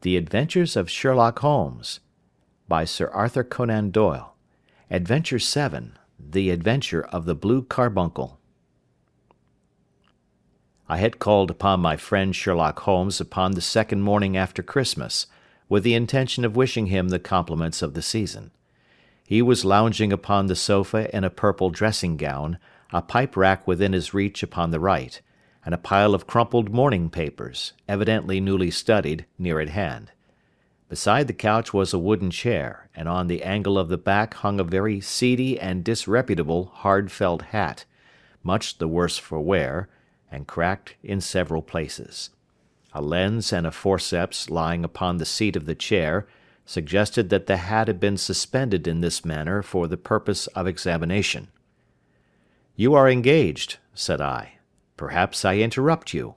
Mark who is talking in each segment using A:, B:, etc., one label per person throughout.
A: The Adventures of Sherlock Holmes, by Sir Arthur Conan Doyle. Adventure 7. The Adventure of the Blue Carbuncle. I had called upon my friend Sherlock Holmes upon the second morning after Christmas, with the intention of wishing him the compliments of the season. He was lounging upon the sofa in a purple dressing-gown, a pipe-rack within his reach upon the right, and a pile of crumpled morning papers, evidently newly studied, near at hand. Beside the couch was a wooden chair, and on the angle of the back hung a very seedy and disreputable hard felt hat, much the worse for wear, and cracked in several places. A lens and a forceps lying upon the seat of the chair suggested that the hat had been suspended in this manner for the purpose of examination. "You are engaged," said I. "Perhaps I interrupt you."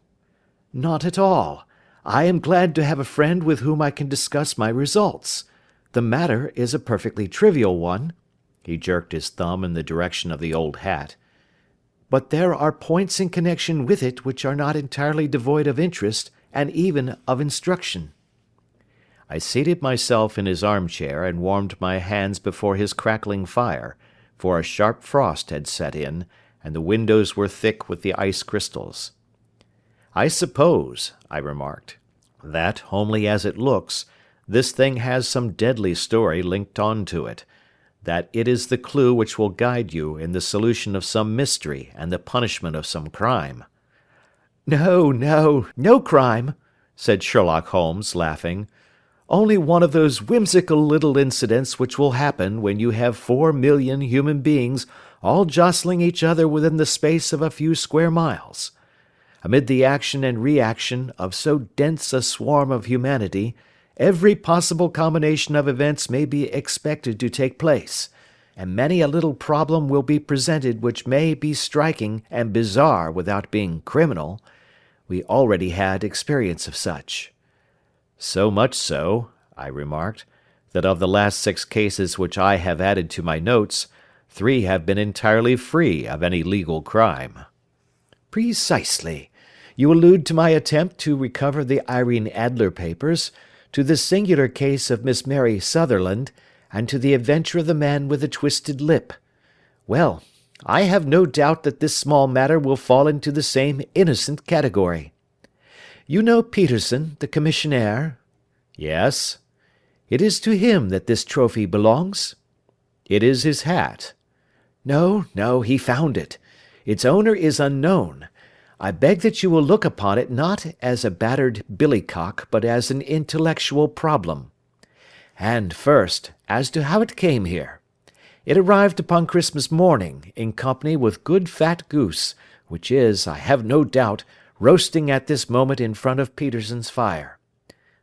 A: "Not at all. I am glad to have a friend with whom I can discuss my results. The matter is a perfectly trivial one." He jerked his thumb in the direction of the old hat. "But there are points in connection with it which are not entirely devoid of interest and even of instruction." I seated myself in his armchair and warmed my hands before his crackling fire, for a sharp frost had set in, and the windows were thick with the ice crystals. "I suppose," I remarked, "that, homely as it looks, this thing has some deadly story linked on to it, that it is the clue which will guide you in the solution of some mystery and the punishment of some crime." No crime," said Sherlock Holmes, laughing. "Only one of those whimsical little incidents which will happen when you have 4,000,000 human beings all jostling each other within the space of a few square miles. Amid the action and reaction of so dense a swarm of humanity, every possible combination of events may be expected to take place, and many a little problem will be presented which may be striking and bizarre without being criminal. We already had experience of such." "So much so," I remarked, "that of the last 6 cases which I have added to my notes, 3 have been entirely free of any legal crime." "Precisely. You allude to my attempt to recover the Irene Adler papers, to the singular case of Miss Mary Sutherland, and to the adventure of the man with the twisted lip. Well, I have no doubt that this small matter will fall into the same innocent category. You know Peterson, the commissionaire?" "Yes." "It is to him that this trophy belongs?" "It is his hat." No, he found it. Its owner is unknown. I beg that you will look upon it not as a battered billycock, but as an intellectual problem. And first, as to how it came here. It arrived upon Christmas morning, in company with good fat goose, which is, I have no doubt, roasting at this moment in front of Peterson's fire.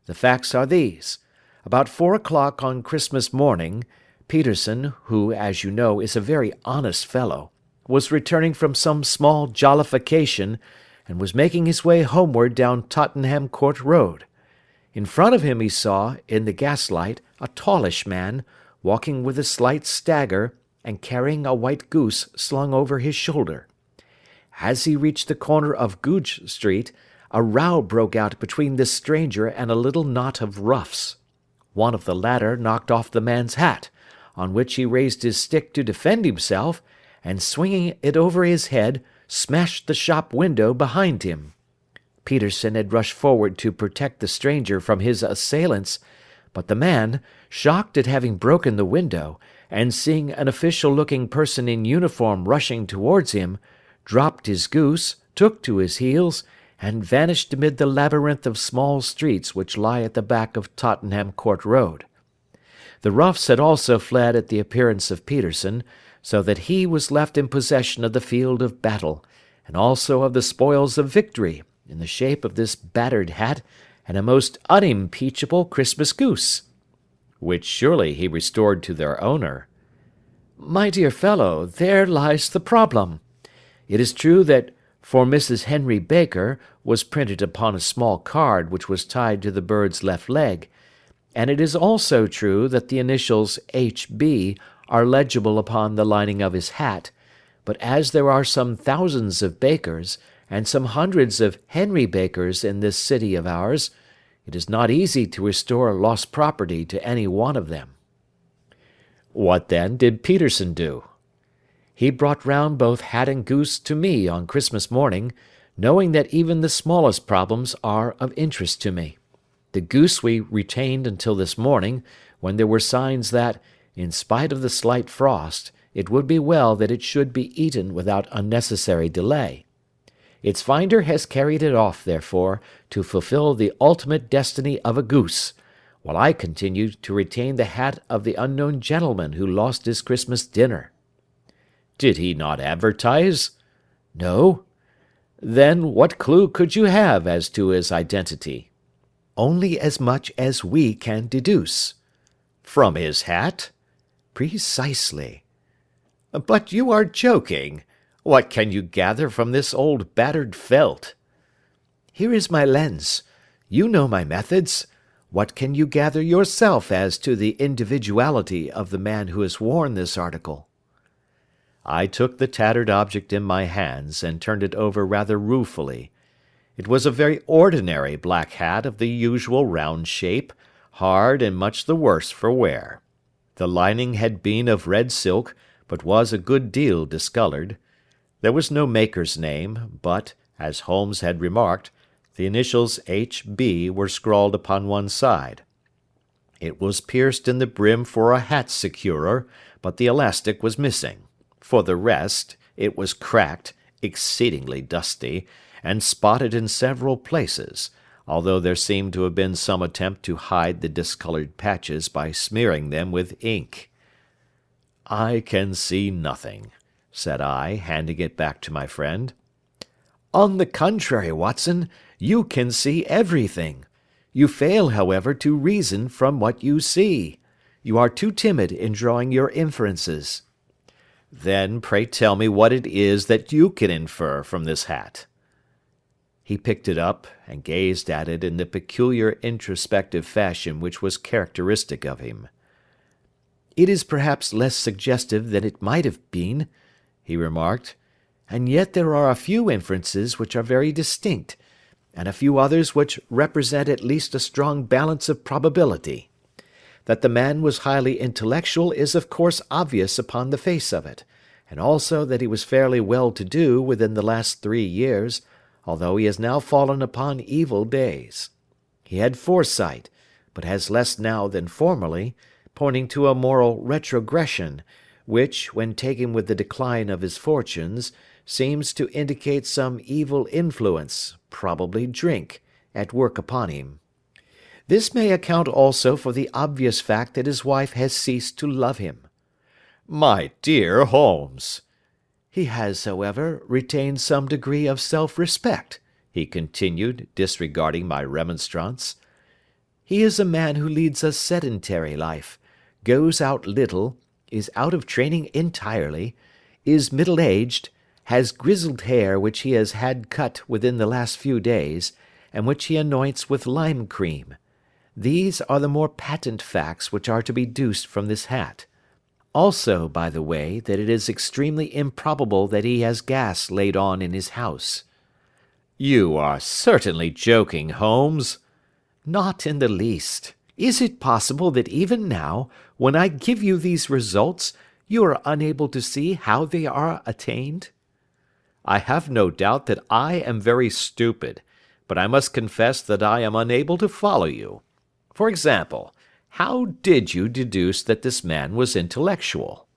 A: The facts are these. About 4 o'clock on Christmas morning, Peterson, who, as you know, is a very honest fellow, was returning from some small jollification, and was making his way homeward down Tottenham Court Road. In front of him he saw, in the gaslight, a tallish man, walking with a slight stagger, and carrying a white goose slung over his shoulder. As he reached the corner of Goodge Street, a row broke out between this stranger and a little knot of roughs. One of the latter knocked off the man's hat, on which he raised his stick to defend himself, and swinging it over his head, smashed the shop window behind him. Peterson had rushed forward to protect the stranger from his assailants, but the man, shocked at having broken the window, and seeing an official-looking person in uniform rushing towards him, dropped his goose, took to his heels, and vanished amid the labyrinth of small streets which lie at the back of Tottenham Court Road. The roughs had also fled at the appearance of Peterson, so that he was left in possession of the field of battle, and also of the spoils of victory, in the shape of this battered hat and a most unimpeachable Christmas goose." "Which surely he restored to their owner." "My dear fellow, there lies the problem. It is true that 'For Mrs. Henry Baker' was printed upon a small card which was tied to the bird's left leg, and it is also true that the initials H.B. are legible upon the lining of his hat, but as there are some thousands of Bakers, and some hundreds of Henry Bakers in this city of ours, It is not easy to restore lost property to any one of them." "What, then, did Peterson do?" "He brought round both hat and goose to me on Christmas morning, knowing that even the smallest problems are of interest to me. The goose we retained until this morning, when there were signs that, in spite of the slight frost, it would be well that it should be eaten without unnecessary delay. Its finder has carried it off, therefore, to fulfil the ultimate destiny of a goose, while I continue to retain the hat of the unknown gentleman who lost his Christmas dinner." "Did he not advertise?" "No." "Then what clue could you have as to his identity?" "Only as much as we can deduce." "From his hat?" "Precisely." "But you are joking. What can you gather from this old battered felt?" "Here is my lens. You know my methods. What can you gather yourself as to the individuality of the man who has worn this article?" I took the tattered object in my hands and turned it over rather ruefully. It was a very ordinary black hat of the usual round shape, hard and much the worse for wear. The lining had been of red silk, but was a good deal discoloured. There was no maker's name, but, as Holmes had remarked, the initials H.B. were scrawled upon one side. It was pierced in the brim for a hat securer, but the elastic was missing. For the rest, it was cracked, exceedingly dusty, and spotted in several places, although there seemed to have been some attempt to hide the discoloured patches by smearing them with ink. "I can see nothing," said I, handing it back to my friend. "On the contrary, Watson, you can see everything. You fail, however, to reason from what you see. You are too timid in drawing your inferences." "Then pray tell me what it is that you can infer from this hat." He picked it up and gazed at it in the peculiar introspective fashion which was characteristic of him. "It is perhaps less suggestive than it might have been," he remarked, "and yet there are a few inferences which are very distinct, and a few others which represent at least a strong balance of probability. That the man was highly intellectual is of course obvious upon the face of it, and also that he was fairly well-to-do within the last 3 years, although he has now fallen upon evil days. He had foresight, but has less now than formerly, pointing to a moral retrogression, which, when taken with the decline of his fortunes, seems to indicate some evil influence, probably drink, at work upon him. This may account also for the obvious fact that his wife has ceased to love him." "My dear Holmes!" "He has, however, retained some degree of self-respect," he continued, disregarding my remonstrance. "He is a man who leads a sedentary life, goes out little, is out of training entirely, is middle-aged, has grizzled hair which he has had cut within the last few days, and which he anoints with lime cream. These are the more patent facts which are to be deduced from this hat. Also, by the way, that it is extremely improbable that he has gas laid on in his house." "You are certainly joking, Holmes." "Not in the least. Is it possible that even now, when I give you these results, you are unable to see how they are attained?" "I have no doubt that I am very stupid, but I must confess that I am unable to follow you. For example, how did you deduce that this man was intellectual?"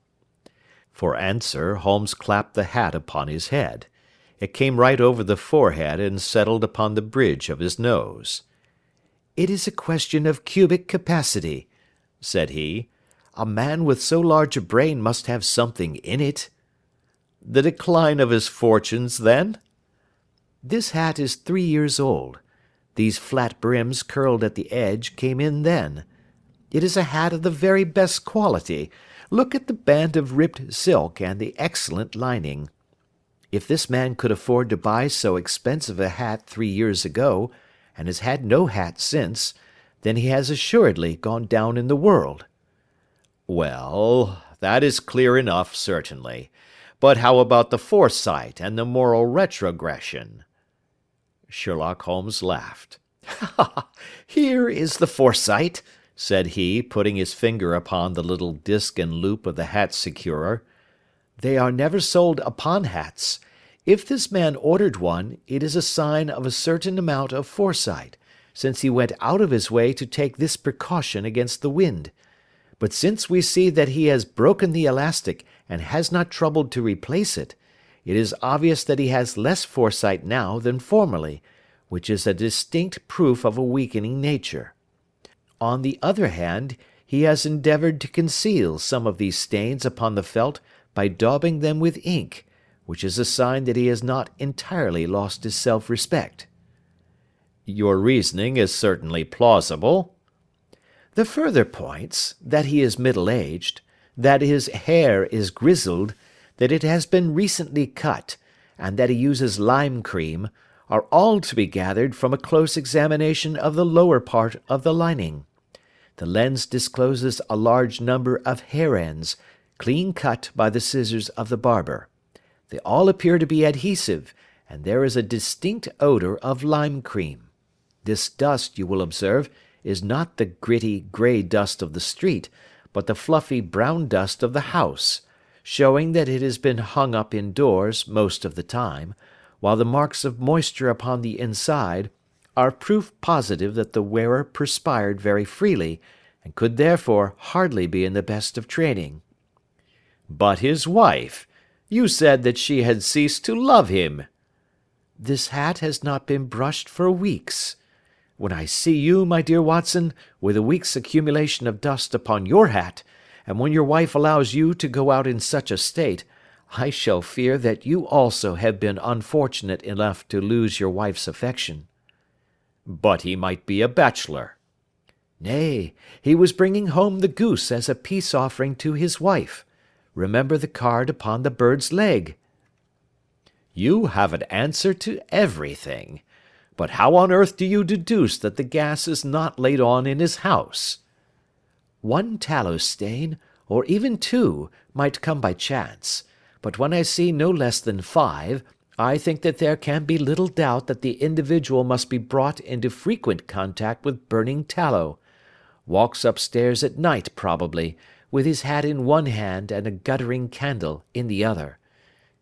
A: For answer, Holmes clapped the hat upon his head. It came right over the forehead and settled upon the bridge of his nose. "It is a question of cubic capacity," said he. "A man with so large a brain must have something in it." "The decline of his fortunes, then?" "This hat is 3 years old. These flat brims curled at the edge came in then. It is a hat of the very best quality. Look at the band of ribbed silk and the excellent lining. If this man could afford to buy so expensive a hat 3 years ago, and has had no hat since, then he has assuredly gone down in the world." "Well, that is clear enough, certainly. But how about the foresight and the moral retrogression?" Sherlock Holmes laughed. "Ha! Here is the foresight," said he, putting his finger upon the little disc and loop of the hat securer. "They are never sold upon hats. If this man ordered one, it is a sign of a certain amount of foresight, since he went out of his way to take this precaution against the wind. But since we see that he has broken the elastic and has not troubled to replace it, it is obvious that he has less foresight now than formerly, which is a distinct proof of a weakening nature. On the other hand, he has endeavoured to conceal some of these stains upon the felt by daubing them with ink, which is a sign that he has not entirely lost his self-respect." "Your reasoning is certainly plausible." "The further points, that he is middle-aged, that his hair is grizzled, that it has been recently cut, and that he uses lime cream, are all to be gathered from a close examination of the lower part of the lining. The lens discloses a large number of hair ends, clean cut by the scissors of the barber. They all appear to be adhesive, and there is a distinct odour of lime cream. This dust, you will observe, is not the gritty grey dust of the street, but the fluffy brown dust of the house, showing that it has been hung up indoors most of the time, while the marks of moisture upon the inside are proof positive that the wearer perspired very freely, and could therefore hardly be in the best of training." "But his wife? You said that she had ceased to love him." "This hat has not been brushed for weeks. When I see you, my dear Watson, with a week's accumulation of dust upon your hat, and when your wife allows you to go out in such a state, I shall fear that you also have been unfortunate enough to lose your wife's affection." "But he might be a bachelor." "Nay, he was bringing home the goose as a peace offering to his wife. Remember the card upon the bird's leg." "You have an answer to everything. But how on earth do you deduce that the gas is not laid on in his house?" "One tallow stain, or even two, might come by chance, but when I see no less than 5, I think that there can be little doubt that the individual must be brought into frequent contact with burning tallow. Walks upstairs at night, probably, with his hat in one hand and a guttering candle in the other.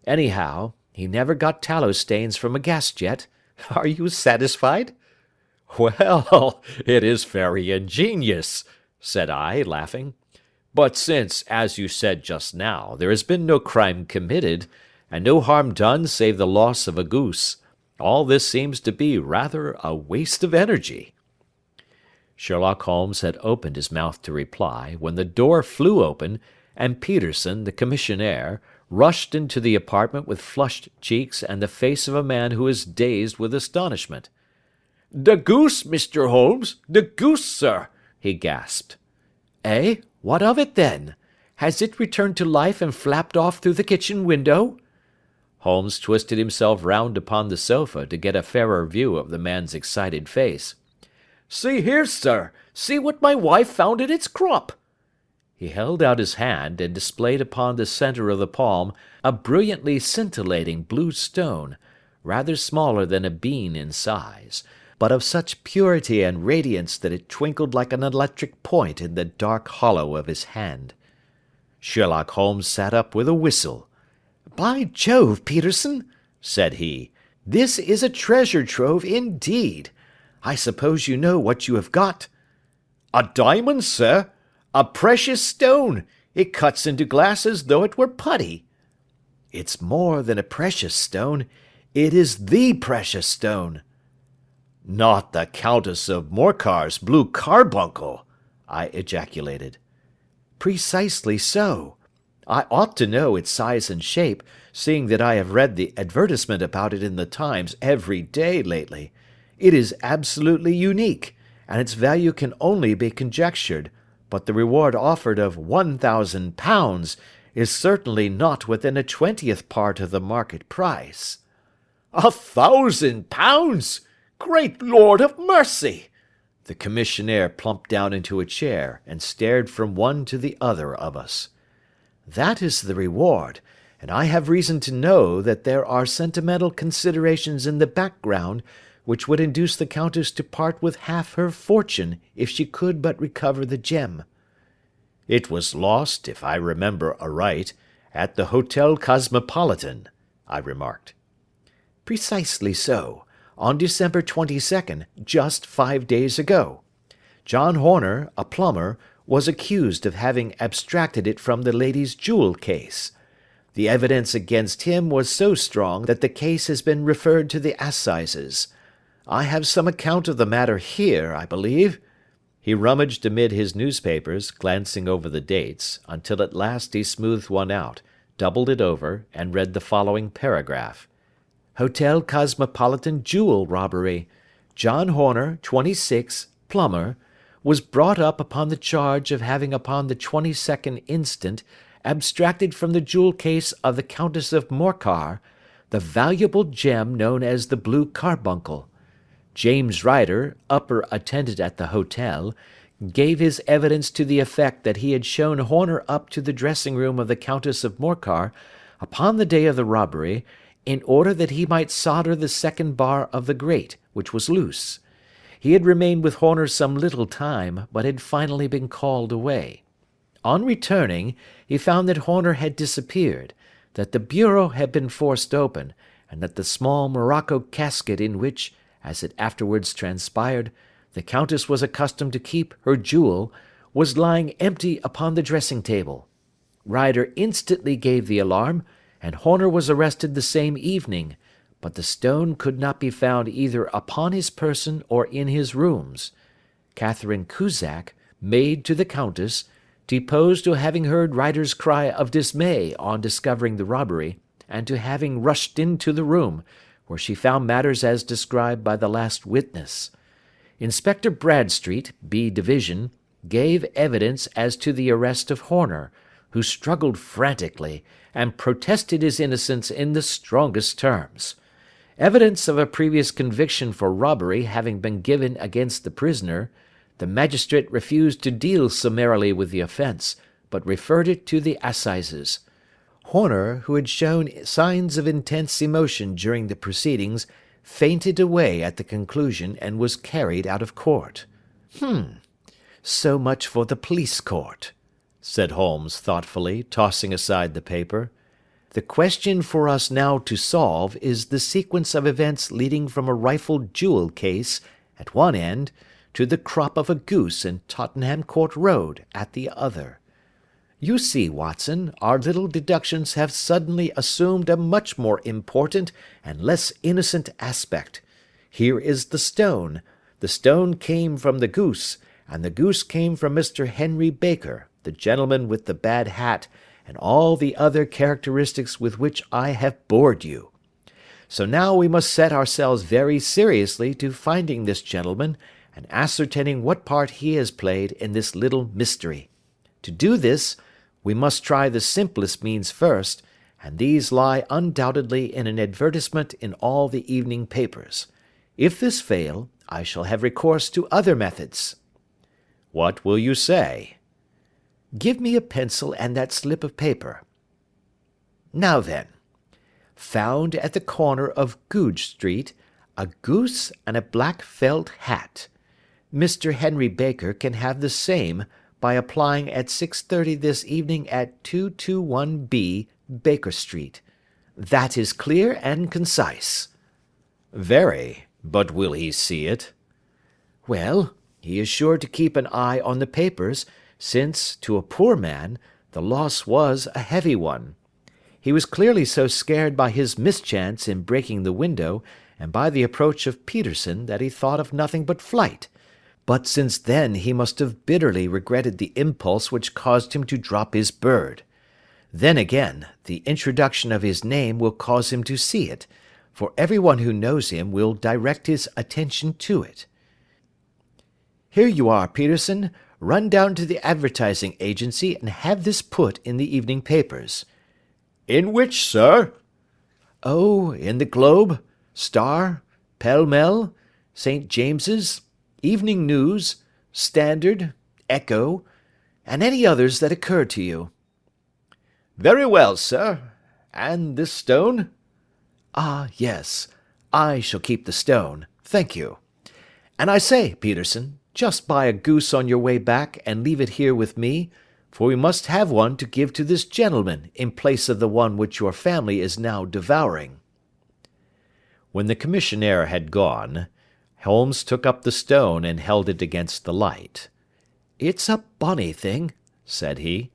A: Anyhow, he never got tallow stains from a gas jet. Are you satisfied?" "Well, it is very ingenious," said I, laughing. "But since, as you said just now, there has been no crime committed, and no harm done save the loss of a goose, all this seems to be rather a waste of energy." Sherlock Holmes had opened his mouth to reply, when the door flew open, and Peterson, the commissionaire, rushed into the apartment with flushed cheeks and the face of a man who is dazed with astonishment. "The goose, Mr. Holmes, the goose, sir," he gasped. "Eh? What of it, then? Has it returned to life and flapped off through the kitchen window?" Holmes twisted himself round upon the sofa to get a fairer view of the man's excited face. "See here, sir, see what my wife found in its crop." He held out his hand, and displayed upon the centre of the palm a brilliantly scintillating blue stone, rather smaller than a bean in size, but of such purity and radiance that it twinkled like an electric point in the dark hollow of his hand. Sherlock Holmes sat up with a whistle. "By Jove, Peterson," said he, "this is a treasure trove indeed. I suppose you know what you have got?" "A diamond, sir? A precious stone. It cuts into glass as though it were putty." "It's more than a precious stone. It is the precious stone." "Not the Countess of Morcar's blue carbuncle!" I ejaculated. "Precisely so. I ought to know its size and shape, seeing that I have read the advertisement about it in the Times every day lately. It is absolutely unique, and its value can only be conjectured, but the reward offered of £1,000 is certainly not within a 20th part of the market price." £1,000! Great Lord of mercy! The commissionaire plumped down into a chair, and stared from one to the other of us. "That is the reward, and I have reason to know that there are sentimental considerations in the background which would induce the Countess to part with half her fortune if she could but recover the gem." "It was lost, if I remember aright, at the Hotel Cosmopolitan," I remarked. "Precisely so, on December 22nd, just 5 days ago. John Horner, a plumber, was accused of having abstracted it from the lady's jewel case. The evidence against him was so strong that the case has been referred to the assizes. I have some account of the matter here, I believe." He rummaged amid his newspapers, glancing over the dates, until at last he smoothed one out, doubled it over, and read the following paragraph: "Hotel Cosmopolitan jewel robbery. John Horner, 26, plumber, was brought up upon the charge of having upon the 22nd instant abstracted from the jewel case of the Countess of Morcar the valuable gem known as the Blue Carbuncle. James Ryder, upper attendant at the hotel, gave his evidence to the effect that he had shown Horner up to the dressing-room of the Countess of Morcar upon the day of the robbery, in order that he might solder the second bar of the grate, which was loose. He had remained with Horner some little time, but had finally been called away. On returning, he found that Horner had disappeared, that the bureau had been forced open, and that the small morocco casket in which, as it afterwards transpired, the Countess was accustomed to keep her jewel, was lying empty upon the dressing-table. Ryder instantly gave the alarm, and Horner was arrested the same evening, but the stone could not be found either upon his person or in his rooms. Catherine Cusack, maid to the Countess, deposed to having heard Ryder's cry of dismay on discovering the robbery, and to having rushed into the room, where she found matters as described by the last witness. Inspector Bradstreet, B Division, gave evidence as to the arrest of Horner, who struggled frantically, and protested his innocence in the strongest terms. Evidence of a previous conviction for robbery having been given against the prisoner, the magistrate refused to deal summarily with the offence, but referred it to the assizes. Horner, who had shown signs of intense emotion during the proceedings, fainted away at the conclusion and was carried out of court. So much for the police court," said Holmes thoughtfully, tossing aside the paper. "The question for us now to solve is the sequence of events leading from a rifled jewel case at one end to the crop of a goose in Tottenham Court Road at the other. You see, Watson, our little deductions have suddenly assumed a much more important and less innocent aspect. Here is the stone. The stone came from the goose, and the goose came from Mr. Henry Baker, the gentleman with the bad hat, and all the other characteristics with which I have bored you. So now we must set ourselves very seriously to finding this gentleman, and ascertaining what part he has played in this little mystery. To do this, we must try the simplest means first, and these lie undoubtedly in an advertisement in all the evening papers. If this fail, I shall have recourse to other methods." "What will you say?" "Give me a pencil and that slip of paper. Now then, found at the corner of Goodge Street, a goose and a black felt hat. Mr. Henry Baker can have the same by applying at 6:30 this evening at 221B Baker Street. That is clear and concise." "Very, but will he see it?" "Well, he is sure to keep an eye on the papers, since, to a poor man, the loss was a heavy one. He was clearly so scared by his mischance in breaking the window, and by the approach of Peterson, that he thought of nothing but flight. But since then he must have bitterly regretted the impulse which caused him to drop his bird. Then again, the introduction of his name will cause him to see it, for everyone who knows him will direct his attention to it. Here you are, Peterson. Run down to the advertising agency and have this put in the evening papers." "In which, sir?" "Oh, in the Globe, Star, Pall Mall, St. James's, Evening News, Standard, Echo, and any others that occur to you." "Very well, sir. And this stone?" "Ah, yes. I shall keep the stone. Thank you. And I say, Peterson, just buy a goose on your way back and leave it here with me, for we must have one to give to this gentleman in place of the one which your family is now devouring." When the commissionaire had gone, Holmes took up the stone and held it against the light. "It's a bonny thing," said he.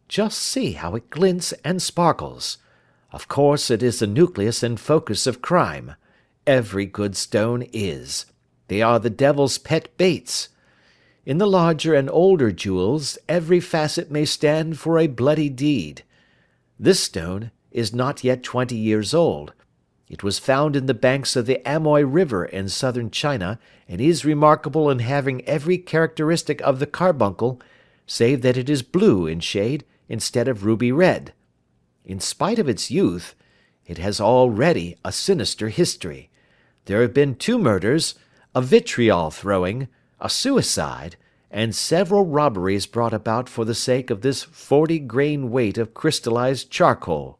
A: "Just see how it glints and sparkles. Of course it is the nucleus and focus of crime. Every good stone is. They are the devil's pet baits. In the larger and older jewels, every facet may stand for a bloody deed. This stone is not yet 20 years old. It was found in the banks of the Amoy River in southern China, and is remarkable in having every characteristic of the carbuncle, save that it is blue in shade instead of ruby red. In spite of its youth, it has already a sinister history. There have been 2 murders, a vitriol throwing, a suicide, and several robberies brought about for the sake of this 40-grain weight of crystallized charcoal.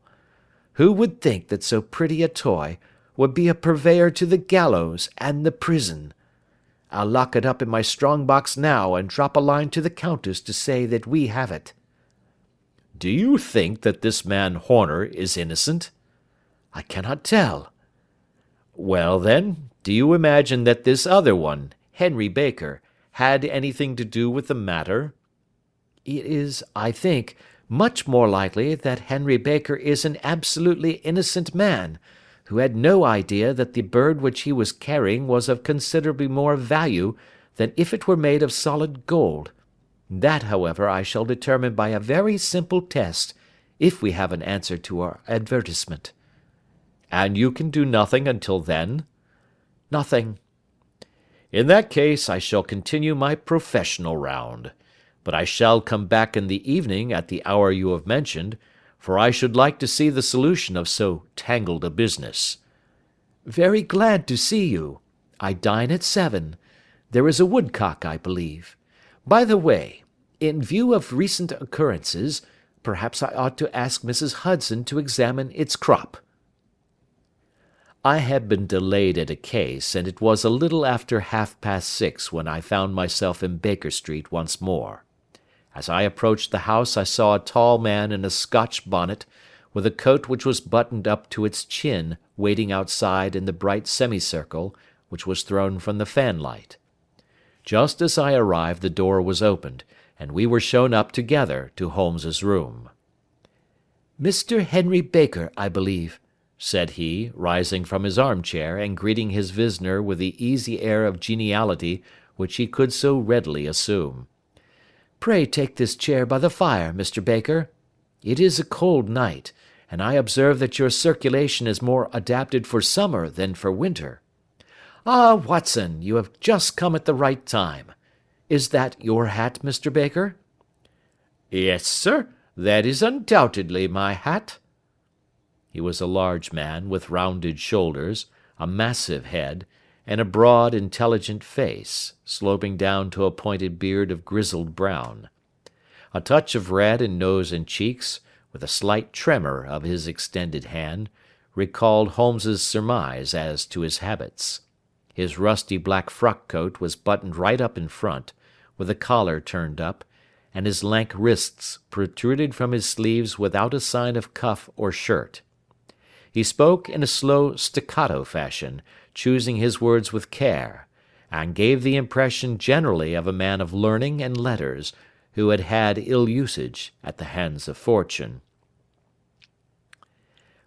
A: Who would think that so pretty a toy would be a purveyor to the gallows and the prison? I'll lock it up in my strong box now and drop a line to the Countess to say that we have it." "Do you think that this man Horner is innocent?" "I cannot tell." "Well, then, do you imagine that this other one, Henry Baker, had anything to do with the matter?" "It is, I think, much more likely that Henry Baker is an absolutely innocent man, who had no idea that the bird which he was carrying was of considerably more value than if it were made of solid gold. That, however, I shall determine by a very simple test, if we have an answer to our advertisement." "And you can do nothing until then?" "Nothing." "In that case I shall continue my professional round. But I shall come back in the evening at the hour you have mentioned, for I should like to see the solution of so tangled a business." "Very glad to see you. I dine at 7. There is a woodcock, I believe. By the way, in view of recent occurrences, perhaps I ought to ask Mrs. Hudson to examine its crop." I had been delayed at a case, and it was a little after 6:30 when I found myself in Baker Street once more. As I approached the house I saw a tall man in a Scotch bonnet, with a coat which was buttoned up to its chin, waiting outside in the bright semicircle which was thrown from the fanlight. Just as I arrived the door was opened, and we were shown up together to Holmes's room. "Mr. Henry Baker, I believe," said he, rising from his armchair and greeting his visitor with the easy air of geniality which he could so readily assume. "Pray take this chair by the fire, Mr. Baker. It is a cold night, and I observe that your circulation is more adapted for summer than for winter. Ah, Watson, you have just come at the right time. Is that your hat, Mr. Baker?" "Yes, sir, that is undoubtedly my hat." He was a large man, with rounded shoulders, a massive head, and a broad, intelligent face, sloping down to a pointed beard of grizzled brown. A touch of red in nose and cheeks, with a slight tremor of his extended hand, recalled Holmes's surmise as to his habits. His rusty black frock-coat was buttoned right up in front, with the collar turned up, and his lank wrists protruded from his sleeves without a sign of cuff or shirt. He spoke in a slow staccato fashion, choosing his words with care, and gave the impression generally of a man of learning and letters, who had had ill usage at the hands of fortune.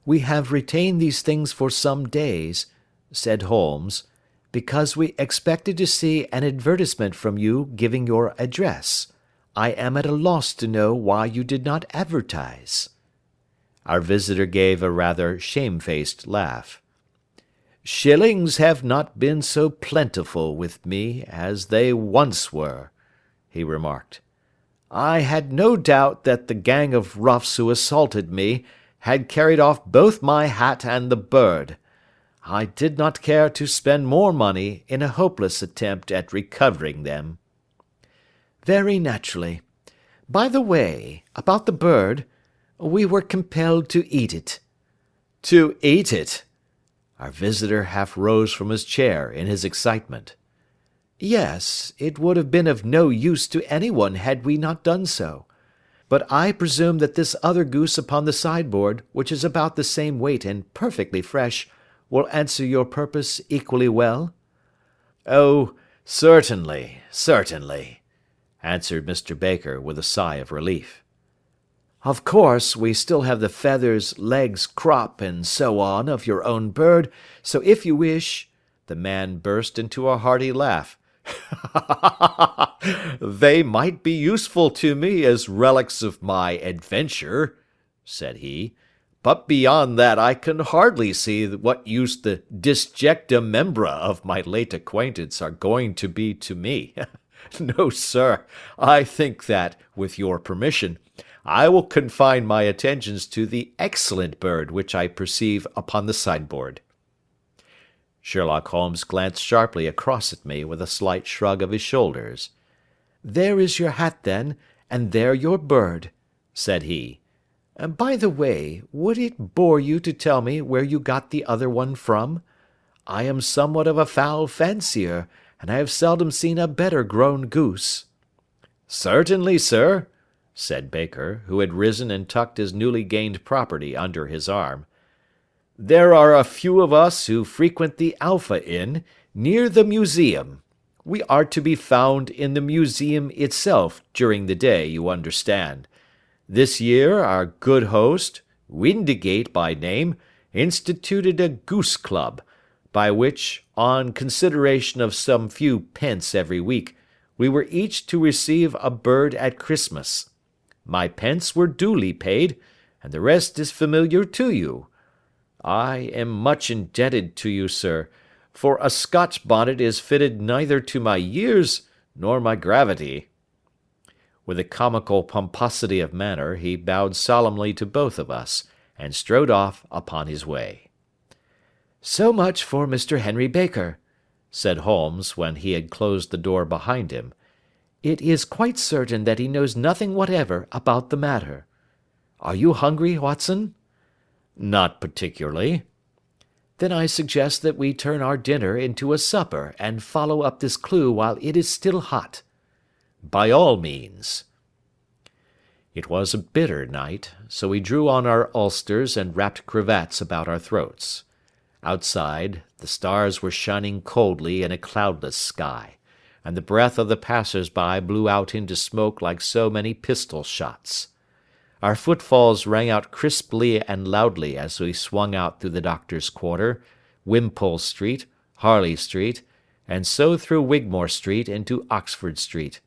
A: "We have retained these things for some days," said Holmes, "because we expected to see an advertisement from you giving your address. I am at a loss to know why you did not advertise." Our visitor gave a rather shamefaced laugh. "Shillings have not been so plentiful with me as they once were," he remarked. "I had no doubt that the gang of roughs who assaulted me had carried off both my hat and the bird. I did not care to spend more money in a hopeless attempt at recovering them." "Very naturally. By the way, about the bird, we were compelled to eat it." "To eat it!" Our visitor half rose from his chair in his excitement. Yes, it would have been of no use to anyone had we not done so. But I presume that this other goose upon the sideboard, which is about the same weight and perfectly fresh, will answer your purpose equally well? Oh, certainly, certainly, answered Mr. Baker with a sigh of relief. Of course, we still have the feathers, legs, crop, and so on of your own bird, so if you wish— The man burst into a hearty laugh. They might be useful to me as relics of my adventure, said he, but beyond that I can hardly see what use the disjecta membra of my late acquaintance are going to be to me. No, sir, I think that, with your permission, I will confine my attentions to the excellent bird which I perceive upon the sideboard. Sherlock Holmes glanced sharply across at me with a slight shrug of his shoulders. There is your hat, then, and there your bird, said he. By the way, would it bore you to tell me where you got the other one from? I am somewhat of a fowl fancier, and I have seldom seen a better grown goose. Certainly, sir, said Baker, who had risen and tucked his newly gained property under his arm. There are a few of us who frequent the Alpha Inn, near the museum. We are to be found in the museum itself during the day, you understand. This year our good host, Windigate by name, instituted a goose club, by which, on consideration of some few pence every week, we were each to receive a bird at Christmas. My pence were duly paid, and the rest is familiar to you. I am much indebted to you, sir, for a Scotch bonnet is fitted neither to my years nor my gravity. With a comical pomposity of manner, he bowed solemnly to both of us, and strode off upon his way. So much for Mr. Henry Baker, said Holmes, when he had closed the door behind him. It is quite certain that he knows nothing whatever about the matter. Are you hungry, Watson? Not particularly. Then I suggest that we turn our dinner into a supper and follow up this clue while it is still hot. By all means. It was a bitter night, so we drew on our ulsters and wrapped cravats about our throats. Outside, the stars were shining coldly in a cloudless sky, and the breath of the passers-by blew out into smoke like so many pistol shots. Our footfalls rang out crisply and loudly as we swung out through the Doctor's Quarter, Wimpole Street, Harley Street, and so through Wigmore Street into Oxford Street.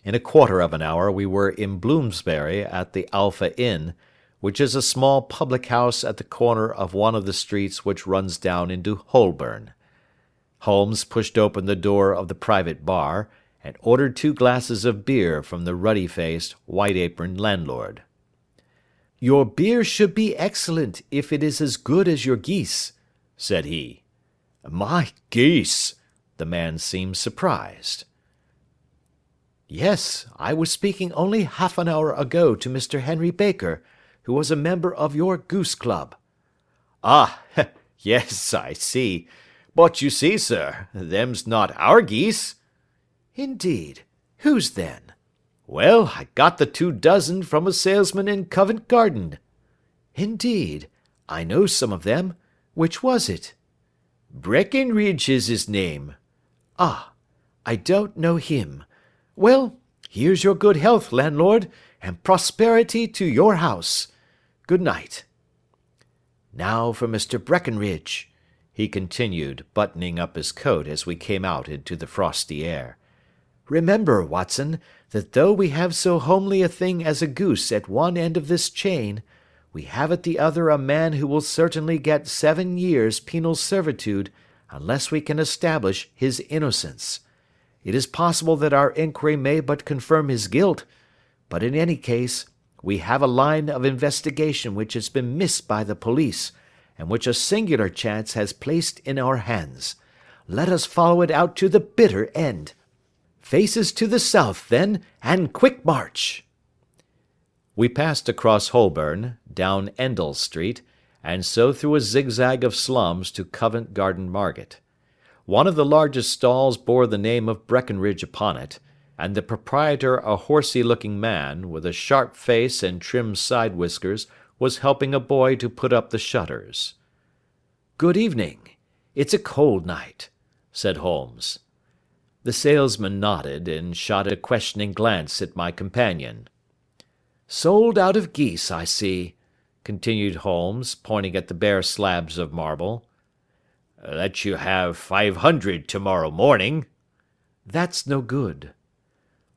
A: In a quarter of an hour we were in Bloomsbury at the Alpha Inn, which is a small public-house at the corner of one of the streets which runs down into Holborn. Holmes pushed open the door of the private bar, and ordered 2 glasses of beer from the ruddy-faced, white-aproned landlord. Your beer should be excellent if it is as good as your geese, said he. My geese! The man seemed surprised. Yes, I was speaking only half an hour ago to Mr. Henry Baker, who was a member of your goose club. Ah, yes, I see. But you see, sir, them's not our geese. Indeed. Whose then? Well, I got the 2 dozen from a salesman in Covent Garden. Indeed. I know some of them. Which was it? Breckenridge is his name. Ah, I don't know him. Well, here's your good health, landlord, and prosperity to your house. Good night. Now for Mr. Breckenridge, he continued, buttoning up his coat as we came out into the frosty air. Remember, Watson, that though we have so homely a thing as a goose at one end of this chain, we have at the other a man who will certainly get 7 years penal servitude unless we can establish his innocence. It is possible that our inquiry may but confirm his guilt, but in any case, we have a line of investigation which has been missed by the police, and which a singular chance has placed in our hands. Let us follow it out to the bitter end. Faces to the south, then, and quick march! We passed across Holborn, down Endell Street, and so through a zigzag of slums to Covent Garden Market. One of the largest stalls bore the name of Breckenridge upon it, and the proprietor, a horsey-looking man, with a sharp face and trim side whiskers, was helping a boy to put up the shutters. "Good evening. It's a cold night," said Holmes. The salesman nodded, and shot a questioning glance at my companion. "Sold out of geese, I see," continued Holmes, pointing at the bare slabs of marble. "Let you have 500 tomorrow morning." "That's no good."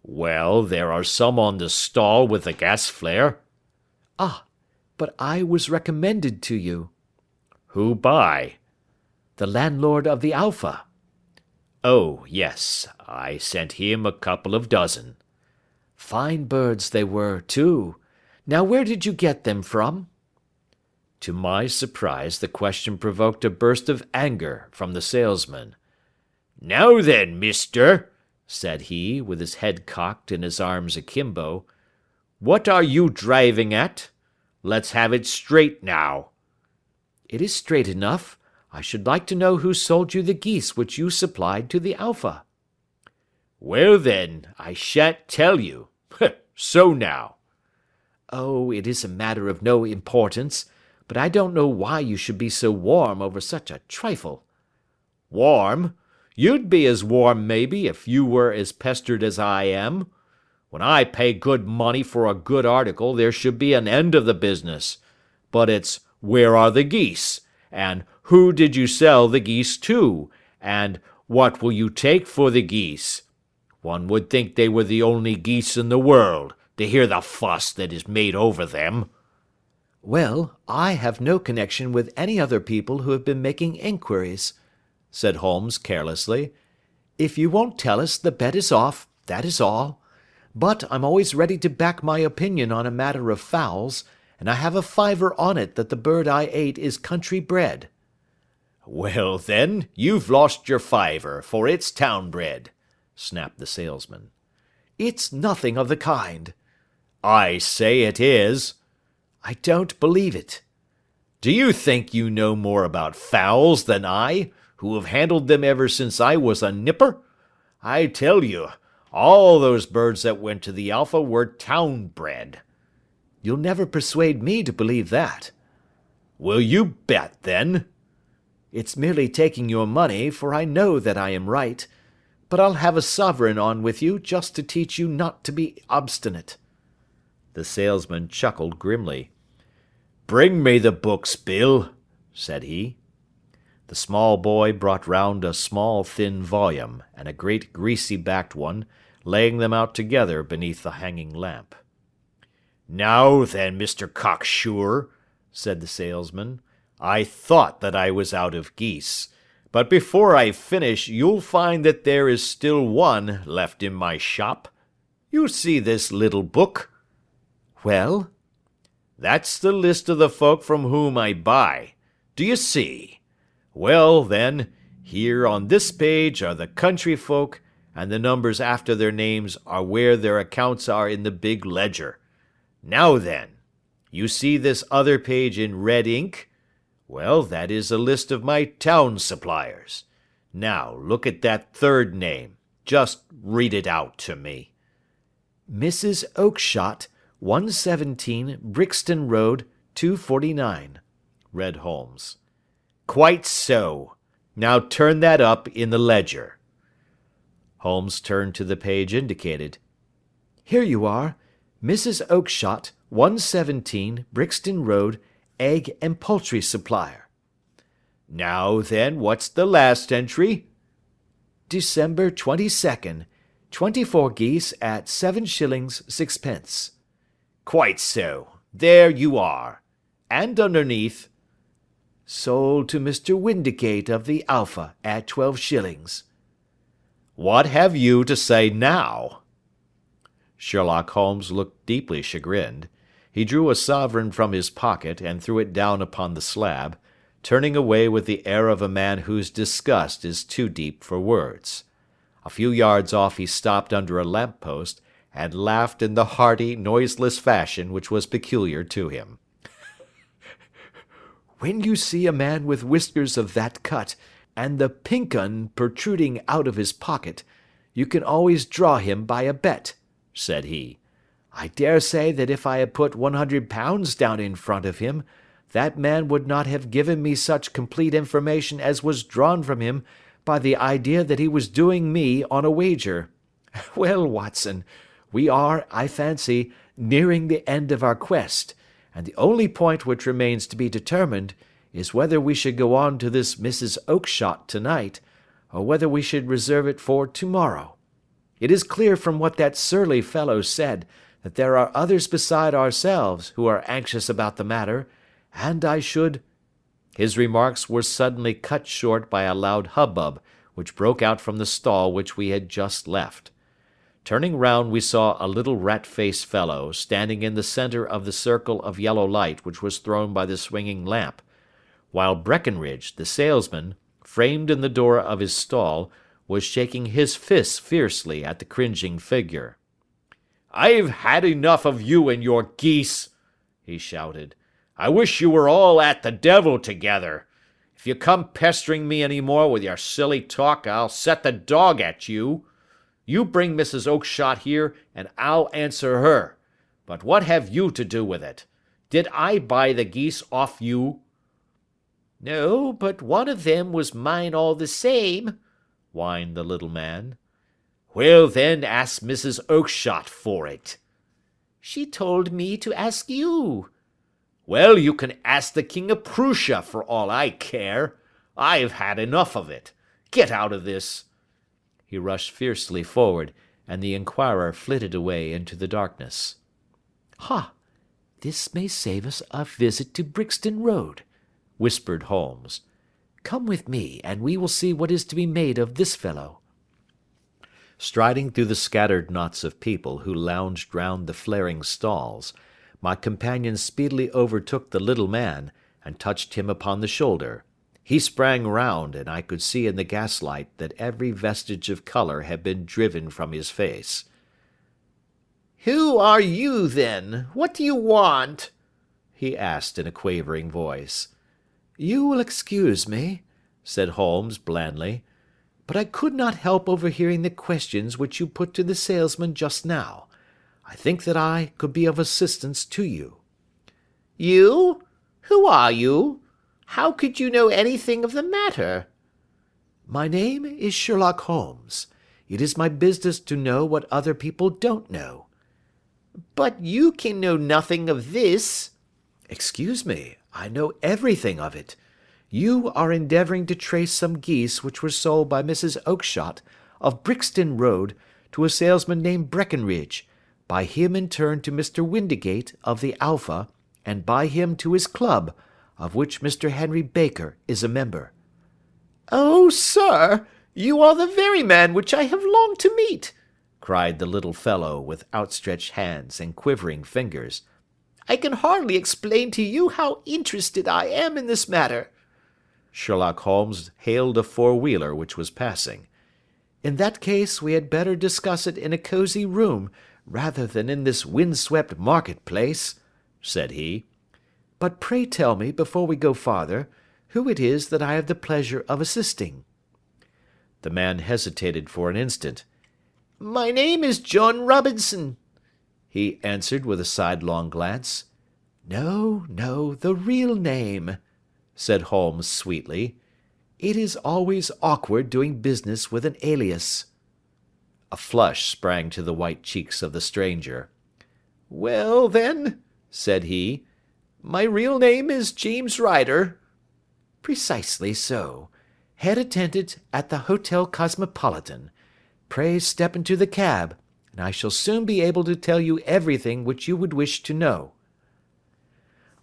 A: "Well, there are some on the stall with the gas flare." "Ah, but I was recommended to you." "Who by?" "The landlord of the Alpha." "Oh, yes, I sent him a couple of dozen." "Fine birds they were, too. Now where did you get them from?" To my surprise, the question provoked a burst of anger from the salesman. "Now then, mister," said he, with his head cocked and his arms akimbo, "what are you driving at? Let's have it straight now." "It is straight enough. I should like to know who sold you the geese which you supplied to the Alpha." "Well then, I shan't tell you. So now." "Oh, it is a matter of no importance, but I don't know why you should be so warm over such a trifle." "Warm? You'd be as warm, maybe, if you were as pestered as I am. When I pay good money for a good article there should be an end of the business. But it's, where are the geese? And who did you sell the geese to? And what will you take for the geese? One would think they were the only geese in the world, to hear the fuss that is made over them." "Well, I have no connection with any other people who have been making inquiries," said Holmes carelessly. "If you won't tell us, the bet is off, that is all. But I'm always ready to back my opinion on a matter of fowls, and I have a fiver on it that the bird I ate is country bred."
B: "Well, then, you've lost your fiver, for it's town bred," snapped the salesman.
A: "It's nothing of the kind."
B: "I say it is."
A: "I don't believe it."
B: "Do you think you know more about fowls than I, who have handled them ever since I was a nipper? I tell you, all those birds that went to the Alpha were town bred."
A: "You'll never persuade me to believe that."
B: "Will you bet, then?"
A: "It's merely taking your money, for I know that I am right. But I'll have a sovereign on with you just to teach you not to be obstinate."
B: The salesman chuckled grimly. "Bring me the books, Bill," said he.
A: The small boy brought round a small thin volume, and a great greasy-backed one, laying them out together beneath the hanging lamp.
B: "Now then, Mr. Cocksure," said the salesman, "I thought that I was out of geese, but before I finish you'll find that there is still one left in my shop. You see this little book?"
A: "Well?"
B: "That's the list of the folk from whom I buy. Do you see? Well, then, here on this page are the country folk, and the numbers after their names are where their accounts are in the big ledger. Now then, you see this other page in red ink? Well, that is a list of my town suppliers. Now, look at that third name. Just read it out to me."
A: "Mrs. Oakshott, 117 Brixton Road, 249, read Holmes.
B: "Quite so. Now turn that up in the ledger."
A: Holmes turned to the page indicated. "Here you are. Mrs. Oakshott, 117 Brixton Road, egg and poultry supplier."
B: "Now then, what's the last entry?"
A: "December 22nd, 24 geese at 7 shillings 6 pence.
B: "Quite so. There you are. And underneath?"
A: "Sold to Mr. Windicate of the Alpha at 12 shillings.
B: "What have you to say now?"
A: Sherlock Holmes looked deeply chagrined. He drew a sovereign from his pocket and threw it down upon the slab, turning away with the air of a man whose disgust is too deep for words. A few yards off he stopped under a lamp-post, and laughed in the hearty, noiseless fashion which was peculiar to him. when you see a man with whiskers of that cut, and the pink 'un protruding out of his pocket, you can always draw him by a bet," said he. "I dare say that if I had put £100 down in front of him, that man would not have given me such complete information as was drawn from him by the idea that he was doing me on a wager. Well, Watson, we are, I fancy, nearing the end of our quest, and the only point which remains to be determined is whether we should go on to this Mrs. Oakshott to-night, or whether we should reserve it for to-morrow. It is clear from what that surly fellow said that there are others beside ourselves who are anxious about the matter, and I should—" His remarks were suddenly cut short by a loud hubbub which broke out from the stall which we had just left. Turning round, we saw a little rat-faced fellow standing in the centre of the circle of yellow light which was thrown by the swinging lamp, while Breckenridge, the salesman, framed in the door of his stall, was shaking his fists fiercely at the cringing figure. "I've had enough of you and your geese," he shouted. "I wish you were all at the devil together. If you come pestering me any more with your silly talk, I'll set the dog at you. You bring Mrs. Oakshott here, and I'll answer her. But what have you to do with it? Did I buy the geese off you?"
C: "No, but one of them was mine all the same," whined the little man.
B: "Well, then, ask Mrs. Oakshott for it."
C: "She told me to ask you."
B: "Well, you can ask the King of Prussia for all I care. I've had enough of it. Get out of this." He rushed fiercely forward, and the inquirer flitted away into the darkness.
A: "Ha! This may save us a visit to Brixton Road," whispered Holmes. "Come with me, and we will see what is to be made of this fellow." Striding through the scattered knots of people who lounged round the flaring stalls, my companion speedily overtook the little man, and touched him upon the shoulder. He sprang round, and I could see in the gaslight that every vestige of colour had been driven from his face.
C: "Who are you, then? What do you want?"
A: he asked in a quavering voice. "You will excuse me," said Holmes blandly, "but I could not help overhearing the questions which you put to the salesman just now. I think that I could be of assistance to you."
C: "You? Who are you? How could you know anything of the matter?"
A: "My name is Sherlock Holmes. It is my business to know what other people don't know."
C: "But you can know nothing of this."
A: "Excuse me, I know everything of it. You are endeavouring to trace some geese which were sold by Mrs. Oakshott, of Brixton Road, to a salesman named Breckenridge, by him in turn to Mr. Windigate, of the Alpha, and by him to his club, of which Mr. Henry Baker is a member."
C: "Oh, sir, you are the very man which I have longed to meet,"
A: cried the little fellow with outstretched hands and quivering fingers.
C: "I can hardly explain to you how interested I am in this matter."
A: Sherlock Holmes hailed a four-wheeler which was passing. "In that case we had better discuss it in a cosy room rather than in this wind-swept market-place," said he. "But pray tell me, before we go farther, who it is that I have the pleasure of assisting." The man hesitated for an instant.
C: "My name is John Robinson,"
A: he answered with a sidelong glance. "No, no, the real name," said Holmes sweetly. "It is always awkward doing business with an alias." A flush sprang to the white cheeks of the stranger.
C: "Well, then," said he, "my real name is James Ryder."
A: "Precisely so. Head attendant at the Hotel Cosmopolitan. Pray step into the cab, and I shall soon be able to tell you everything which you would wish to know."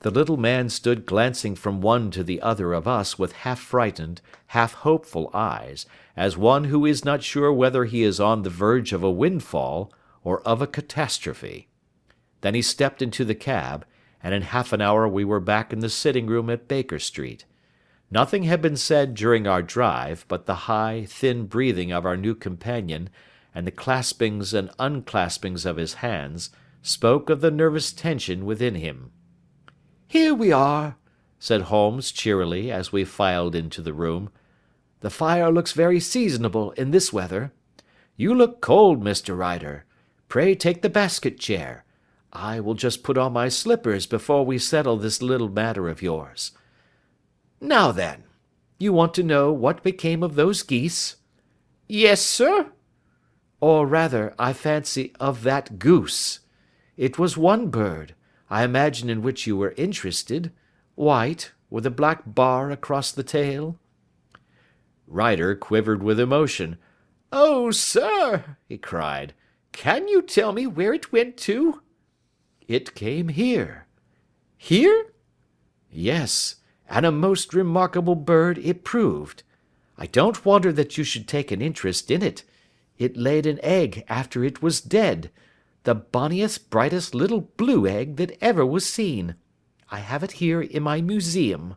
A: The little man stood glancing from one to the other of us with half-frightened, half-hopeful eyes, as one who is not sure whether he is on the verge of a windfall or of a catastrophe. Then he stepped into the cab, and in half an hour we were back in the sitting-room at Baker Street. Nothing had been said during our drive, but the high, thin breathing of our new companion, and the claspings and unclaspings of his hands, spoke of the nervous tension within him. "Here we are," said Holmes cheerily as we filed into the room. "The fire looks very seasonable in this weather. You look cold, Mr. Ryder. Pray take the basket chair. I will just put on my slippers before we settle this little matter of yours. Now then, you want to know what became of those geese?"
C: "Yes, sir."
A: "Or rather, I fancy, of that goose. It was one bird, I imagine, in which you were interested, white, with a black bar across the tail."
B: Ryder quivered with emotion.
C: "Oh, sir," he cried, "can you tell me where it went to?"
A: "It came here."
C: "Here?"
A: "Yes, and a most remarkable bird it proved. I don't wonder that you should take an interest in it. It laid an egg after it was dead, the bonniest, brightest little blue egg that ever was seen. I have it here in my museum."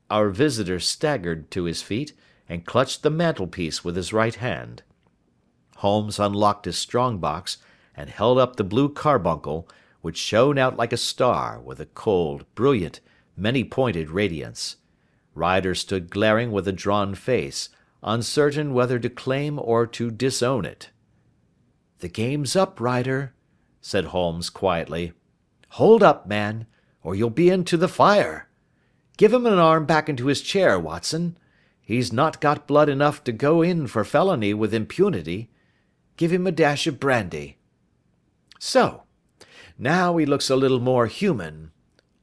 A: Our visitor staggered to his feet and clutched the mantelpiece with his right hand. Holmes unlocked his strong box and held up the blue carbuncle, which shone out like a star with a cold, brilliant, many-pointed radiance. Ryder stood glaring with a drawn face, uncertain whether to claim or to disown it. "The game's up, Ryder," said Holmes quietly. "Hold up, man, or you'll be into the fire. Give him an arm back into his chair, Watson. He's not got blood enough to go in for felony with impunity. Give him a dash of brandy. So, now he looks a little more human.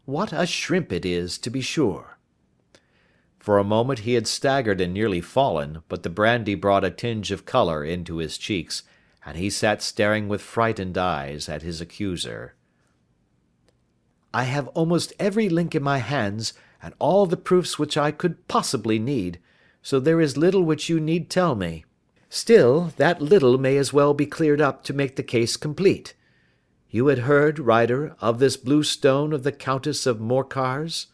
A: What a shrimp it is, to be sure." For a moment he had staggered and nearly fallen, but the brandy brought a tinge of colour into his cheeks, and he sat staring with frightened eyes at his accuser. "I have almost every link in my hands, and all the proofs which I could possibly need, so there is little which you need tell me. Still, that little may as well be cleared up to make the case complete. You had heard, Ryder, of this blue stone of the Countess of Morcar's?"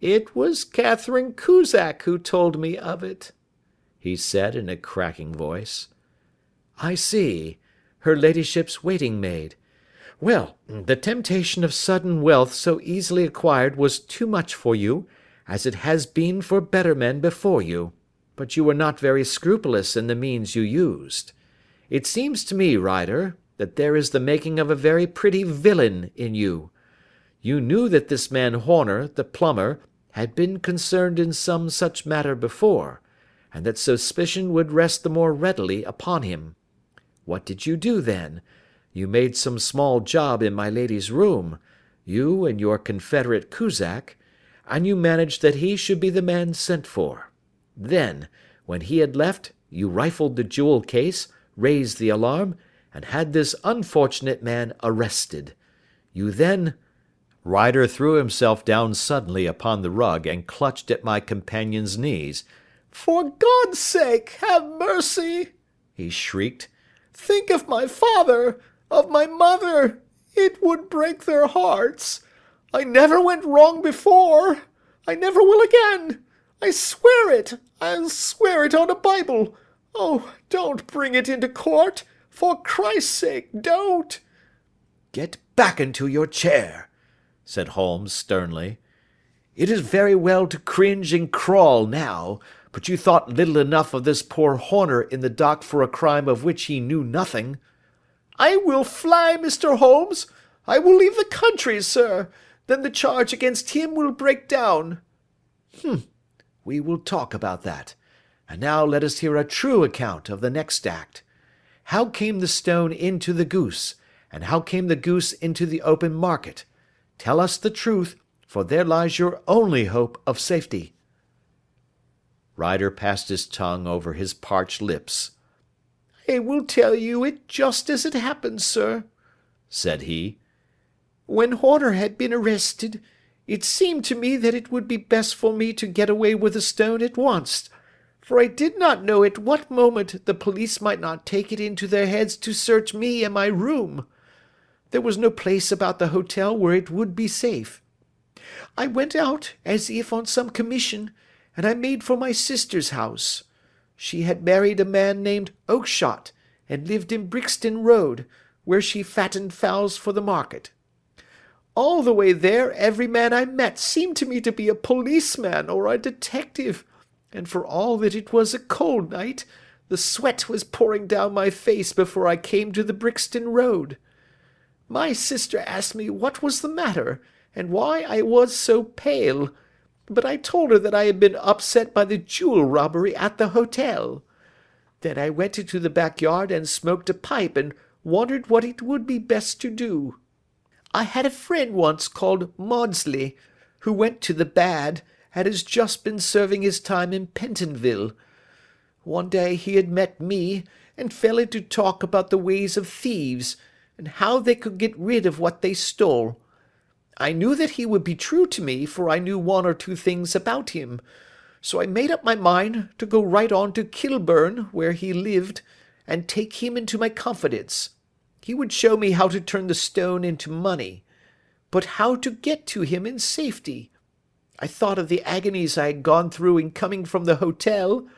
C: "It was Catherine Cusack who told me of it,"
A: he said in a cracking voice. "I see. Her ladyship's waiting maid. Well, the temptation of sudden wealth so easily acquired was too much for you, as it has been for better men before you, but you were not very scrupulous in the means you used. It seems to me, Ryder, that there is the making of a very pretty villain in you. You knew that this man Horner, the plumber, had been concerned in some such matter before, and that suspicion would rest the more readily upon him. What did you do then? You made some small job in my lady's room, you and your confederate Cusack, and you managed that he should be the man sent for. Then, when he had left, you rifled the jewel case, raised the alarm, and had this unfortunate man arrested. You then—" Ryder threw himself down suddenly upon the rug and clutched at my companion's knees.
C: "For God's sake, have mercy!" he shrieked. "Think of my father, of my mother. It would break their hearts. I never went wrong before. I never will again. I swear it. I'll swear it on a Bible. Oh, don't bring it into court. For Christ's sake, don't."
A: "Get back into your chair," said Holmes sternly. "It is very well to cringe and crawl now, but you thought little enough of this poor Horner in the dock for a crime of which he knew nothing."
C: "I will fly, Mr. Holmes. I will leave the country, sir. Then the charge against him will break down."
A: We will talk about that. And now let us hear a true account of the next act. How came the stone into the goose, and how came the goose into the open market? Tell us the truth, for there lies your only hope of safety." Ryder passed his tongue over his parched lips.
C: "I will tell you it just as it happened, sir," said he. "When Horner had been arrested, it seemed to me that it would be best for me to get away with the stone at once, for I did not know at what moment the police might not take it into their heads to search me and my room. There was no place about the hotel where it would be safe. I went out as if on some commission, and I made for my sister's house. She had married a man named Oakshott, and lived in Brixton Road, where she fattened fowls for the market. All the way there, every man I met seemed to me to be a policeman or a detective, and for all that it was a cold night, the sweat was pouring down my face before I came to the Brixton Road. My sister asked me what was the matter, and why I was so pale, but I told her that I had been upset by the jewel robbery at the hotel. Then I went into the backyard and smoked a pipe and wondered what it would be best to do. I had a friend once called Maudsley, who went to the bad, and has just been serving his time in Pentonville. One day he had met me, and fell into talk about the ways of thieves, and how they could get rid of what they stole. I knew that he would be true to me, for I knew one or two things about him, so I made up my mind to go right on to Kilburn, where he lived, and take him into my confidence. He would show me how to turn the stone into money, but how to get to him in safety. I thought of the agonies I had gone through in coming from the hotel.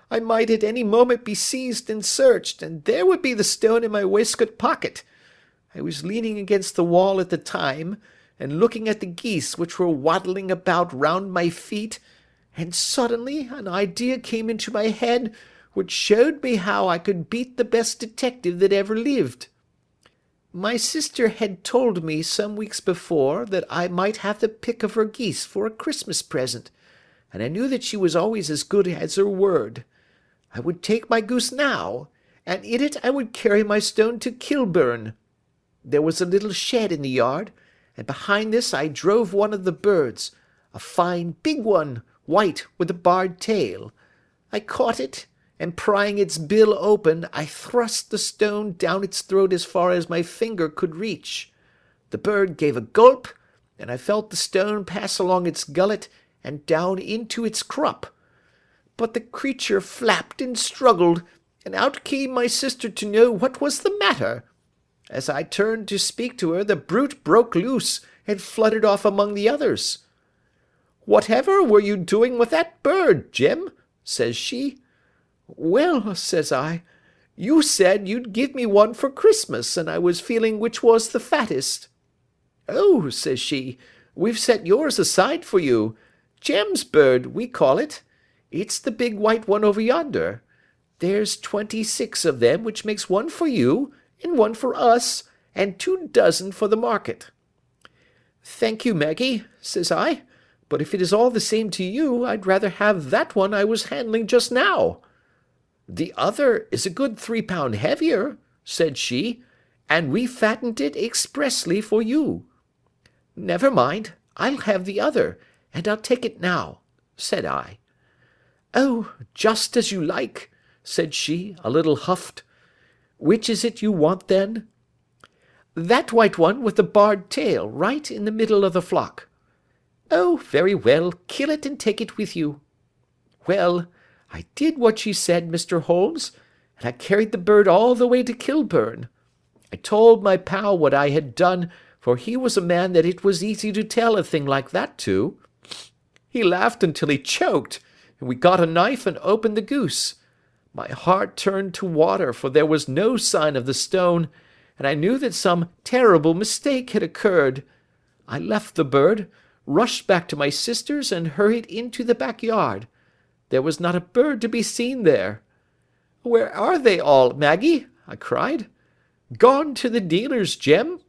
C: I might at any moment be seized and searched, and there would be the stone in my waistcoat pocket. I was leaning against the wall at the time, and looking at the geese which were waddling about round my feet, and suddenly an idea came into my head which showed me how I could beat the best detective that ever lived. My sister had told me some weeks before that I might have the pick of her geese for a Christmas present, and I knew that she was always as good as her word. I would take my goose now, and in it I would carry my stone to Kilburn. There was a little shed in the yard, and behind this I drove one of the birds, a fine big one, white with a barred tail. I caught it, and prying its bill open, I thrust the stone down its throat as far as my finger could reach. The bird gave a gulp, and I felt the stone pass along its gullet and down into its crop. But the creature flapped and struggled, and out came my sister to know what was the matter. As I turned to speak to her, the brute broke loose and fluttered off among the others. "Whatever were you doing with that bird, Jim?" says she. "Well," says I, "you said you'd give me one for Christmas, and I was feeling which was the fattest." "Oh," says she, "we've set yours aside for you. Jem's bird, we call it. It's the big white one over yonder. There's 26 of them, which makes one for you, and one for us, and 24 for the market." "Thank you, Maggie," says I, "but if it is all the same to you, I'd rather have that one I was handling just now." "The other is a good 3 pound heavier," said she, "and we fattened it expressly for you." "Never mind, I'll have the other, and I'll take it now," said I. "Oh, just as you like," said she, a little huffed. "Which is it you want, then?" "That white one with the barred tail, right in the middle of the flock." "Oh, very well, kill it and take it with you." Well, I did what she said, Mr. Holmes, and I carried the bird all the way to Kilburn. I told my pal what I had done, for he was a man that it was easy to tell a thing like that to. He laughed until he choked, and we got a knife and opened the goose. My heart turned to water, for there was no sign of the stone, and I knew that some terrible mistake had occurred. I left the bird, rushed back to my sister's, and hurried into the backyard. There was not a bird to be seen there. "Where are they all, Maggie?" I cried. "Gone to the dealers, Jem."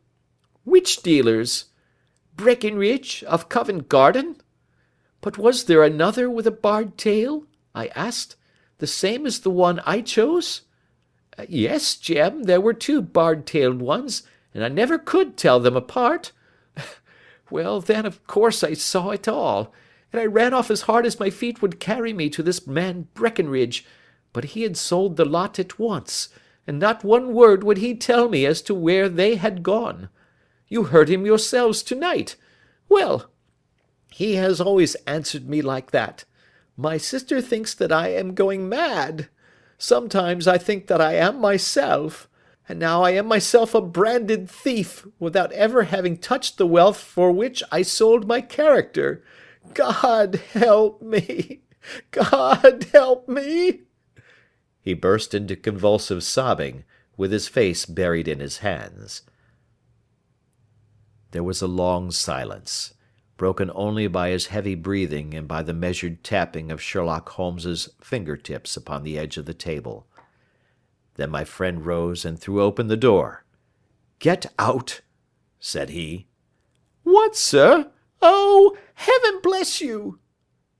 C: "Which dealers?" "Breckenridge, of Covent Garden." "But was there another with a barred tail?" I asked. "The same as the one I chose?" "Yes, Jem, there were 2 barred-tailed ones, and I never could tell them apart." "Well, then, of course I saw it all, and I ran off as hard as my feet would carry me to this man Breckenridge, but he had sold the lot at once, and not one word would he tell me as to where they had gone. You heard him yourselves to-night. Well, he has always answered me like that. My sister thinks that I am going mad. Sometimes I think that I am myself, and now I am myself a branded thief, without ever having touched the wealth for which I sold my character. God help me! God help me!" He burst into convulsive sobbing, with his face buried in his hands.
A: There was a long silence, broken only by his heavy breathing and by the measured tapping of Sherlock Holmes's finger-tips upon the edge of the table. Then my friend rose and threw open the door. "Get out," said he.
C: "What, sir? Oh, heaven bless you!"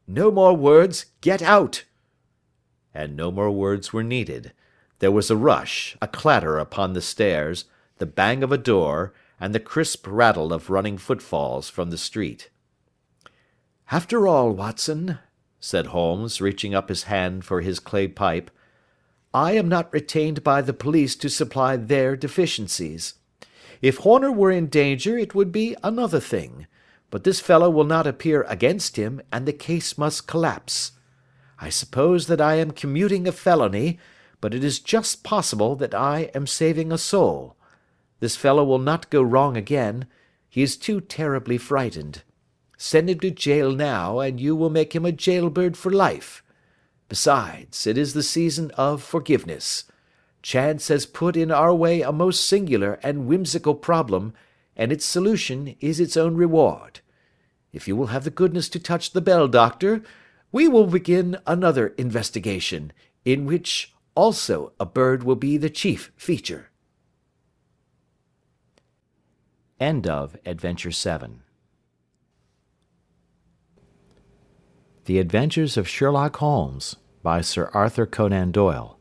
A: "No more words. Get out." And no more words were needed. There was a rush, a clatter upon the stairs, the bang of a door, and the crisp rattle of running footfalls from the street. "After all, Watson," said Holmes, reaching up his hand for his clay pipe, "I am not retained by the police to supply their deficiencies. If Horner were in danger it would be another thing, but this fellow will not appear against him, and the case must collapse. I suppose that I am commuting a felony, but it is just possible that I am saving a soul. This fellow will not go wrong again. He is too terribly frightened. Send him to jail now, and you will make him a jailbird for life. Besides, it is the season of forgiveness. Chance has put in our way a most singular and whimsical problem, and its solution is its own reward. If you will have the goodness to touch the bell, Doctor, we will begin another investigation, in which also a bird will be the chief feature." End of Adventure 7. The Adventures of Sherlock Holmes by Sir Arthur Conan Doyle.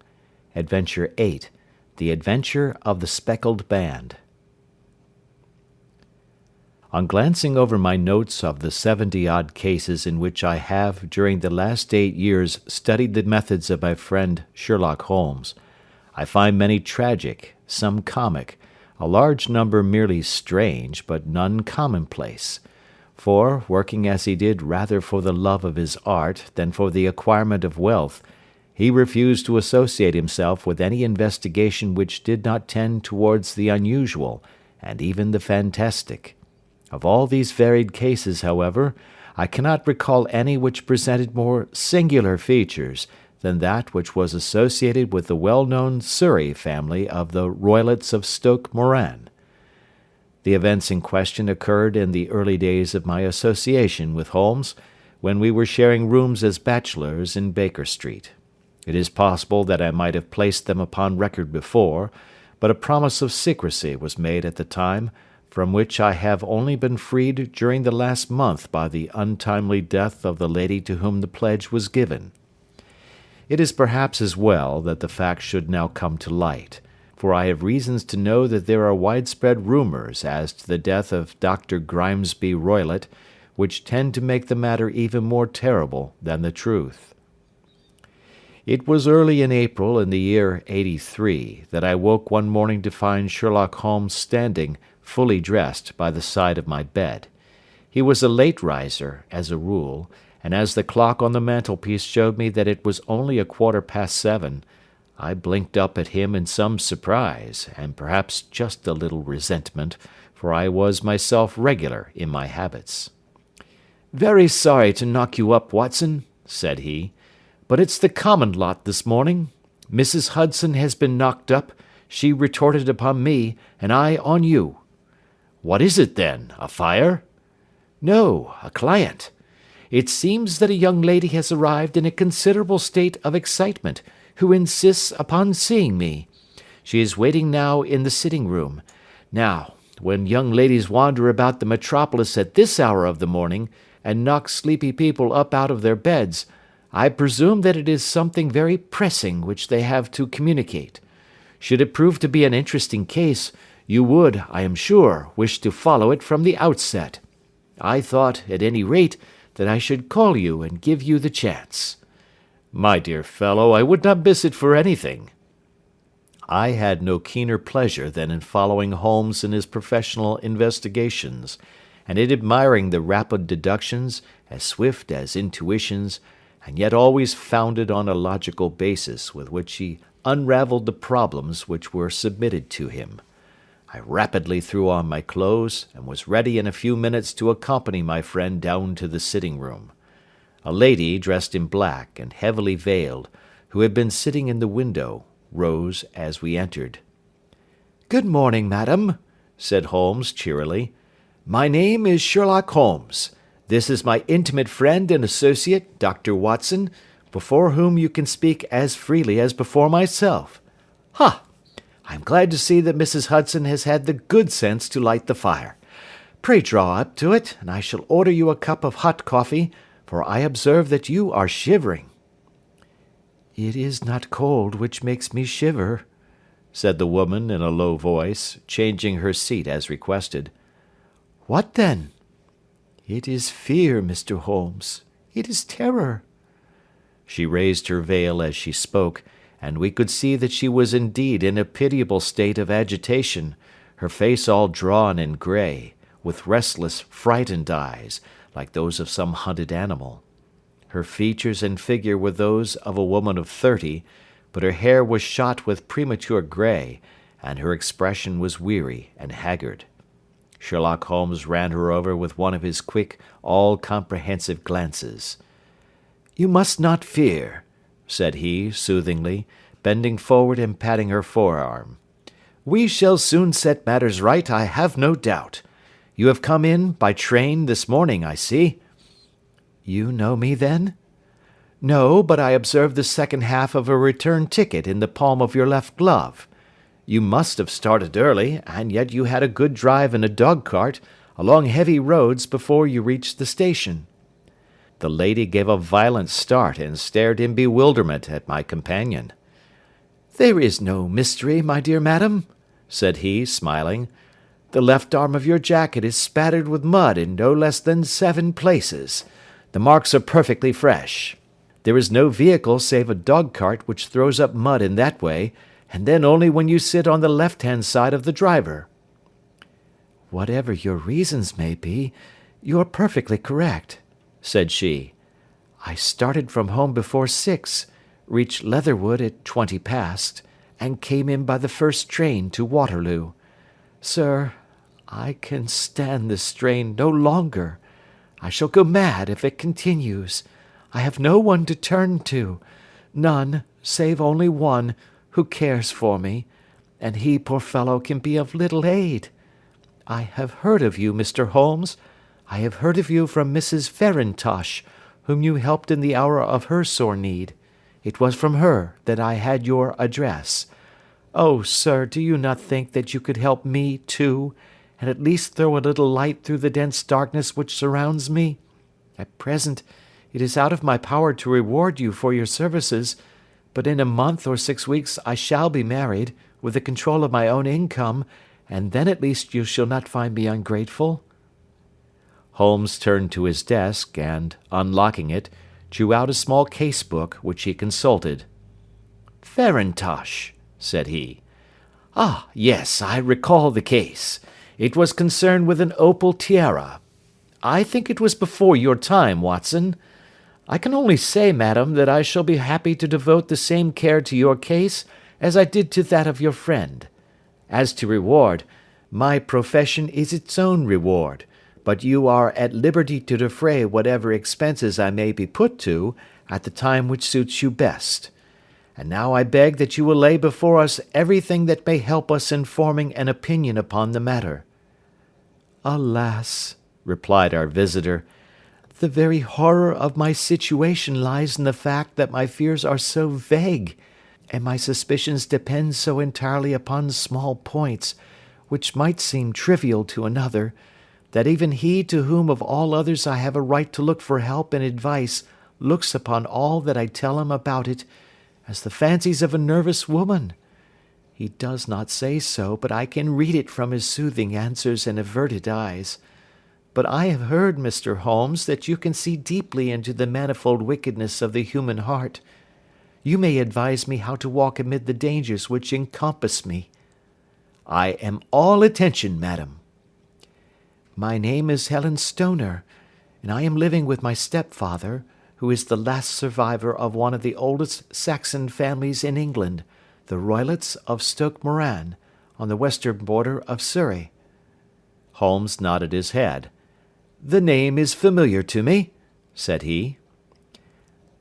A: Adventure 8. The Adventure of the Speckled Band. On glancing over my notes of the 70-odd cases in which I have during the last 8 years studied the methods of my friend Sherlock Holmes, I find many tragic, some comic, a large number merely strange, but none commonplace. For, working as he did rather for the love of his art than for the acquirement of wealth, he refused to associate himself with any investigation which did not tend towards the unusual, and even the fantastic. Of all these varied cases, however, I cannot recall any which presented more singular features than that which was associated with the well-known Surrey family of the Roylotts of Stoke Moran. The events in question occurred in the early days of my association with Holmes, when we were sharing rooms as bachelors in Baker Street. It is possible that I might have placed them upon record before, but a promise of secrecy was made at the time, from which I have only been freed during the last month by the untimely death of the lady to whom the pledge was given. It is perhaps as well that the fact should now come to light, for I have reasons to know that there are widespread rumours as to the death of Dr. Grimesby Roylott, which tend to make the matter even more terrible than the truth. It was early in April in the year '83 that I woke one morning to find Sherlock Holmes standing, fully dressed, by the side of my bed. He was a late riser, as a rule, and as the clock on the mantelpiece showed me that it was only 7:15, I blinked up at him in some surprise, and perhaps just a little resentment, for I was myself regular in my habits. "Very sorry to knock you up, Watson," said he, "but it's the common lot this morning. Mrs. Hudson has been knocked up, she retorted upon me, and I on you." "What is it, then? A fire?" "No, a client. It seems that a young lady has arrived in a considerable state of excitement, who insists upon seeing me. She is waiting now in the sitting-room. Now, when young ladies wander about the metropolis at this hour of the morning, and knock sleepy people up out of their beds, I presume that it is something very pressing which they have to communicate. Should it prove to be an interesting case, you would, I am sure, wish to follow it from the outset. I thought, at any rate, that I should call you and give you the chance." "My dear fellow, I would not miss it for anything." I had no keener pleasure than in following Holmes in his professional investigations, and in admiring the rapid deductions, as swift as intuitions, and yet always founded on a logical basis with which he unravelled the problems which were submitted to him. I rapidly threw on my clothes, and was ready in a few minutes to accompany my friend down to the sitting-room. A lady, dressed in black and heavily veiled, who had been sitting in the window, rose as we entered. "Good morning, madam," said Holmes cheerily. My name is Sherlock Holmes. This is my intimate friend and associate, Dr. Watson, before whom you can speak as freely as before myself. Ha! I'm glad to see that Mrs. Hudson has had the good sense to light the fire. Pray draw up to it, and I shall order you a cup of hot coffee, for I observe that you are shivering. It is not cold which makes me shiver, said the woman in a low voice, changing her seat as requested. What then? It is fear, Mr. Holmes. It is terror. She raised her veil as she spoke, and we could see that she was indeed in a pitiable state of agitation, her face all drawn and grey, with restless, frightened eyes, like those of some hunted animal. Her features and figure were those of a woman of 30, but her hair was shot with premature grey, and her expression was weary and haggard. Sherlock Holmes ran her over with one of his quick, all-comprehensive glances. "You must not fear," said he, soothingly, bending forward and patting her forearm. "We shall soon set matters right, I have no doubt. You have come in by train this morning, I see." "You know me, then?" "No, but I observed the second half of a return ticket in the palm of your left glove. You must have started early, and yet you had a good drive in a dog-cart, along heavy roads, before you reached the station." The lady gave a violent start and stared in bewilderment at my companion. "There is no mystery, my dear madam," said he, smiling. "The left arm of your jacket is spattered with mud in no less than 7 places. The marks are perfectly fresh. There is no vehicle save a dog-cart which throws up mud in that way, and then only when you sit on the left-hand side of the driver." "Whatever your reasons may be, you are perfectly correct," said she. "I started from home before 6, reached Leatherwood at 20 past, and came in by the first train to Waterloo. Sir, I can stand this strain no longer. I shall go mad if it continues. I have no one to turn to, none, save only one, who cares for me, and he, poor fellow, can be of little aid. I have heard of you, Mr. Holmes. I have heard of you from Mrs. Farintosh, whom you helped in the hour of her sore need. It was from her that I had your address. Oh, sir, do you not think that you could help me, too, and at least throw a little light through the dense darkness which surrounds me? At present, it is out of my power to reward you for your services, but in a month or 6 weeks I shall be married, with the control of my own income, and then at least you shall not find me ungrateful." Holmes turned to his desk, and, unlocking it, drew out a small case-book, which he consulted. "Farintosh," said he. "Ah, yes, I recall the case. It was concerned with an opal tiara. I think it was before your time, Watson. I can only say, madam, that I shall be happy to devote the same care to your case as I did to that of your friend. As to reward, my profession is its own reward, but you are at liberty to defray whatever expenses I may be put to, at the time which suits you best. And now I beg that you will lay before us everything that may help us in forming an opinion upon the matter." "Alas," replied our visitor, "the very horror of my situation lies in the fact that my fears are so vague, and my suspicions depend so entirely upon small points, which might seem trivial to another, that even he to whom of all others I have a right to look for help and advice looks upon all that I tell him about it as the fancies of a nervous woman. He does not say so, but I can read it from his soothing answers and averted eyes. But I have heard, Mr. Holmes, that you can see deeply into the manifold wickedness of the human heart. You may advise me how to walk amid the dangers which encompass me." "I am all attention, madam." "My name is Helen Stoner, and I am living with my stepfather, who is the last survivor of one of the oldest Saxon families in England, the Roylotts of Stoke Moran, on the western border of Surrey." Holmes nodded his head. "The name is familiar to me," said he.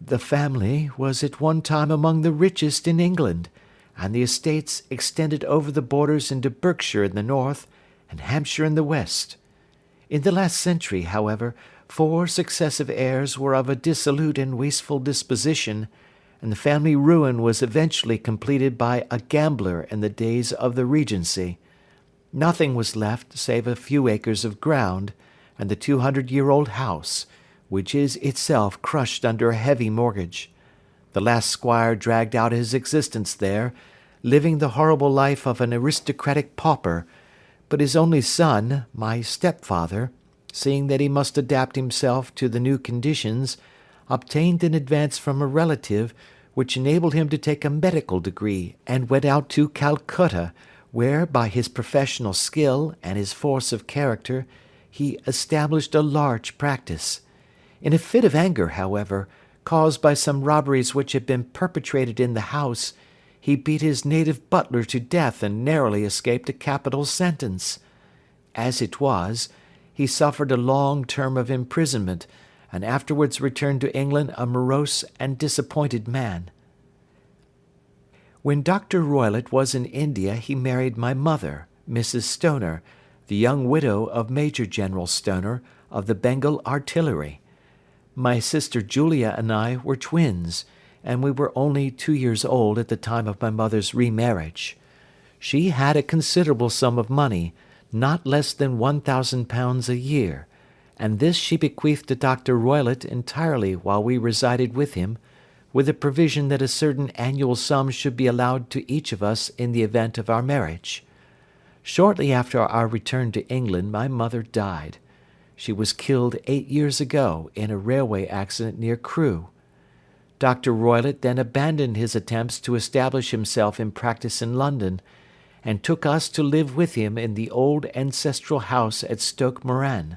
A: "The family was at one time among the richest in England, and the estates extended over the borders into Berkshire in the north, and Hampshire in the west. In the last century, however, 4 successive heirs were of a dissolute and wasteful disposition, and the family ruin was eventually completed by a gambler in the days of the Regency. Nothing was left save a few acres of ground, and the 200-year-old house, which is itself crushed under a heavy mortgage. The last squire dragged out his existence there, living the horrible life of an aristocratic pauper, but his only son, my stepfather, seeing that he must adapt himself to the new conditions, obtained an advance from a relative which enabled him to take a medical degree, and went out to Calcutta, where, by his professional skill and his force of character, he established a large practice. In a fit of anger, however, caused by some robberies which had been perpetrated in the house, he beat his native butler to death and narrowly escaped a capital sentence. As it was, he suffered a long term of imprisonment, and afterwards returned to England a morose and disappointed man. When Dr. Roylott was in India he married my mother, Mrs. Stoner, the young widow of Major General Stoner, of the Bengal Artillery. My sister Julia and I were twins, and we were only 2 years old at the time of my mother's remarriage. She had a considerable sum of money, not less than £1,000 a year, and this she bequeathed to Dr. Roylott entirely while we resided with him, with the provision that a certain annual sum should be allowed to each of us in the event of our marriage. Shortly after our return to England my mother died. She was killed 8 years ago in a railway accident near Crewe. Dr. Roylott then abandoned his attempts to establish himself in practice in London, and took us to live with him in the old ancestral house at Stoke Moran.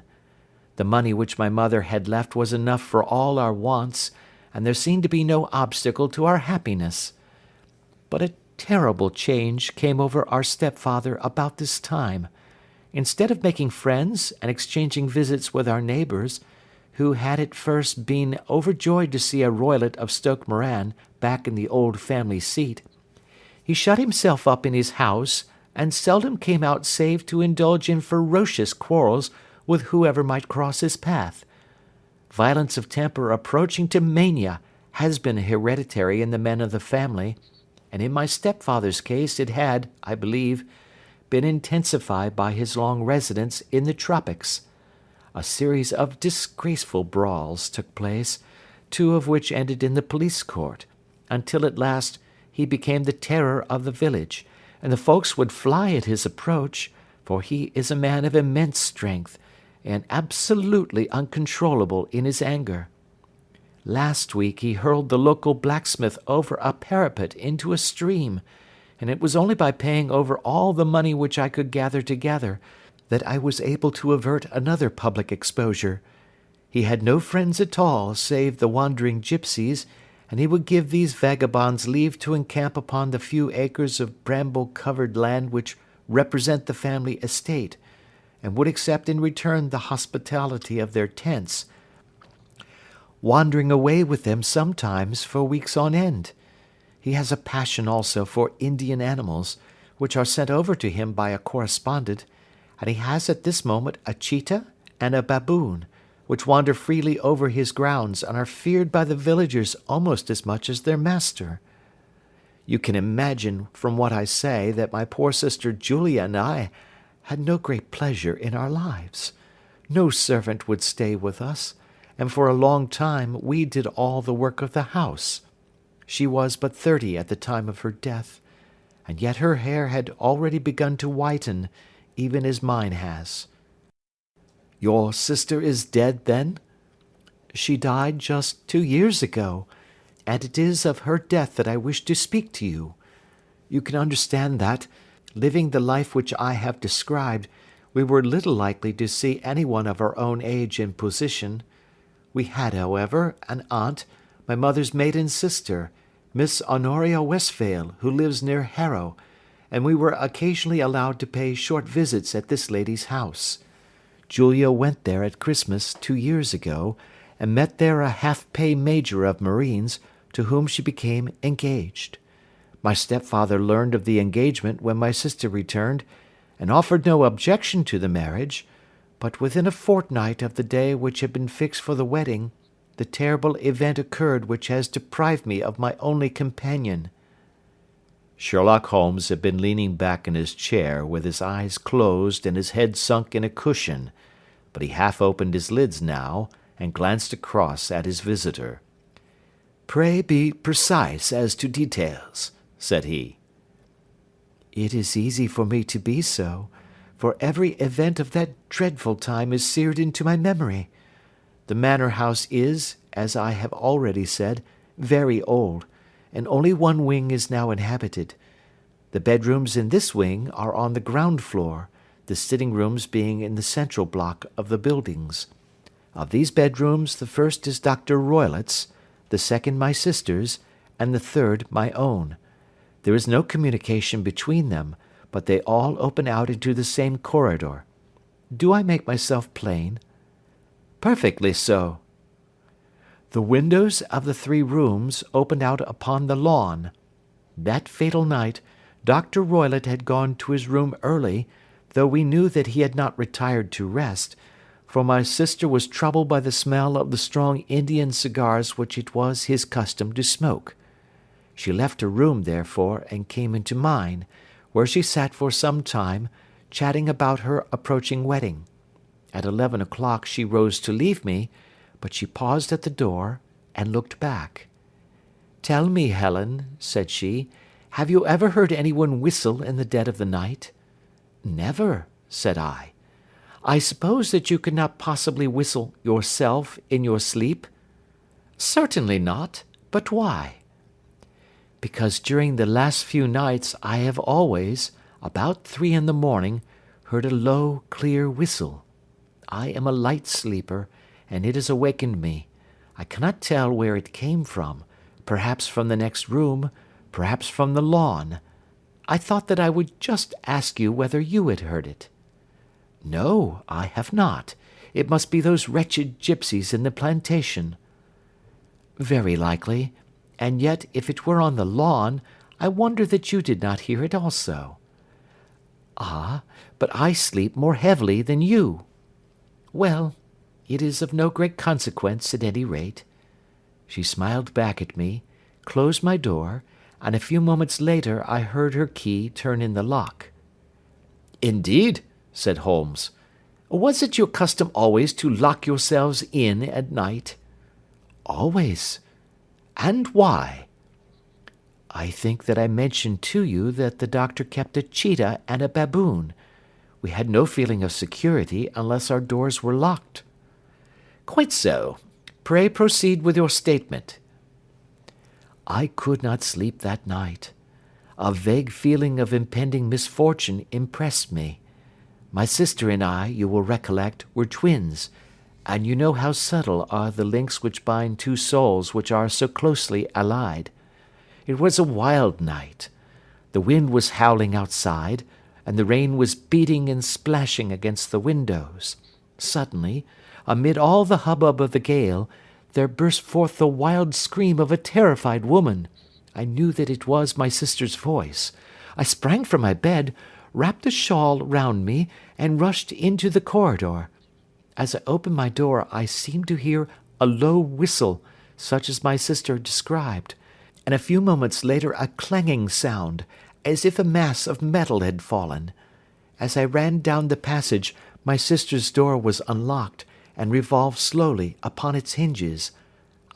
A: The money which my mother had left was enough for all our wants, and there seemed to be no obstacle to our happiness. But a terrible change came over our stepfather about this time. Instead of making friends and exchanging visits with our neighbours, who had at first been overjoyed to see a Roylott of Stoke Moran back in the old family seat, he shut himself up in his house, and seldom came out save to indulge in ferocious quarrels with whoever might cross his path. Violence of temper approaching to mania has been hereditary in the men of the family, and in my stepfather's case it had, I believe, been intensified by his long residence in the tropics. A series of disgraceful brawls took place, 2 of which ended in the police court, until at last he became the terror of the village, and the folks would fly at his approach, for he is a man of immense strength, and absolutely uncontrollable in his anger. Last week he hurled the local blacksmith over a parapet into a stream, and it was only by paying over all the money which I could gather together that I was able to avert another public exposure. He had no friends at all save the wandering gipsies, and he would give these vagabonds leave to encamp upon the few acres of bramble-covered land which represent the family estate, and would accept in return the hospitality of their tents, wandering away with them sometimes for weeks on end. He has a passion also for Indian animals, which are sent over to him by a correspondent, and he has at this moment a cheetah and a baboon, which wander freely over his grounds and are feared by the villagers almost as much as their master. You can imagine from what I say that my poor sister Julia and I had no great pleasure in our lives. No servant would stay with us, and for a long time we did all the work of the house. She was but 30 at the time of her death, and yet her hair had already begun to whiten, even as mine has. Your sister is dead, then? She died just 2 years ago, and it is of her death that I wish to speak to you. You can understand that, living the life which I have described, we were little likely to see any one of our own age and position. We had, however, an aunt, my mother's maiden sister, Miss Honoria Westphail, who lives near Harrow, and we were occasionally allowed to pay short visits at this lady's house. Julia went there at Christmas 2 years ago, and met there a half-pay major of marines, to whom she became engaged. My stepfather learned of the engagement when my sister returned, and offered no objection to the marriage, But within a fortnight of the day which had been fixed for the wedding, the terrible event occurred which has deprived me of my only companion."
B: Sherlock Holmes had been leaning back in his chair with his eyes closed and his head sunk in a cushion, but he half opened his lids now and glanced across at his visitor.
A: "Pray be precise as to details," said he. "It is easy for me to be so, for every event of that dreadful time is seared into my memory. The manor house is, as I have already said, very old, and only one wing is now inhabited. The bedrooms in this wing are on the ground floor, the sitting rooms being in the central block of the buildings. Of these bedrooms, the first is Dr. Roylott's, the second my sister's, and the third my own. There is no communication between them, but they all open out into the same corridor. Do I make myself plain?" "Perfectly so." "The windows of the 3 rooms opened out upon the lawn. That fatal night, Dr. Roylott had gone to his room early, though we knew that he had not retired to rest, for my sister was troubled by the smell of the strong Indian cigars which it was his custom to smoke. She left her room, therefore, and came into mine, where she sat for some time, chatting about her approaching wedding. At 11 o'clock she rose to leave me, but she paused at the door, and looked back. 'Tell me, Helen,' said she, 'have you ever heard anyone whistle in the dead of the night?' 'Never,' said I. 'I suppose that you could not possibly whistle yourself in your sleep?' 'Certainly not. But why?' 'Because during the last few nights I have always, about 3 in the morning, heard a low, clear whistle. I am a light sleeper, and it has awakened me. I cannot tell where it came from, perhaps from the next room, perhaps from the lawn. I thought that I would just ask you whether you had heard it.' 'No, I have not. It must be those wretched gipsies in the plantation.' 'Very likely, and yet if it were on the lawn, I wonder that you did not hear it also.' 'Ah, but I sleep more heavily than you.' 'Well, it is of no great consequence at any rate.' She smiled back at me, closed my door, and a few moments later I heard her key turn in the lock. 'Indeed?' said Holmes. 'Was it your custom always to lock yourselves in at night?' 'Always.' 'And why?' 'I think that I mentioned to you that the doctor kept a cheetah and a baboon. We had no feeling of security unless our doors were locked.' 'Quite so. Pray proceed with your statement.' 'I could not sleep that night. A vague feeling of impending misfortune impressed me. My sister and I, you will recollect, were twins, and you know how subtle are the links which bind 2 souls which are so closely allied. It was a wild night. The wind was howling outside, and the rain was beating and splashing against the windows. Suddenly, amid all the hubbub of the gale, there burst forth the wild scream of a terrified woman. I knew that it was my sister's voice. I sprang from my bed, wrapped a shawl round me, and rushed into the corridor. As I opened my door I seemed to hear a low whistle, such as my sister described, and a few moments later a clanging sound, as if a mass of metal had fallen. As I ran down the passage, my sister's door was unlocked, and revolved slowly upon its hinges.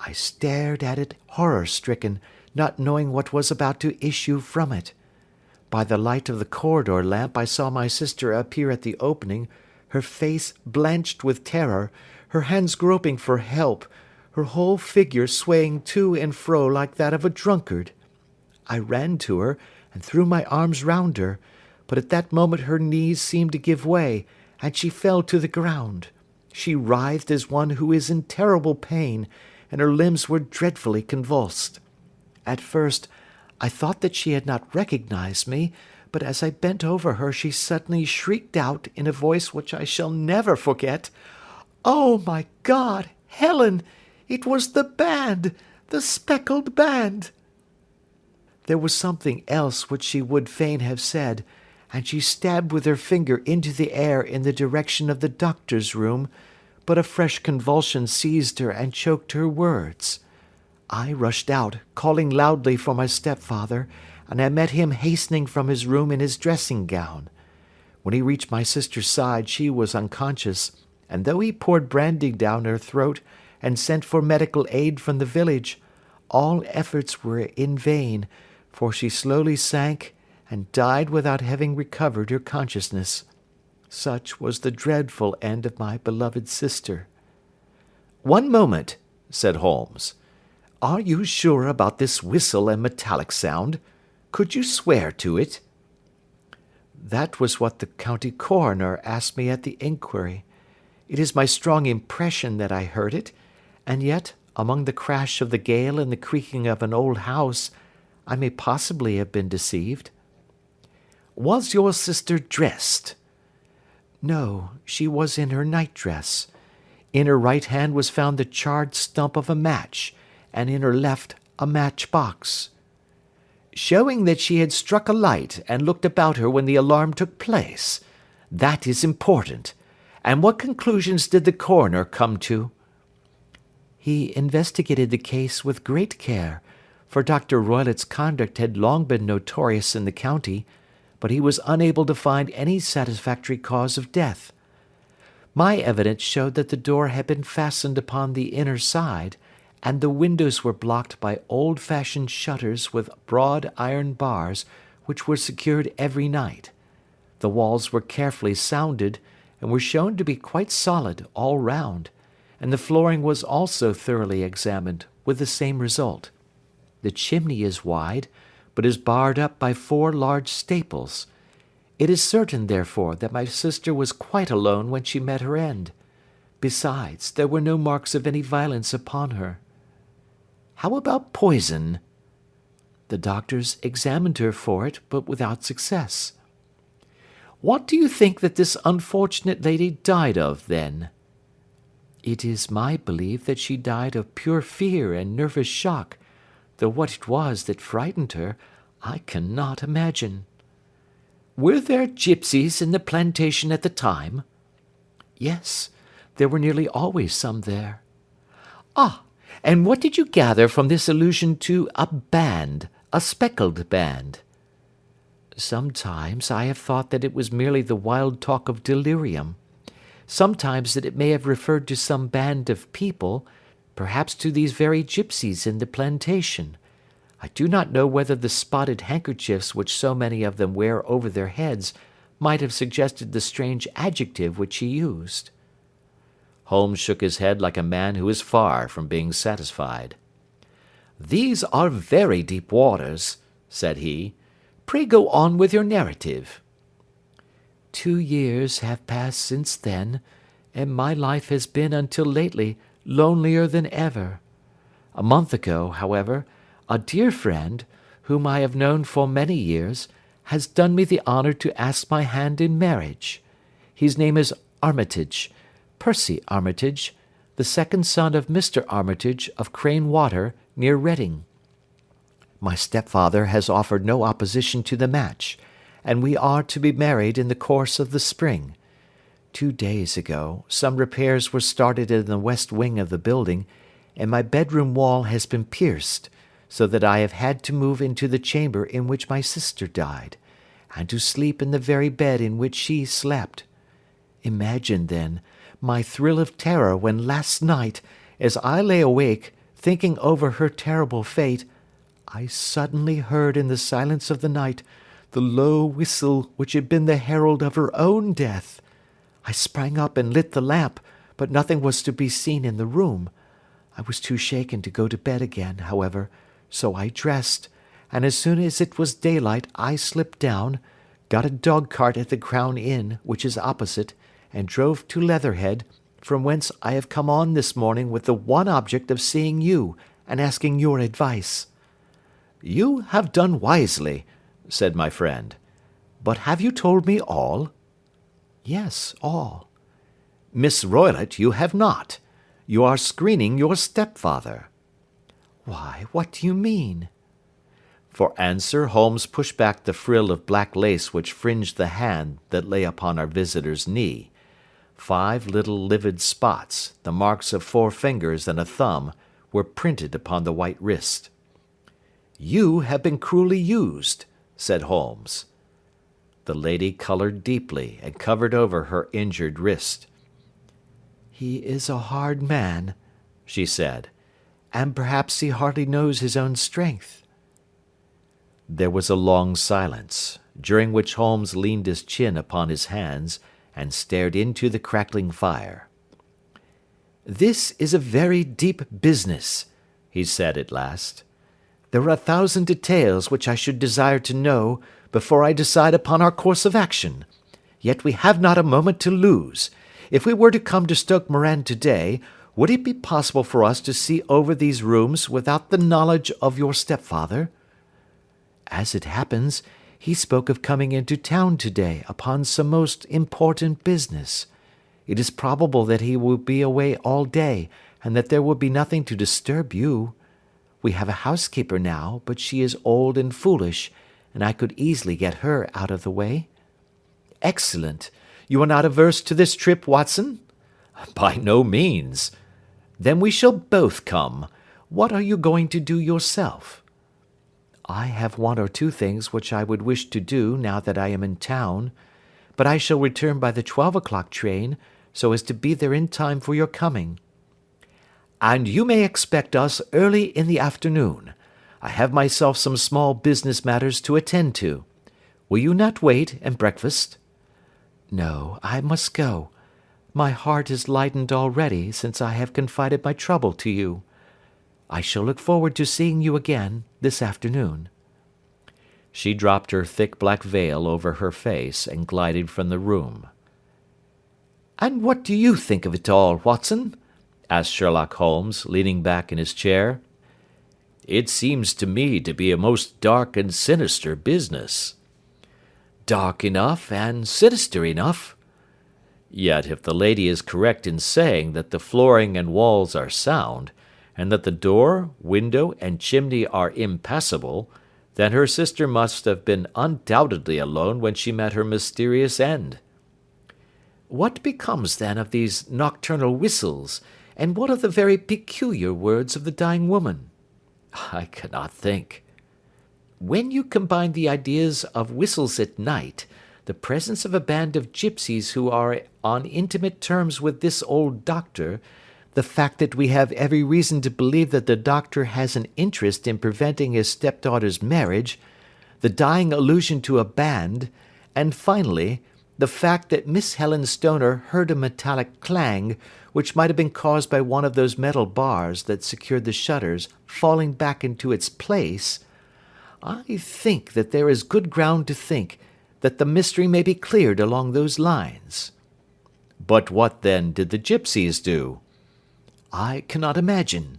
A: I stared at it horror-stricken, not knowing what was about to issue from it. By the light of the corridor lamp I saw my sister appear at the opening, her face blanched with terror, her hands groping for help, her whole figure swaying to and fro like that of a drunkard. I ran to her, and threw my arms round her, but at that moment her knees seemed to give way, and she fell to the ground. She writhed as one who is in terrible pain, and her limbs were dreadfully convulsed. At first, I thought that she had not recognized me, but as I bent over her she suddenly shrieked out in a voice which I shall never forget, "Oh, my God, Helen! It was the band! The speckled band!" There was something else which she would fain have said, and she stabbed with her finger into the air in the direction of the doctor's room, but a fresh convulsion seized her and choked her words. I rushed out, calling loudly for my stepfather, and I met him hastening from his room in his dressing gown. When he reached my sister's side, she was unconscious, and though he poured brandy down her throat and sent for medical aid from the village, all efforts were in vain, for she slowly sank and died without having recovered her consciousness. Such was the dreadful end of my beloved sister.
B: "One moment," said Holmes.
A: Are you sure about this whistle and metallic sound? Could you swear to it? That was what the county coroner asked me at the inquiry. It is my strong impression that I heard it, and yet, among the crash of the gale and the creaking of an old house, I may possibly have been deceived.
B: Was your sister dressed?
A: No, she was in her nightdress. In her right hand was found the charred stump of a match, and in her left a matchbox.
B: Showing that she had struck a light and looked about her when the alarm took place. That is important. And what conclusions did the coroner come to?
A: He investigated the case with great care, for Dr. Roylott's conduct had long been notorious in the county, but he was unable to find any satisfactory cause of death. My evidence showed that the door had been fastened upon the inner side, and the windows were blocked by old-fashioned shutters with broad iron bars, which were secured every night. The walls were carefully sounded, and were shown to be quite solid all round, and the flooring was also thoroughly examined, with the same result. The chimney is wide, but is barred up by 4 large staples. It is certain, therefore, that my sister was quite alone when she met her end. Besides, there were no marks of any violence upon her.
B: How about poison?
A: The doctors examined her for it, but without success.
B: What do you think that this unfortunate lady died of, then?
A: It is my belief that she died of pure fear and nervous shock, though what it was that frightened her, I cannot imagine.
B: Were there gypsies in the plantation at the time?
A: Yes, there were nearly always some there.
B: Ah, and what did you gather from this allusion to a band, a speckled band?
A: Sometimes I have thought that it was merely the wild talk of delirium. Sometimes that it may have referred to some band of people, perhaps to these very gypsies in the plantation. I do not know whether the spotted handkerchiefs which so many of them wear over their heads might have suggested the strange adjective which he used.
B: Holmes shook his head like a man who is far from being satisfied. "These are very deep waters," said he. "Pray go on with your narrative."
A: 2 years have passed since then, and my life has been until lately lonelier than ever. A month ago, however, a dear friend, whom I have known for many years, has done me the honour to ask my hand in marriage. His name is Armitage, Percy Armitage, the second son of Mr. Armitage of Crane Water, near Reading. My stepfather has offered no opposition to the match, and we are to be married in the course of the spring. 2 days ago, some repairs were started in the west wing of the building, and my bedroom wall has been pierced, so that I have had to move into the chamber in which my sister died, and to sleep in the very bed in which she slept. Imagine, then, my thrill of terror when last night, as I lay awake, thinking over her terrible fate, I suddenly heard in the silence of the night the low whistle which had been the herald of her own death. I sprang up and lit the lamp, but nothing was to be seen in the room. I was too shaken to go to bed again, however, so I dressed, and as soon as it was daylight I slipped down, got a dog-cart at the Crown Inn, which is opposite, and drove to Leatherhead, from whence I have come on this morning with the one object of seeing you and asking your advice."
B: "You have done wisely," said my friend. "But have you told me all?"
A: "Yes, all."
B: "Miss Roylott, you have not. You are screening your stepfather."
A: "Why, what do you mean?" For answer, Holmes pushed back the frill of black lace which fringed the hand that lay upon our visitor's knee. 5 little livid spots, the marks of 4 fingers and a thumb, were printed upon the white wrist. "You have been cruelly used," said Holmes. The lady coloured deeply and covered over her injured wrist. "He is a hard man," she said, "and perhaps he hardly knows his own strength." There was a long silence, during which Holmes leaned his chin upon his hands and stared into the crackling fire. "This is a very deep business," he said at last. "There are 1,000 details which I should desire to know before I decide upon our course of action. Yet we have not a moment to lose. If we were to come to Stoke Moran today, would it be possible for us to see over these rooms without the knowledge of your stepfather?" "As it happens, he spoke of coming into town today upon some most important business. It is probable that he will be away all day, and that there will be nothing to disturb you. We have a housekeeper now, but she is old and foolish, and I could easily get her out of the way." "Excellent. You are not averse to this trip, Watson?" "By no means." "Then we shall both come. What are you going to do yourself?" "I have 1 or 2 things which I would wish to do now that I am in town, but I shall return by the 12 o'clock train, so as to be there in time for your coming." "And you may expect us early in the afternoon. I have myself some small business matters to attend to. Will you not wait and breakfast?" "No, I must go. My heart is lightened already since I have confided my trouble to you. I shall look forward to seeing you again this afternoon." She dropped her thick black veil over her face and glided from the room. "And what do you think of it all, Watson?" asked Sherlock Holmes, leaning back in his chair.
B: "It seems to me to be a most dark and sinister business."
A: "Dark enough and sinister enough."
B: "Yet if the lady is correct in saying that the flooring and walls are sound, and that the door, window, and chimney are impassable, then her sister must have been undoubtedly alone when she met her mysterious end."
A: "What becomes then of these nocturnal whistles, and what of the very peculiar words of the dying woman?"
B: "I cannot think."
A: "When you combine the ideas of whistles at night, the presence of a band of gipsies who are on intimate terms with this old doctor, the fact that we have every reason to believe that the doctor has an interest in preventing his stepdaughter's marriage, the dying allusion to a band, and finally, the fact that Miss Helen Stoner heard a metallic clang, which might have been caused by one of those metal bars that secured the shutters falling back into its place, I think that there is good ground to think that the mystery may be cleared along those lines."
B: "But what then did the gipsies do?"
A: "I cannot imagine."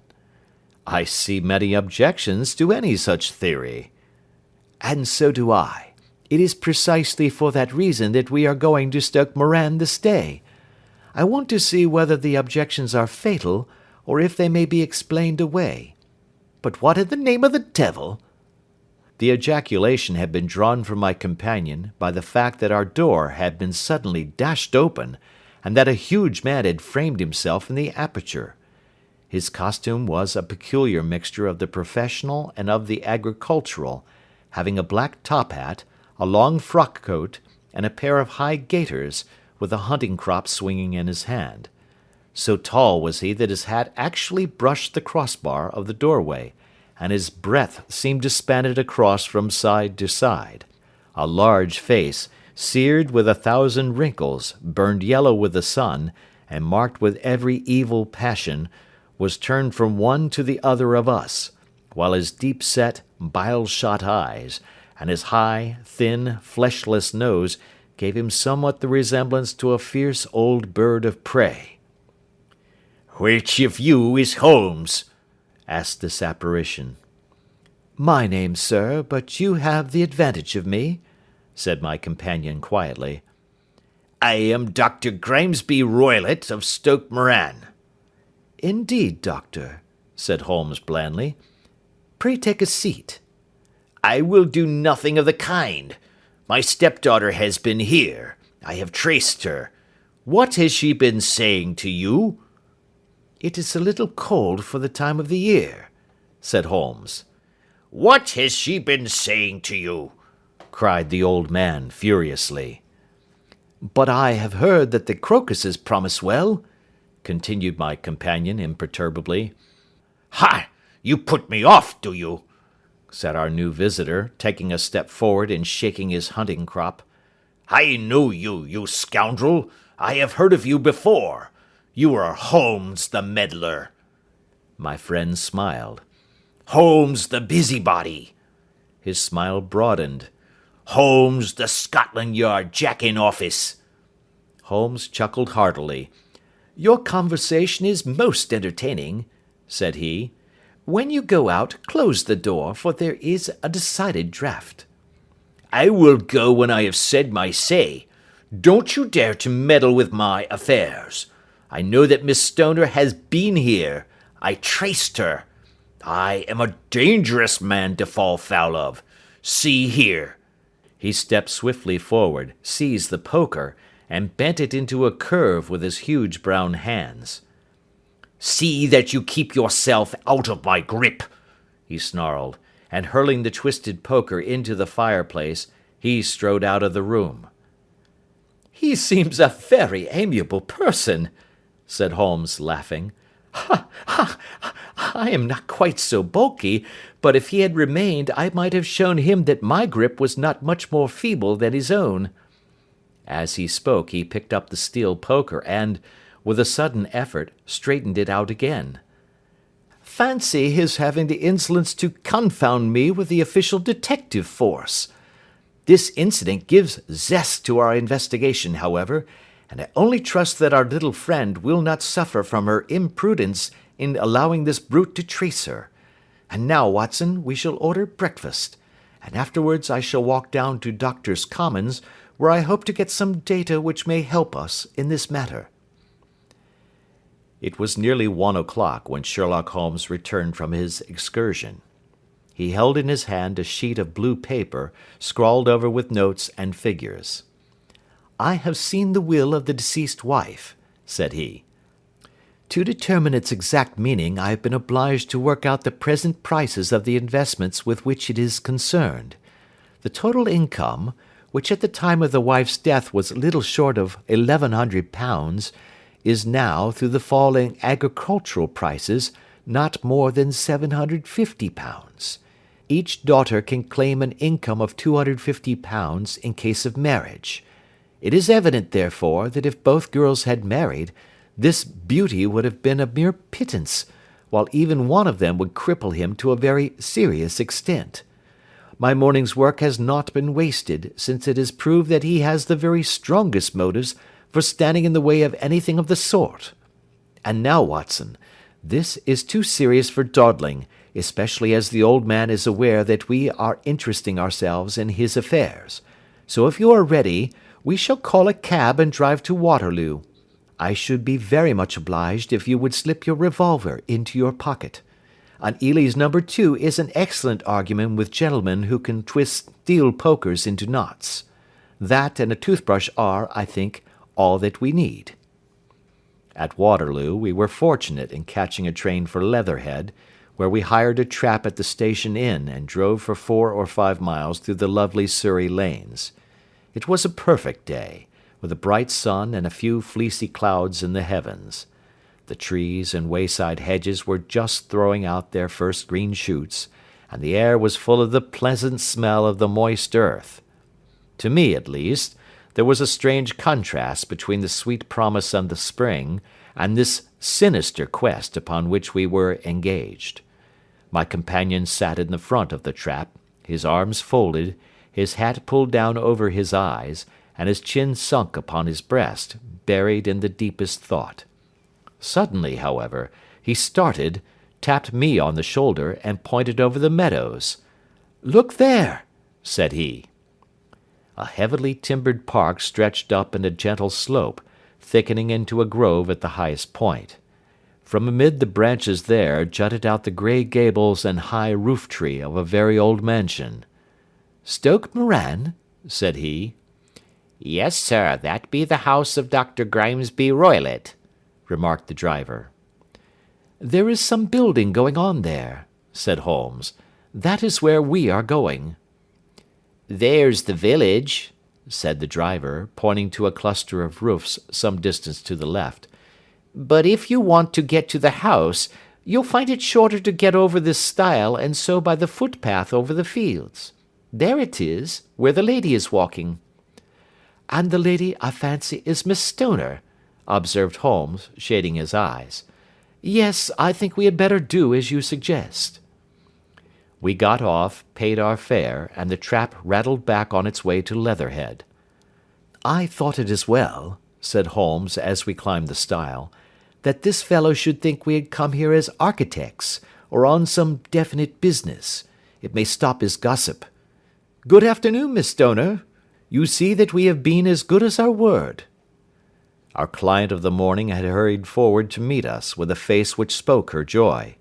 B: "I see many objections to any such theory."
A: "And so do I. It is precisely for that reason that we are going to Stoke Moran this day. I want to see whether the objections are fatal, or if they may be explained away. But what in the name of the devil—"
B: The ejaculation had been drawn from my companion by the fact that our door had been suddenly dashed open, and that a huge man had framed himself in the aperture. His costume was a peculiar mixture of the professional and of the agricultural, having a black top hat, a long frock coat, and a pair of high gaiters, with a hunting crop swinging in his hand. So tall was he that his hat actually brushed the crossbar of the doorway, and his breadth seemed to span it across from side to side. A large face, seared with 1,000 wrinkles, burned yellow with the sun, and marked with every evil passion, was turned from one to the other of us, while his deep-set, bile-shot eyes, and his high, thin, fleshless nose gave him somewhat the resemblance to a fierce old bird of prey.
C: "Which of you is Holmes?"
A: asked this apparition. "My name, sir, but you have the advantage of me," said my companion quietly.
C: "I am Dr. Grimesby Roylott of Stoke Moran."
A: "Indeed, doctor," said Holmes blandly. "Pray take a seat."
B: I will do nothing of the kind. My stepdaughter has been here. I have traced her. What has she been saying to you?"
A: "It is a little cold for the time of the year," said Holmes.
B: "What has she been saying to you?" cried the old man furiously.
A: "But I have heard that the crocuses promise well," continued my companion imperturbably.
B: "Ha! You put me off, do you?"
A: said our new visitor, taking a step forward and shaking his hunting crop.
B: "I know you, you scoundrel. I have heard of you before. You are Holmes the meddler."
A: My friend smiled.
B: "Holmes the busybody."
A: His smile broadened.
B: "Holmes the Scotland Yard Jack-in-Office."
A: Holmes chuckled heartily. "Your conversation is most entertaining," said he. "When you go out, close the door, for there is a decided draught."
B: "I will go when I have said my say. Don't you dare to meddle with my affairs. I know that Miss Stoner has been here. I traced her. I am a dangerous man to fall foul of. See here."
A: He stepped swiftly forward, seized the poker, and bent it into a curve with his huge brown hands.
B: "See that you keep yourself out of my grip,"
A: he snarled, and hurling the twisted poker into the fireplace, he strode out of the room. "He seems a very amiable person," said Holmes, laughing. "Ha, ha! I am not quite so bulky, but if he had remained, I might have shown him that my grip was not much more feeble than his own." As he spoke, he picked up the steel poker and, with a sudden effort, straightened it out again. "Fancy his having the insolence to confound me with the official detective force! This incident gives zest to our investigation, however, and I only trust that our little friend will not suffer from her imprudence in allowing this brute to trace her. And now, Watson, we shall order breakfast, and afterwards I shall walk down to Doctors' Commons, where I hope to get some data which may help us in this matter." It was nearly 1 o'clock when Sherlock Holmes returned from his excursion. He held in his hand a sheet of blue paper, scrawled over with notes and figures. "I have seen the will of the deceased wife," said he. "To determine its exact meaning, I have been obliged to work out the present prices of the investments with which it is concerned. The total income, which at the time of the wife's death was little short of £1,100, is now, through the fall in agricultural prices, not more than £750. Each daughter can claim an income of £250 in case of marriage. It is evident, therefore, that if both girls had married, this beauty would have been a mere pittance, while even one of them would cripple him to a very serious extent. My morning's work has not been wasted, since it has proved that he has the very strongest motives for standing in the way of anything of the sort. And now, Watson, this is too serious for dawdling, especially as the old man is aware that we are interesting ourselves in his affairs. So if you are ready, we shall call a cab and drive to Waterloo. I should be very much obliged if you would slip your revolver into your pocket. An Ely's No. 2 is an excellent argument with gentlemen who can twist steel pokers into knots. That and a toothbrush are, I think, all that we need." At Waterloo we were fortunate in catching a train for Leatherhead, where we hired a trap at the station inn and drove for 4 or 5 miles through the lovely Surrey lanes. It was a perfect day, with a bright sun and a few fleecy clouds in the heavens. The trees and wayside hedges were just throwing out their first green shoots, and the air was full of the pleasant smell of the moist earth. To me, at least, there was a strange contrast between the sweet promise of the spring and this sinister quest upon which we were engaged. My companion sat in the front of the trap, his arms folded, his hat pulled down over his eyes, and his chin sunk upon his breast, buried in the deepest thought. Suddenly, however, he started, tapped me on the shoulder, and pointed over the meadows. "Look there!" said he. A heavily timbered park stretched up in a gentle slope, thickening into a grove at the highest point. From amid the branches there jutted out the grey gables and high roof-tree of a very old mansion. Stoke Moran?" said he.
B: "Yes, sir, that be the house of Dr. Grimesby Roylott," remarked the driver.
A: "There is some building going on there," said Holmes. "That is where we are going."
B: "There's the village," said the driver, pointing to a cluster of roofs some distance to the left. "But if you want to get to the house, you'll find it shorter to get over this stile and so by the footpath over the fields. There it is, where the lady is walking."
A: "And the lady, I fancy, is Miss Stoner," observed Holmes, shading his eyes. "Yes, I think we had better do as you suggest." We got off, paid our fare, and the trap rattled back on its way to Leatherhead. "I thought it as well," said Holmes as we climbed the stile, "that this fellow should think we had come here as architects, or on some definite business. It may stop his gossip. Good afternoon, Miss Stoner. You see that we have been as good as our word." Our client of the morning had hurried forward to meet us with a face which spoke her joy.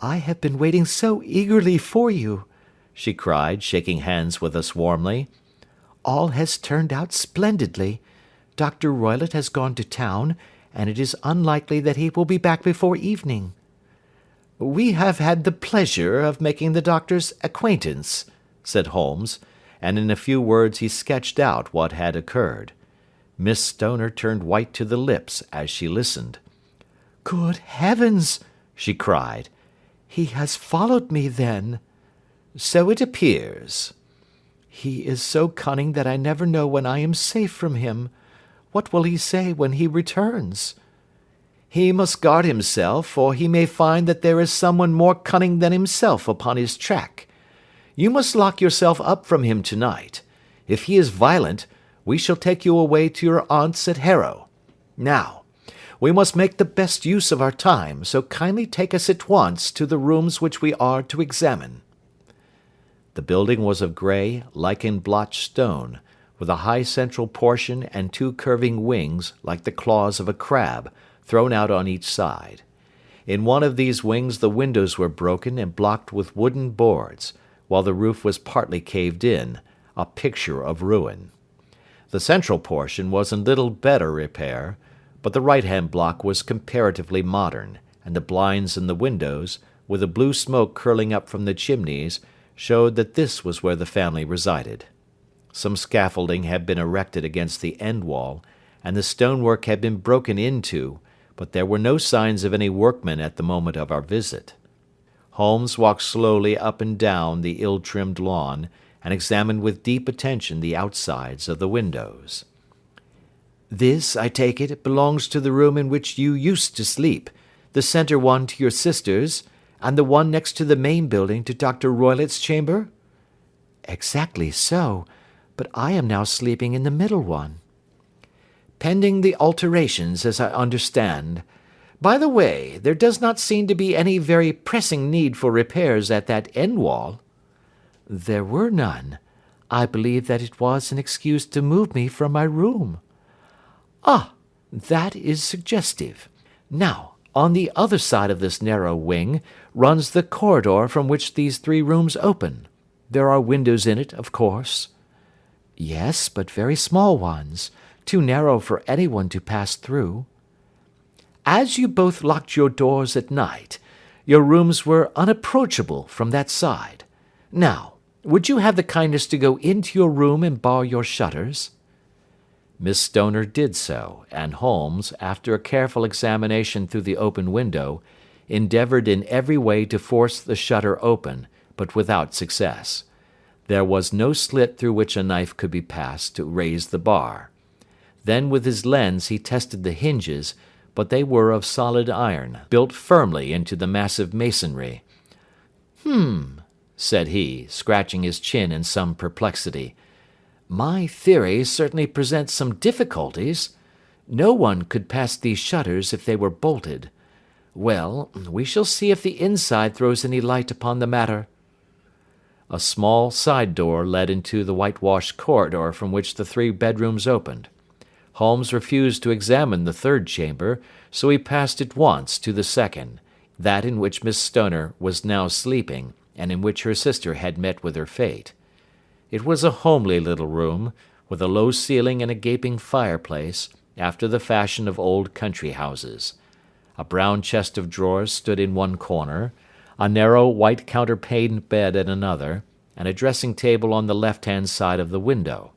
A: "I have been waiting so eagerly for you," she cried, shaking hands with us warmly. "All has turned out splendidly. Dr. Roylott has gone to town, and it is unlikely that he will be back before evening." "We have had the pleasure of making the doctor's acquaintance," said Holmes, and in a few words he sketched out what had occurred. Miss Stoner turned white to the lips as she listened. "Good heavens!" she cried. "He has followed me, then?" "So it appears." "He is so cunning that I never know when I am safe from him. What will he say when he returns?" "He must guard himself, for he may find that there is someone more cunning than himself upon his track. You must lock yourself up from him tonight. If he is violent, we shall take you away to your aunt's at Harrow. Now, we must make the best use of our time, so kindly take us at once to the rooms which we are to examine." The building was of grey, lichen-blotched stone, with a high central portion and two curving wings, like the claws of a crab, thrown out on each side. In one of these wings the windows were broken and blocked with wooden boards, while the roof was partly caved in, a picture of ruin. The central portion was in little better repair, but the right-hand block was comparatively modern, and the blinds in the windows, with the blue smoke curling up from the chimneys, showed that this was where the family resided. Some scaffolding had been erected against the end wall, and the stonework had been broken into, but there were no signs of any workmen at the moment of our visit. Holmes walked slowly up and down the ill-trimmed lawn, and examined with deep attention the outsides of the windows. "This, I take it, belongs to the room in which you used to sleep, the centre one to your sister's, and the one next to the main building to Dr. Roylott's chamber?" "Exactly so, but I am now sleeping in the middle one." "Pending the alterations, as I understand. By the way, there does not seem to be any very pressing need for repairs at that end wall." "There were none. I believe that it was an excuse to move me from my room." "Ah, that is suggestive. Now, on the other side of this narrow wing runs the corridor from which these three rooms open. There are windows in it, of course." "Yes, but very small ones, too narrow for anyone to pass through." "As you both locked your doors at night, your rooms were unapproachable from that side. Now, would you have the kindness to go into your room and bar your shutters?" Miss Stoner did so, and Holmes, after a careful examination through the open window, endeavoured in every way to force the shutter open, but without success. There was no slit through which a knife could be passed to raise the bar. Then with his lens he tested the hinges, but they were of solid iron, built firmly into the massive masonry. Said he, scratching his chin in some perplexity. "My theory certainly presents some difficulties. No one could pass these shutters if they were bolted. Well, we shall see if the inside throws any light upon the matter." A small side door led into the whitewashed corridor from which the three bedrooms opened. Holmes refused to examine the third chamber, so he passed at once to the second, that in which Miss Stoner was now sleeping, and in which her sister had met with her fate. It was a homely little room, with a low ceiling and a gaping fireplace, after the fashion of old country houses. A brown chest of drawers stood in one corner, a narrow white counterpaned bed in another, and a dressing table on the left-hand side of the window.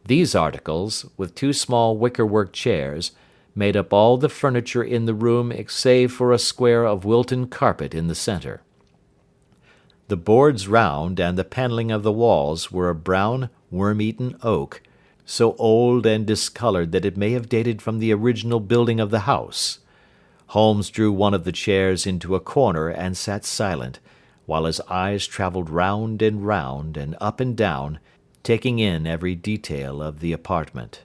A: These articles, with two small wicker-work chairs, made up all the furniture in the room save for a square of Wilton carpet in the centre. The boards round and the panelling of the walls were of brown, worm-eaten oak, so old and discoloured that it may have dated from the original building of the house. Holmes drew one of the chairs into a corner and sat silent, while his eyes travelled round and up and down, taking in every detail of the apartment.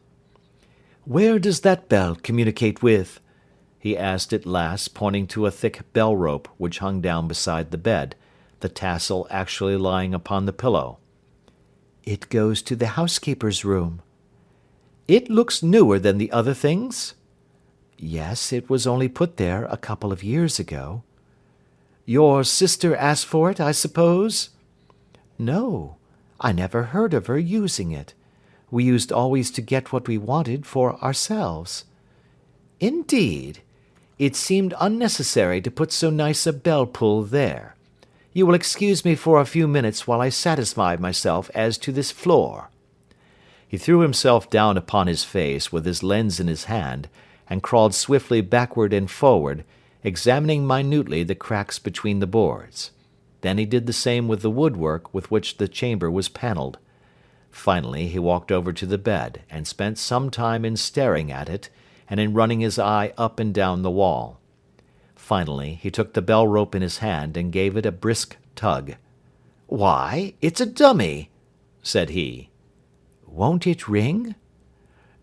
A: "Where does that bell communicate with?" he asked at last, pointing to a thick bell-rope which hung down beside the bed, the tassel actually lying upon the pillow. "It goes to the housekeeper's room." "It looks newer than the other things?" "Yes, it was only put there a couple of years ago." "Your sister asked for it, I suppose?" "No, I never heard of her using it. We used always to get what we wanted for ourselves." "Indeed? It seemed unnecessary to put so nice a bell-pull there. You will excuse me for a few minutes while I satisfy myself as to this floor." He threw himself down upon his face with his lens in his hand, and crawled swiftly backward and forward, examining minutely the cracks between the boards. Then he did the same with the woodwork with which the chamber was panelled. Finally he walked over to the bed, and spent some time in staring at it, and in running his eye up and down the wall. Finally he took the bell-rope in his hand and gave it a brisk tug. "Why, it's a dummy," said he. "Won't it ring?"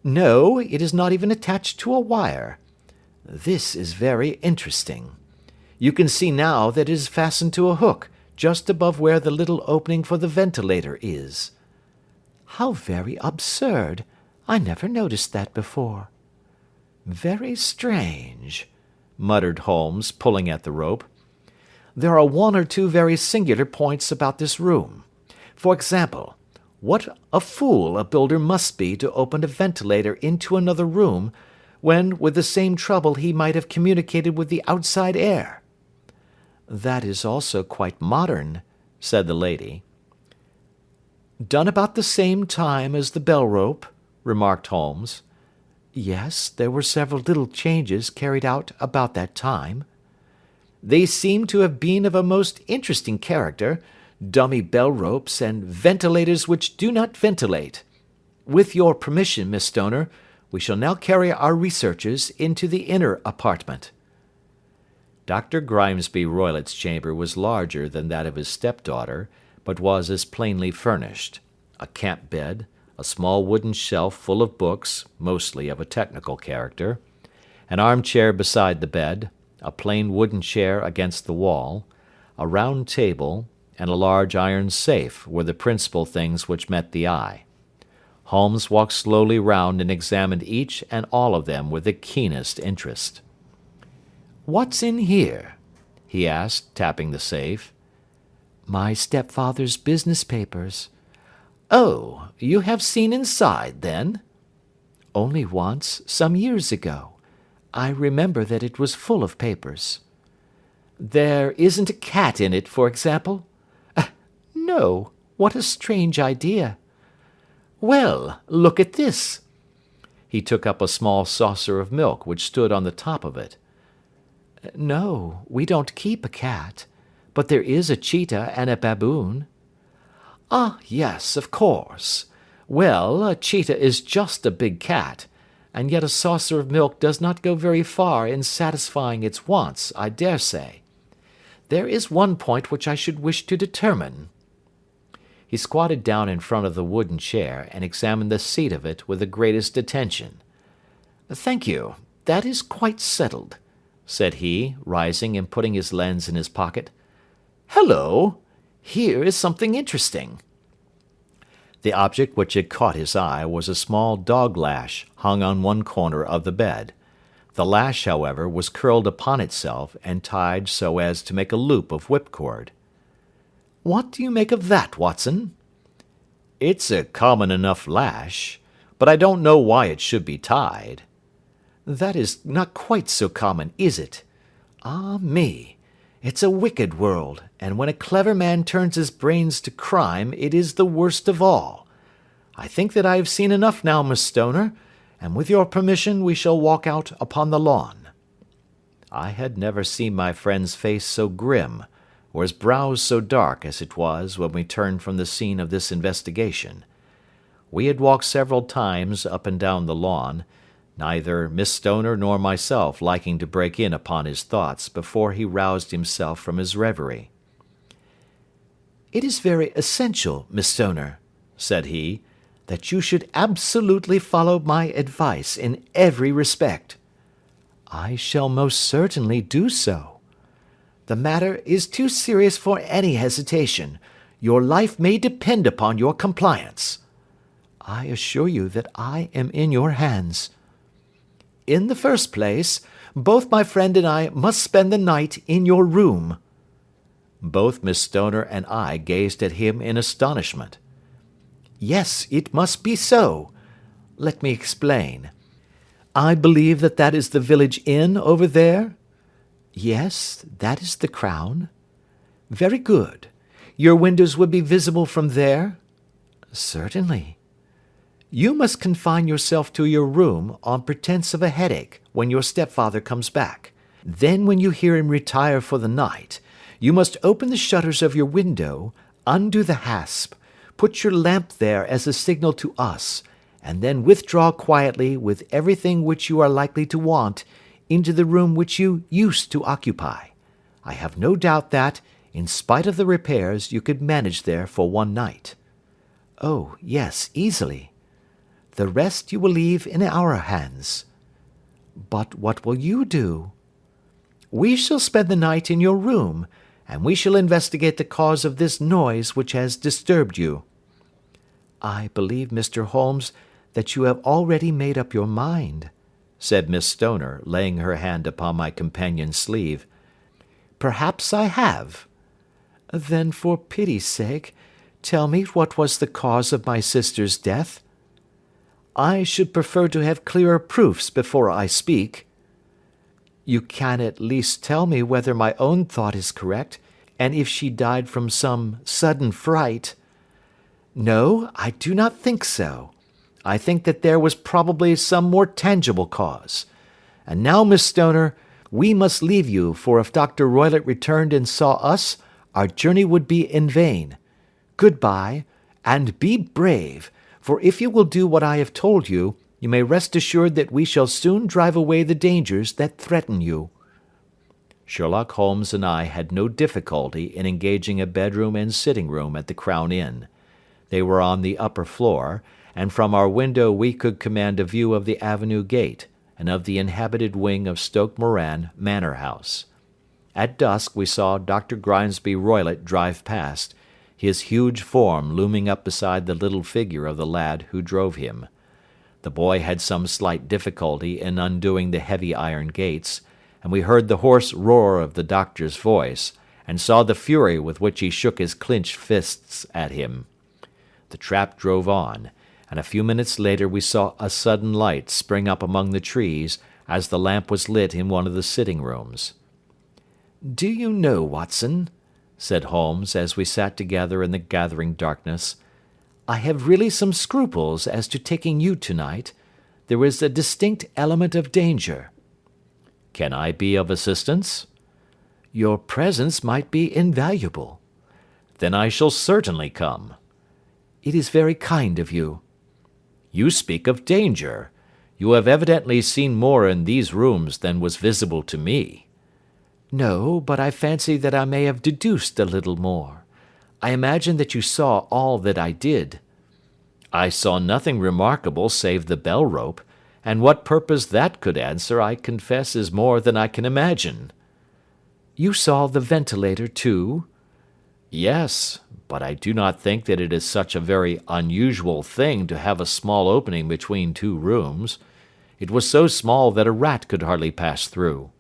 A: "No, it is not even attached to a wire. This is very interesting. You can see now that it is fastened to a hook, just above where the little opening for the ventilator is." "How very absurd! I never noticed that before." "Very strange," muttered Holmes, pulling at the rope. "There are one or two very singular points about this room. For example, what a fool a builder must be to open a ventilator into another room, when with the same trouble he might have communicated with the outside air." "That is also quite modern," said the lady. "Done about the same time as the bell-rope," remarked Holmes. "Yes, there were several little changes carried out about that time." "They seem to have been of a most interesting character, dummy bell-ropes and ventilators which do not ventilate. With your permission, Miss Stoner, we shall now carry our researches into the inner apartment." Dr. Grimesby Roylott's chamber was larger than that of his stepdaughter, but was as plainly furnished. A camp bed, a small wooden shelf full of books, mostly of a technical character, an armchair beside the bed, a plain wooden chair against the wall, a round table, and a large iron safe were the principal things which met the eye. Holmes walked slowly round and examined each and all of them with the keenest interest. "What's in here?" he asked, tapping the safe. "My stepfather's business papers." "Oh, you have seen inside, then?" "Only once, some years ago. I remember that it was full of papers." "There isn't a cat in it, for example?" "No. What a strange idea." "Well, look at this." He took up a small saucer of milk which stood on the top of it. "No, we don't keep a cat, but there is a cheetah and a baboon." "Ah, yes, of course. Well, a cheetah is just a big cat, and yet a saucer of milk does not go very far in satisfying its wants, I dare say. There is one point which I should wish to determine." He squatted down in front of the wooden chair, and examined the seat of it with the greatest attention. "Thank you, that is quite settled," said he, rising and putting his lens in his pocket. "Hello! Here is something interesting." The object which had caught his eye was a small dog lash hung on one corner of the bed. The lash, however, was curled upon itself, and tied so as to make a loop of whipcord. "What do you make of that, Watson?"
B: It's a common enough lash, but I don't know why it should be tied.
A: That is not quite so common, is it? Ah me! It's a wicked world, and when a clever man turns his brains to crime, it is the worst of all. I think that I have seen enough now, Miss Stoner, and with your permission we shall walk out upon the lawn." I had never seen my friend's face so grim, or his brows so dark as it was when we turned from the scene of this investigation. We had walked several times up and down the lawn, neither Miss Stoner nor myself liking to break in upon his thoughts before he roused himself from his reverie. "It is very essential, Miss Stoner," said he, "that you should absolutely follow my advice in every respect." "I shall most certainly do so." "The matter is too serious for any hesitation. Your life may depend upon your compliance." "I assure you that I am in your hands." "In the first place, both my friend and I must spend the night in your room." Both Miss Stoner and I gazed at him in astonishment. "Yes, it must be so. Let me explain. I believe that that is the village inn over there?" "Yes, that is the Crown." "Very good. Your windows would be visible from there?" "Certainly." "You must confine yourself to your room, on pretence of a headache, when your stepfather comes back. Then when you hear him retire for the night, you must open the shutters of your window, undo the hasp, put your lamp there as a signal to us, and then withdraw quietly with everything which you are likely to want into the room which you used to occupy. I have no doubt that, in spite of the repairs, you could manage there for one night." "Oh, yes, easily." "The rest you will leave in our hands." "But what will you do?" "We shall spend the night in your room, and we shall investigate the cause of this noise which has disturbed you." "I believe, Mr. Holmes, that you have already made up your mind," said Miss Stoner, laying her hand upon my companion's sleeve. "Perhaps I have." "Then, for pity's sake, tell me what was the cause of my sister's death." "I should prefer to have clearer proofs before I speak." "You can at least tell me whether my own thought is correct, and if she died from some sudden fright." "No, I do not think so. I think that there was probably some more tangible cause. And now, Miss Stoner, we must leave you, for if Dr. Roylott returned and saw us, our journey would be in vain. Good-bye, and be brave, for if you will do what I have told you, you may rest assured that we shall soon drive away the dangers that threaten you." Sherlock Holmes and I had no difficulty in engaging a bedroom and sitting-room at the Crown Inn. They were on the upper floor, and from our window we could command a view of the avenue gate, and of the inhabited wing of Stoke Moran Manor House. At dusk we saw Dr. Grimesby Roylott drive past, his huge form looming up beside the little figure of the lad who drove him. The boy had some slight difficulty in undoing the heavy iron gates, and we heard the hoarse roar of the doctor's voice, and saw the fury with which he shook his clenched fists at him. The trap drove on, and a few minutes later we saw a sudden light spring up among the trees as the lamp was lit in one of the sitting-rooms. "Do you know, Watson," said Holmes as we sat together in the gathering darkness, "I have really some scruples as to taking you tonight. There is a distinct element of danger." "Can I be of assistance?" "Your presence might be invaluable." "Then I shall certainly come." "It is very kind of you." "You speak of danger. You have evidently seen more in these rooms than was visible to me." "No, but I fancy that I may have deduced a little more. I imagine that you saw all that I did." "I saw nothing remarkable save the bell rope, and what purpose that could answer I confess is more than I can imagine." "You saw the ventilator too?" "Yes, but I do not think that it is such a very unusual thing to have a small opening between two rooms. It was so small that a rat could hardly pass through."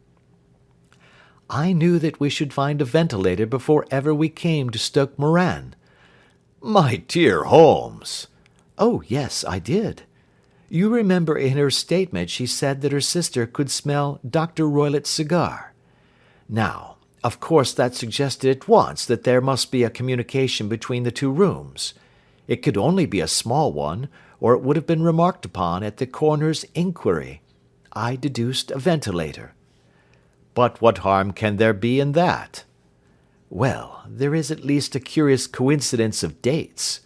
A: "I knew that we should find a ventilator before ever we came to Stoke Moran.
B: My dear Holmes!
A: Oh, yes, I did. You remember in her statement she said that her sister could smell Dr. Roylett's cigar. Now, of course that suggested at once that there must be a communication between the two rooms. It could only be a small one, or it would have been remarked upon at the coroner's inquiry. I deduced a ventilator.
B: But what harm can there be in that?
A: Well, there is at least a curious coincidence of dates.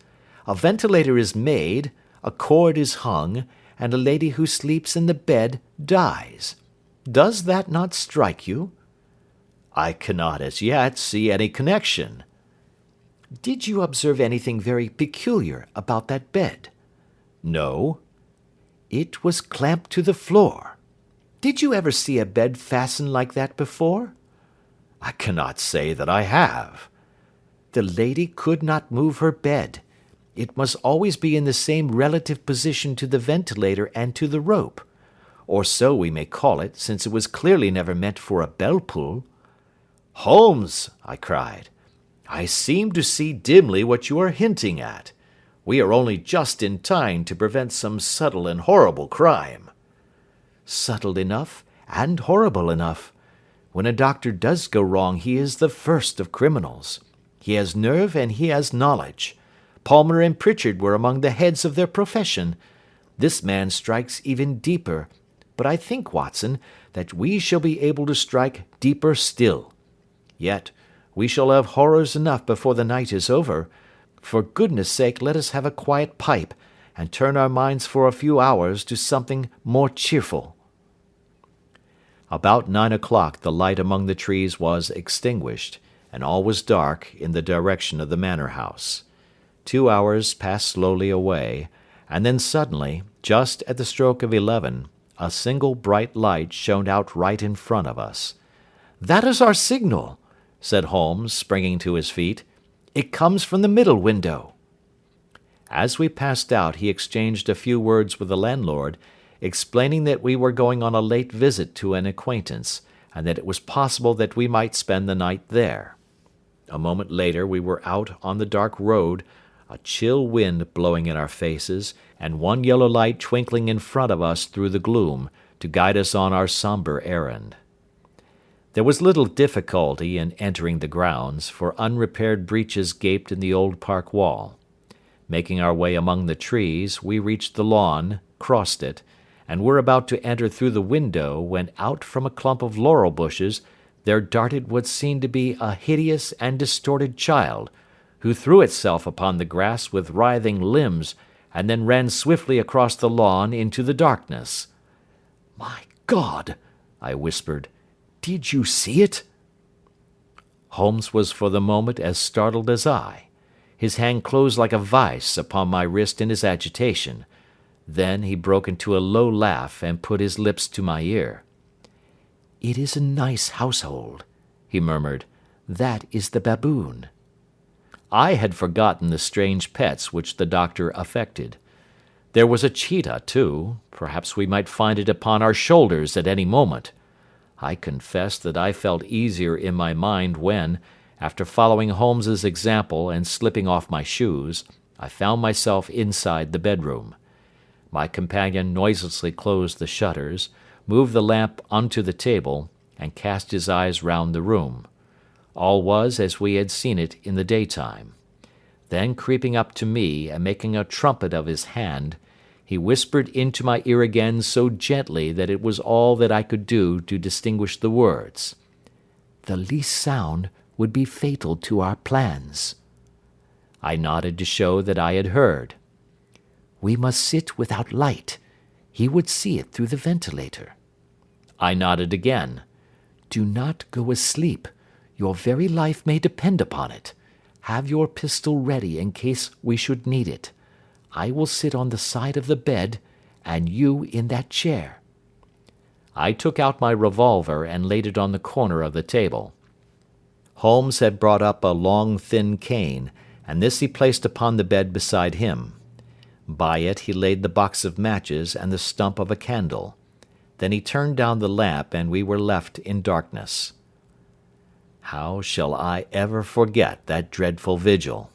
A: A ventilator is made, a cord is hung, and a lady who sleeps in the bed dies. Does that not strike you?
B: I cannot as yet see any connection.
A: Did you observe anything very peculiar about that bed?
B: No.
A: It was clamped to the floor. Did you ever see a bed fastened like that before?
B: I cannot say that I have.
A: The lady could not move her bed. It must always be in the same relative position to the ventilator and to the rope. Or so we may call it, since it was clearly never meant for a bell pull.
B: Holmes, I cried, I seem to see dimly what you are hinting at. We are only just in time to prevent some subtle and horrible crime.
A: Subtle enough and horrible enough. When a doctor does go wrong, he is the first of criminals. He has nerve and he has knowledge. Palmer and Pritchard were among the heads of their profession. This man strikes even deeper, but I think, Watson, that we shall be able to strike deeper still. Yet we shall have horrors enough before the night is over. For goodness' sake, let us have a quiet pipe, and turn our minds for a few hours to something more cheerful.
B: About 9 o'clock the light among the trees was extinguished, and all was dark in the direction of the manor house. 2 hours passed slowly away, and then suddenly, just at the stroke of 11, a single bright light shone out right in front of us.
A: "That is our signal," said Holmes, springing to his feet. "It comes from the middle window."
B: As we passed out he exchanged a few words with the landlord, explaining that we were going on a late visit to an acquaintance, and that it was possible that we might spend the night there. A moment later we were out on the dark road, a chill wind blowing in our faces, and one yellow light twinkling in front of us through the gloom, to guide us on our sombre errand. There was little difficulty in entering the grounds, for unrepaired breaches gaped in the old park wall. Making our way among the trees, we reached the lawn, crossed it, and were about to enter through the window when out from a clump of laurel bushes there darted what seemed to be a hideous and distorted child, who threw itself upon the grass with writhing limbs, and then ran swiftly across the lawn into the darkness.
A: "My God!" I whispered. "Did you see it?"
B: Holmes was for the moment as startled as I. His hand closed like a vice upon my wrist in his agitation. Then he broke into a low laugh and put his lips to my ear.
A: "It is a nice household," he murmured. "That is the baboon."
B: I had forgotten the strange pets which the doctor affected. There was a cheetah, too. Perhaps we might find it upon our shoulders at any moment. I confess that I felt easier in my mind when, after following Holmes's example and slipping off my shoes, I found myself inside the bedroom. My companion noiselessly closed the shutters, moved the lamp onto the table, and cast his eyes round the room. All was as we had seen it in the daytime. Then, creeping up to me and making a trumpet of his hand, he whispered into my ear again so gently that it was all that I could do to distinguish the words.
A: "The least sound would be fatal to our plans."
B: I nodded to show that I had heard.
A: "We must sit without light. He would see it through the ventilator."
B: I nodded again.
A: "Do not go asleep. Your very life may depend upon it. Have your pistol ready in case we should need it. I will sit on the side of the bed, and you in that chair."
B: I took out my revolver and laid it on the corner of the table. Holmes had brought up a long, thin cane, and this he placed upon the bed beside him. By it he laid the box of matches and the stump of a candle. Then he turned down the lamp, and we were left in darkness. How shall I ever forget that dreadful vigil?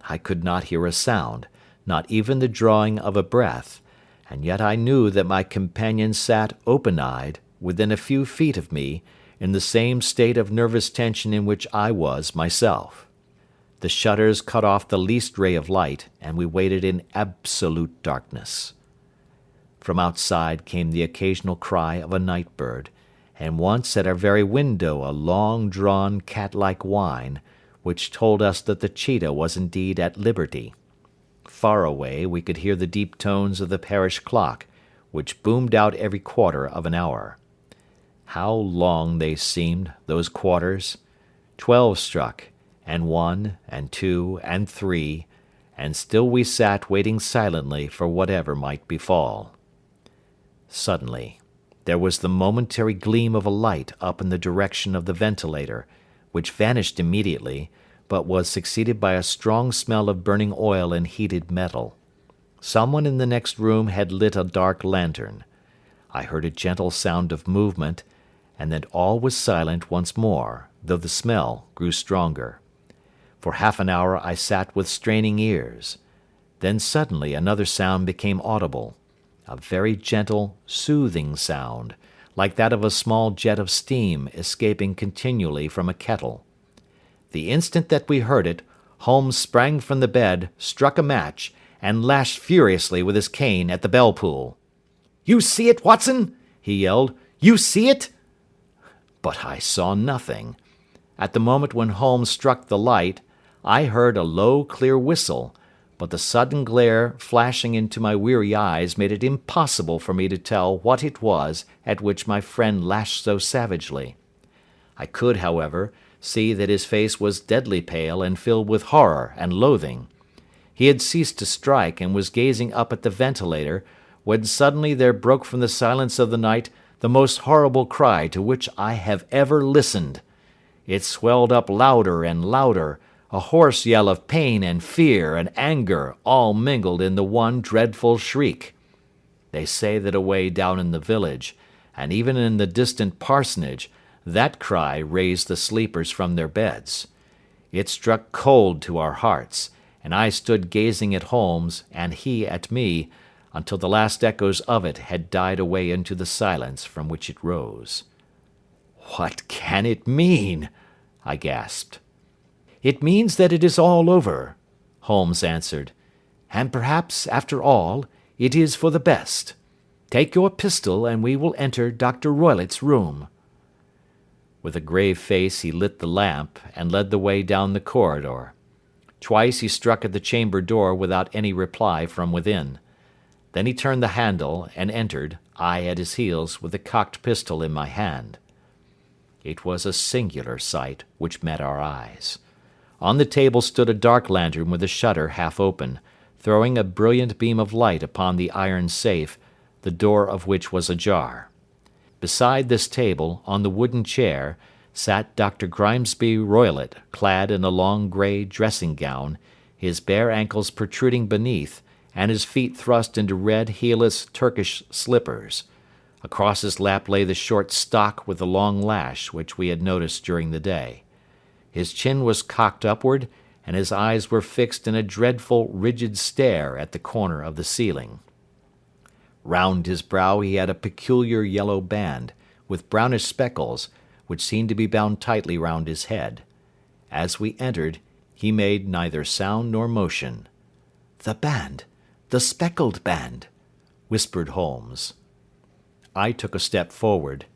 A: I could not hear a sound, not even the drawing of a breath, and yet I knew that my companion sat open-eyed, within a few feet of me, in the same state of nervous tension in which I was myself. The shutters cut off the least ray of light, and we waited in absolute darkness. From outside came the occasional cry of a night bird, and once at our very window a long-drawn cat-like whine, which told us that the cheetah was indeed at liberty. Far away we could hear the deep tones of the parish clock, which boomed out every quarter of an hour. How long they seemed, those quarters! 12 struck, and 1, and 2, and 3, and still we sat waiting silently for whatever might befall. Suddenly, there was the momentary gleam of a light up in the direction of the ventilator, which vanished immediately, but was succeeded by a strong smell of burning oil and heated metal. Someone in the next room had lit a dark lantern. I heard a gentle sound of movement, and then all was silent once more, though the smell grew stronger. For half an hour I sat with straining ears. Then suddenly another sound became audible, a very gentle, soothing sound, like that of a small jet of steam escaping continually from a kettle. The instant that we heard it, Holmes sprang from the bed, struck a match, and lashed furiously with his cane at the bell-pull. "You see it, Watson?" he yelled. "You see it?" But I saw nothing. At the moment when Holmes struck the light, I heard a low, clear whistle, but the sudden glare flashing into my weary eyes made it impossible for me to tell what it was at which my friend lashed so savagely. I could, however, see that his face was deadly pale and filled with horror and loathing. He had ceased to strike and was gazing up at the ventilator, when suddenly there broke from the silence of the night the most horrible cry to which I have ever listened. It swelled up louder and louder, a hoarse yell of pain and fear and anger all mingled in the one dreadful shriek. They say that away down in the village, and even in the distant parsonage, that cry raised the sleepers from their beds. It struck cold to our hearts, and I stood gazing at Holmes, and he at me, until the last echoes of it had died away into the silence from which it rose. "What can it mean?" I gasped. "It means that it is all over," Holmes answered, "and perhaps, after all, it is for the best. Take your pistol and we will enter Dr. Roylott's room." With a grave face he lit the lamp and led the way down the corridor. Twice he struck at the chamber door without any reply from within. Then he turned the handle and entered, I at his heels, with the cocked pistol in my hand. It was a singular sight which met our eyes. On the table stood a dark lantern with the shutter half open, throwing a brilliant beam of light upon the iron safe, the door of which was ajar. Beside this table, on the wooden chair, sat Dr. Grimesby Roylott, clad in a long grey dressing-gown, his bare ankles protruding beneath, and his feet thrust into red heelless Turkish slippers. Across his lap lay the short stock with the long lash which we had noticed during the day. His chin was cocked upward, and his eyes were fixed in a dreadful, rigid stare at the corner of the ceiling. Round his brow he had a peculiar yellow band, with brownish speckles, which seemed to be bound tightly round his head. As we entered, he made neither sound nor motion. "The band! The speckled band!" whispered Holmes. I took a step forward.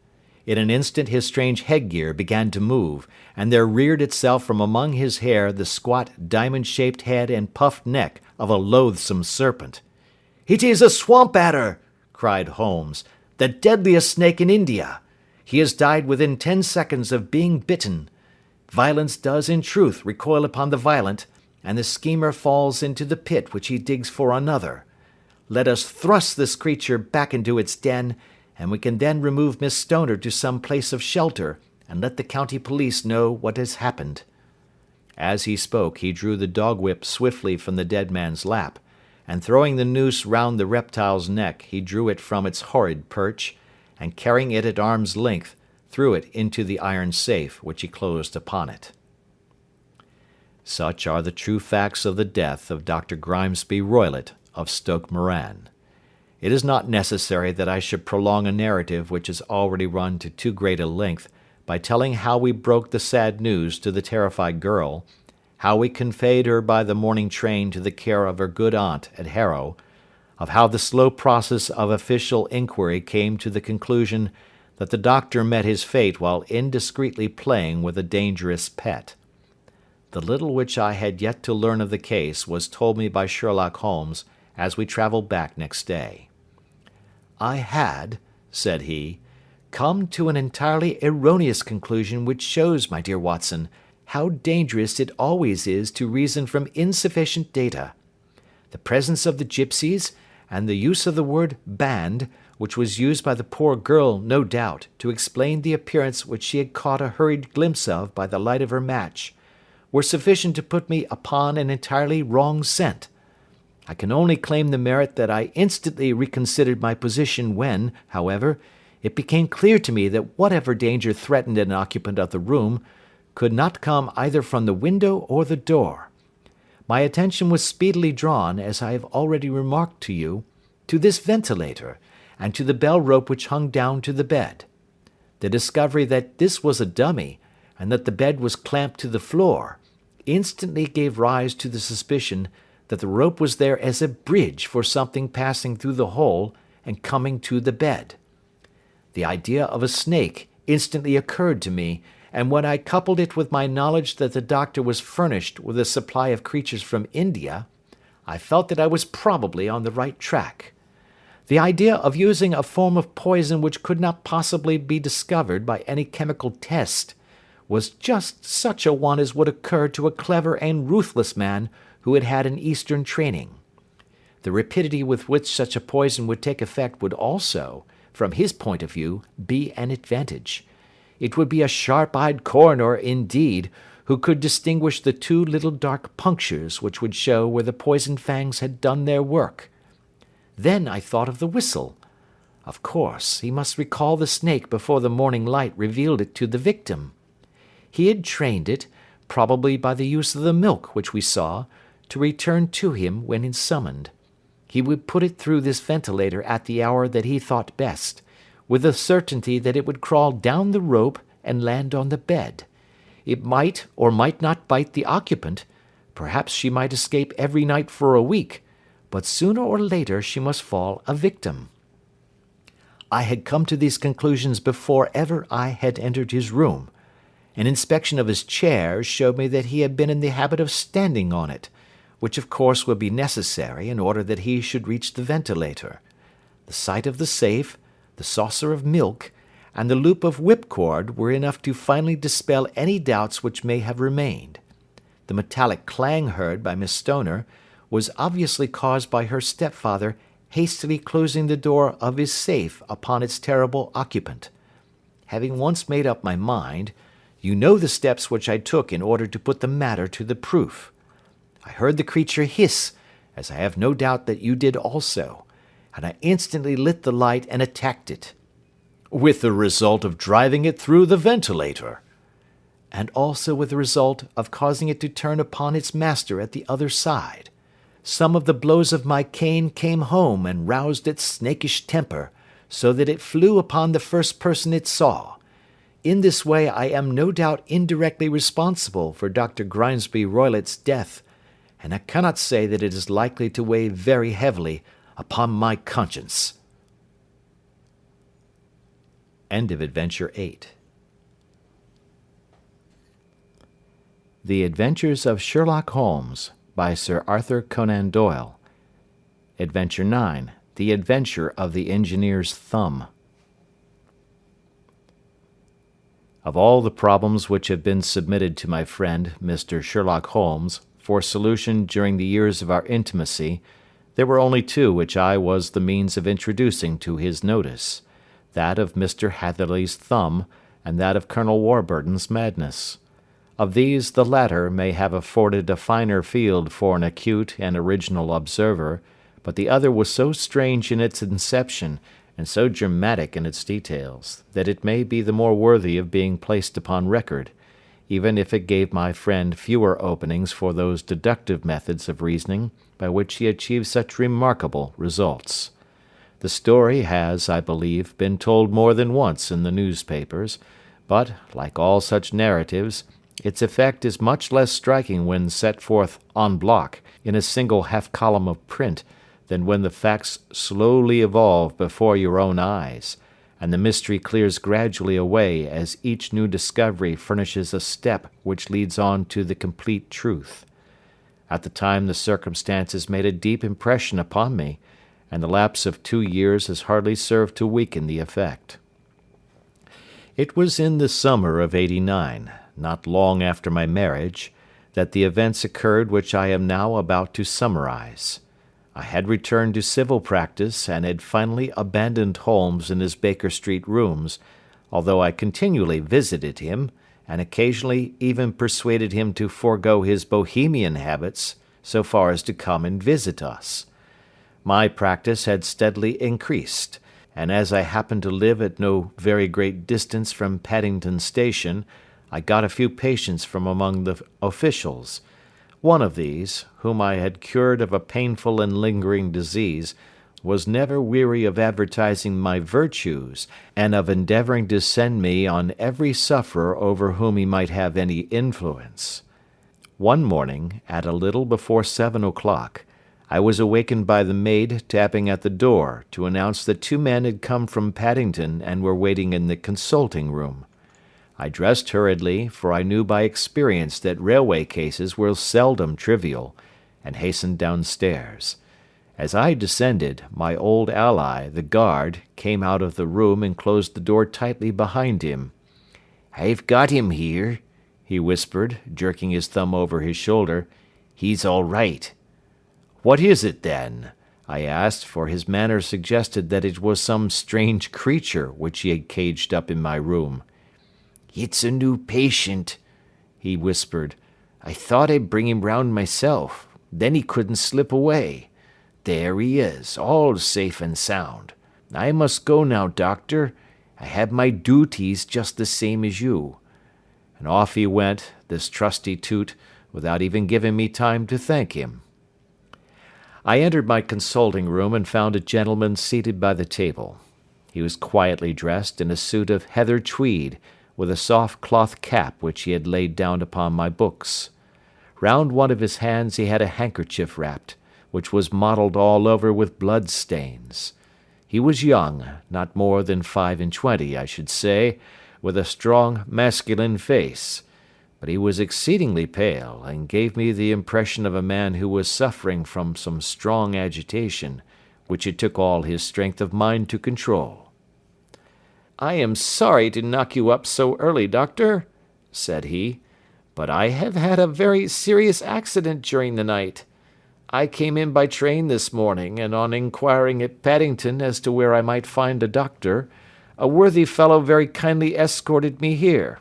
A: In an instant his strange headgear began to move, and there reared itself from among his hair the squat, diamond-shaped head and puffed neck of a loathsome serpent. "It is a swamp adder!" cried Holmes, "the deadliest snake in India. He has died within 10 seconds of being bitten. Violence does in truth recoil upon the violent, and the schemer falls into the pit which he digs for another. Let us thrust this creature back into its den, and we can then remove Miss Stoner to some place of shelter, and let the county police know what has happened." As he spoke he drew the dog-whip swiftly from the dead man's lap, and throwing the noose round the reptile's neck he drew it from its horrid perch, and carrying it at arm's length, threw it into the iron safe which he closed upon it. Such are the true facts of the death of Dr. Grimesby Roylott of Stoke Moran. It is not necessary that I should prolong a narrative which has already run to too great a length by telling how we broke the sad news to the terrified girl, how we conveyed her by the morning train to the care of her good aunt at Harrow, of how the slow process of official inquiry came to the conclusion that the doctor met his fate while indiscreetly playing with a dangerous pet. The little which I had yet to learn of the case was told me by Sherlock Holmes as we travelled back next day. "I had," said he, "come to an entirely erroneous conclusion which shows, my dear Watson, how dangerous it always is to reason from insufficient data. The presence of the gipsies, and the use of the word band, which was used by the poor girl, no doubt, to explain the appearance which she had caught a hurried glimpse of by the light of her match, were sufficient to put me upon an entirely wrong scent. I can only claim the merit that I instantly reconsidered my position when, however, it became clear to me that whatever danger threatened an occupant of the room could not come either from the window or the door. My attention was speedily drawn, as I have already remarked to you, to this ventilator, and to the bell rope which hung down to the bed. The discovery that this was a dummy, and that the bed was clamped to the floor, instantly gave rise to the suspicion that the rope was there as a bridge for something passing through the hole and coming to the bed. The idea of a snake instantly occurred to me, and when I coupled it with my knowledge that the doctor was furnished with a supply of creatures from India, I felt that I was probably on the right track. The idea of using a form of poison which could not possibly be discovered by any chemical test was just such a one as would occur to a clever and ruthless man who had had an Eastern training. The rapidity with which such a poison would take effect would also, from his point of view, be an advantage. It would be a sharp-eyed coroner, indeed, who could distinguish the two little dark punctures which would show where the poisoned fangs had done their work. Then I thought of the whistle. Of course, he must recall the snake before the morning light revealed it to the victim. He had trained it, probably by the use of the milk which we saw, to return to him when summoned. He would put it through this ventilator at the hour that he thought best, with the certainty that it would crawl down the rope and land on the bed. It might or might not bite the occupant. Perhaps she might escape every night for a week, but sooner or later she must fall a victim. I had come to these conclusions before ever I had entered his room. An inspection of his chair showed me that he had been in the habit of standing on it, which of course would be necessary in order that he should reach the ventilator. The sight of the safe, the saucer of milk, and the loop of whipcord were enough to finally dispel any doubts which may have remained. The metallic clang heard by Miss Stoner was obviously caused by her stepfather hastily closing the door of his safe upon its terrible occupant. Having once made up my mind, you know the steps which I took in order to put the matter to the proof. I heard the creature hiss, as I have no doubt that you did also, and I instantly lit the light and attacked it.
B: With the result of driving it through the ventilator.
A: And also with the result of causing it to turn upon its master at the other side. Some of the blows of my cane came home and roused its snakish temper, so that it flew upon the first person it saw. In this way I am no doubt indirectly responsible for Dr. Grimesby Roylott's death, and I cannot say that it is likely to weigh very heavily upon my conscience. End of Adventure 8. The Adventures of Sherlock Holmes by Sir Arthur Conan Doyle. Adventure 9. The Adventure of the Engineer's Thumb. Of all the problems which have been submitted to my friend, Mr. Sherlock Holmes, for solution during the years of our intimacy, there were only two which I was the means of introducing to his notice, that of Mr. Hatherley's thumb, and that of Colonel Warburton's madness. Of these the latter may have afforded a finer field for an acute and original observer, but the other was so strange in its inception, and so dramatic in its details, that it may be the more worthy of being placed upon record, even if it gave my friend fewer openings for those deductive methods of reasoning by which he achieved such remarkable results. The story has, I believe, been told more than once in the newspapers, but, like all such narratives, its effect is much less striking when set forth en bloc in a single half-column of print than when the facts slowly evolve before your own eyes, and the mystery clears gradually away as each new discovery furnishes a step which leads on to the complete truth. At the time the circumstances made a deep impression upon me, and the lapse of 2 years has hardly served to weaken the effect. It was in the summer of '89, not long after my marriage, that the events occurred which I am now about to summarize. I had returned to civil practice and had finally abandoned Holmes in his Baker Street rooms, although I continually visited him, and occasionally even persuaded him to forego his bohemian habits so far as to come and visit us. My practice had steadily increased, and as I happened to live at no very great distance from Paddington Station, I got a few patients from among the officials. One of these, whom I had cured of a painful and lingering disease, was never weary of advertising my virtues, and of endeavouring to send me on every sufferer over whom he might have any influence. One morning, at a little before 7 o'clock, I was awakened by the maid tapping at the door to announce that 2 men had come from Paddington and were waiting in the consulting room. I dressed hurriedly, for I knew by experience that railway cases were seldom trivial, and hastened downstairs. As I descended, my old ally, the guard, came out of the room and closed the door tightly behind him. "I've got him here," he whispered, jerking his thumb over his shoulder. "He's all right." "What is it, then?" I asked, for his manner suggested that it was some strange creature which he had caged up in my room. "It's a new patient," he whispered. "I thought I'd bring him round myself. Then he couldn't slip away. There he is, all safe and sound. I must go now, doctor. I have my duties just the same as you." And off he went, this trusty toot, without even giving me time to thank him. I entered my consulting room and found a gentleman seated by the table. He was quietly dressed in a suit of heather tweed, with a soft cloth cap which he had laid down upon my books. Round one of his hands he had a handkerchief wrapped, which was mottled all over with blood stains. He was young, not more than 25, I should say, with a strong masculine face, but he was exceedingly pale, and gave me the impression of a man who was suffering from some strong agitation, which it took all his strength of mind to control. "I am sorry to knock you up so early, doctor," said he, "but I have had a very serious accident during the night. I came in by train this morning, and on inquiring at Paddington as to where I might find a doctor, a worthy fellow very kindly escorted me here.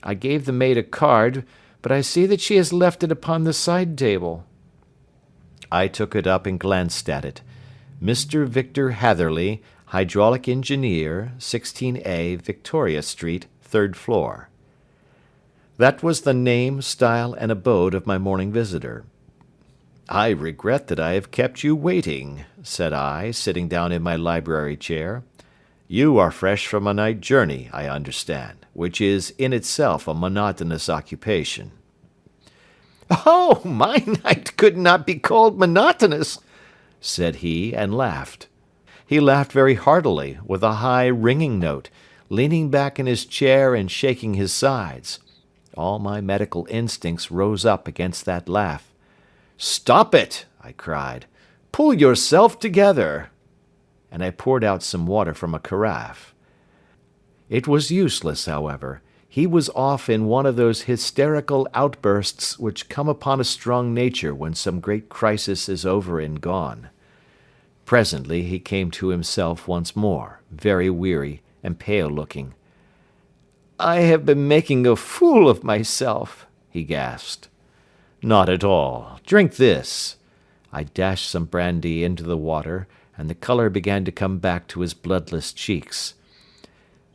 A: I gave the maid a card, but I see that she has left it upon the side table." I took it up and glanced at it. Mr. Victor Hatherley, Hydraulic Engineer, 16A, Victoria Street, 3rd floor. That was the name, style, and abode of my morning visitor. "I regret that I have kept you waiting," said I, sitting down in my library chair. "You are fresh from a night journey, I understand, which is in itself a monotonous occupation." "Oh, my night could not be called monotonous," said he, and laughed. He laughed very heartily, with a high, ringing note, leaning back in his chair and shaking his sides. All my medical instincts rose up against that laugh. "Stop it!" I cried. "Pull yourself together!" And I poured out some water from a carafe. It was useless, however. He was off in one of those hysterical outbursts which come upon a strong nature when some great crisis is over and gone. Presently he came to himself once more, very weary and pale-looking. "I have been making a fool of myself," he gasped. "Not at all. Drink this." I dashed some brandy into the water, and the colour began to come back to his bloodless cheeks.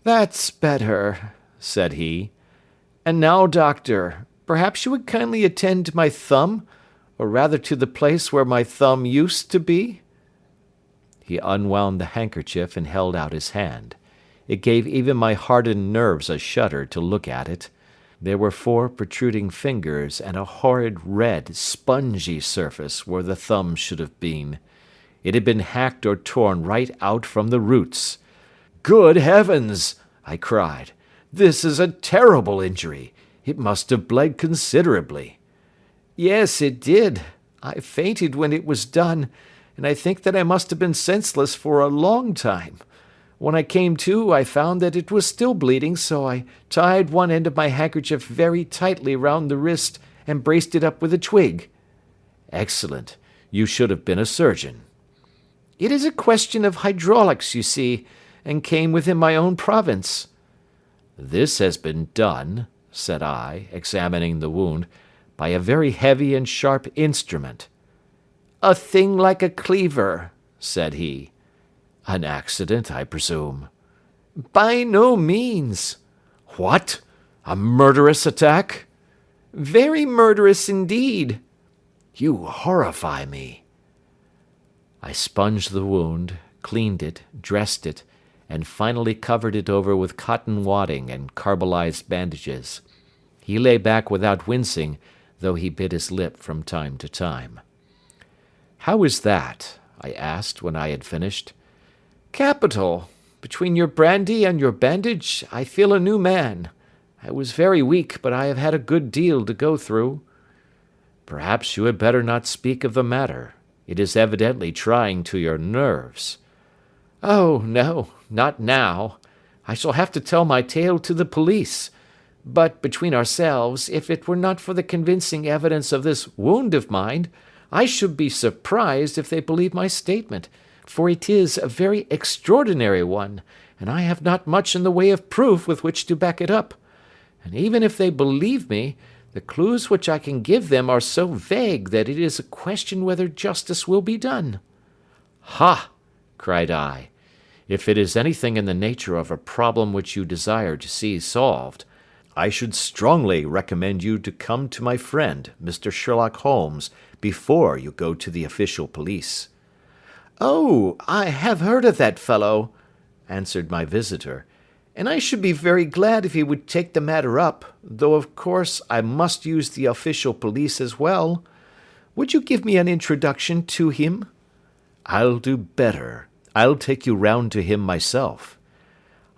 A: "That's better," said he. And now, doctor, perhaps you would kindly attend to my thumb, or rather to the place where my thumb used to be?" He unwound the handkerchief and held out his hand. It gave even my hardened nerves a shudder to look at it. There were 4 protruding fingers and a horrid red, spongy surface where the thumb should have been. It had been hacked or torn right out from the roots. "Good heavens!" I cried. "This is a terrible injury. It must have bled considerably." "Yes, it did. I fainted when it was done, and I think that I must have been senseless for a long time. When I came to, I found that it was still bleeding, so I tied one end of my handkerchief very tightly round the wrist and braced it up with a twig." "Excellent. You should have been a surgeon." "It is a question of hydraulics, you see, and came within my own province." "This has been done," said I, examining the wound, "by a very heavy and sharp instrument." "A thing like a cleaver," said he. "An accident, I presume?" "By no means." "What? A murderous attack?" "Very murderous indeed." "You horrify me." I sponged the wound, cleaned it, dressed it, and finally covered it over with cotton wadding and carbolized bandages. He lay back without wincing, though he bit his lip from time to time. "How is that?" I asked when I had finished. "Capital. Between your brandy and your bandage, I feel a new man. I was very weak, but I have had a good deal to go through." "Perhaps you had better not speak of the matter. It is evidently trying to your nerves." "Oh, no, not now. I shall have to tell my tale to the police. But, between ourselves, if it were not for the convincing evidence of this wound of mine, I should be surprised if they believed my statement, for it is a very extraordinary one, and I have not much in the way of proof with which to back it up. And even if they believe me, the clues which I can give them are so vague that it is a question whether justice will be done." "Ha!" cried I. "If it is anything in the nature of a problem which you desire to see solved, I should strongly recommend you to come to my friend, Mr. Sherlock Holmes, before you go to the official police." "Oh, I have heard of that fellow," answered my visitor, "and I should be very glad if he would take the matter up, though of course I must use the official police as well. Would you give me an introduction to him?" "I'll do better. I'll take you round to him myself."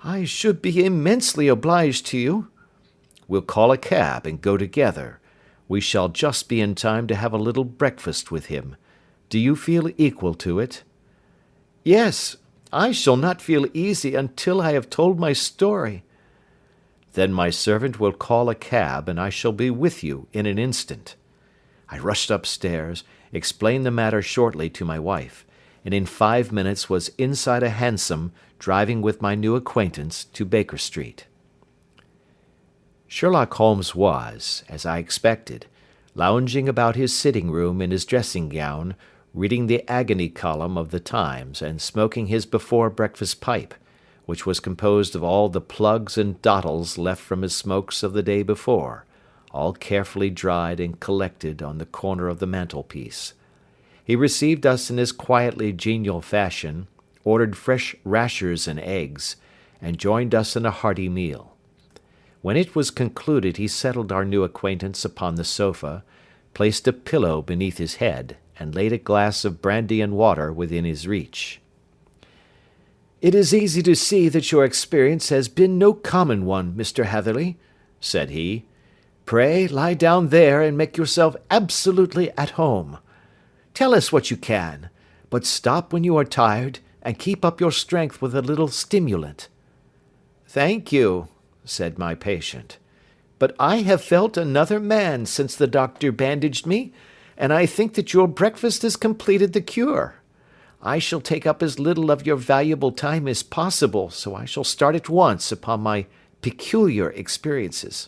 A: "I should be immensely obliged to you." "We'll call a cab and go together. We shall just be in time to have a little breakfast with him. Do you feel equal to it?" "Yes, I shall not feel easy until I have told my story." "Then my servant will call a cab and I shall be with you in an instant." I rushed upstairs, explained the matter shortly to my wife, and in 5 minutes was inside a hansom driving with my new acquaintance to Baker Street. Sherlock Holmes was, as I expected, lounging about his sitting room in his dressing gown, reading the agony column of the Times and smoking his before-breakfast pipe, which was composed of all the plugs and dottles left from his smokes of the day before, all carefully dried and collected on the corner of the mantelpiece. He received us in his quietly genial fashion, ordered fresh rashers and eggs, and joined us in a hearty meal. When it was concluded he settled our new acquaintance upon the sofa, placed a pillow beneath his head, and laid a glass of brandy and water within his reach. "It is easy to see that your experience has been no common one, Mr. Hatherley," said he. "Pray lie down there and make yourself absolutely at home. Tell us what you can, but stop when you are tired and keep up your strength with a little stimulant." "Thank you," said my patient, "but I have felt another man since the doctor bandaged me, and I think that your breakfast has completed the cure. I shall take up as little of your valuable time as possible, so I shall start at once upon my peculiar experiences."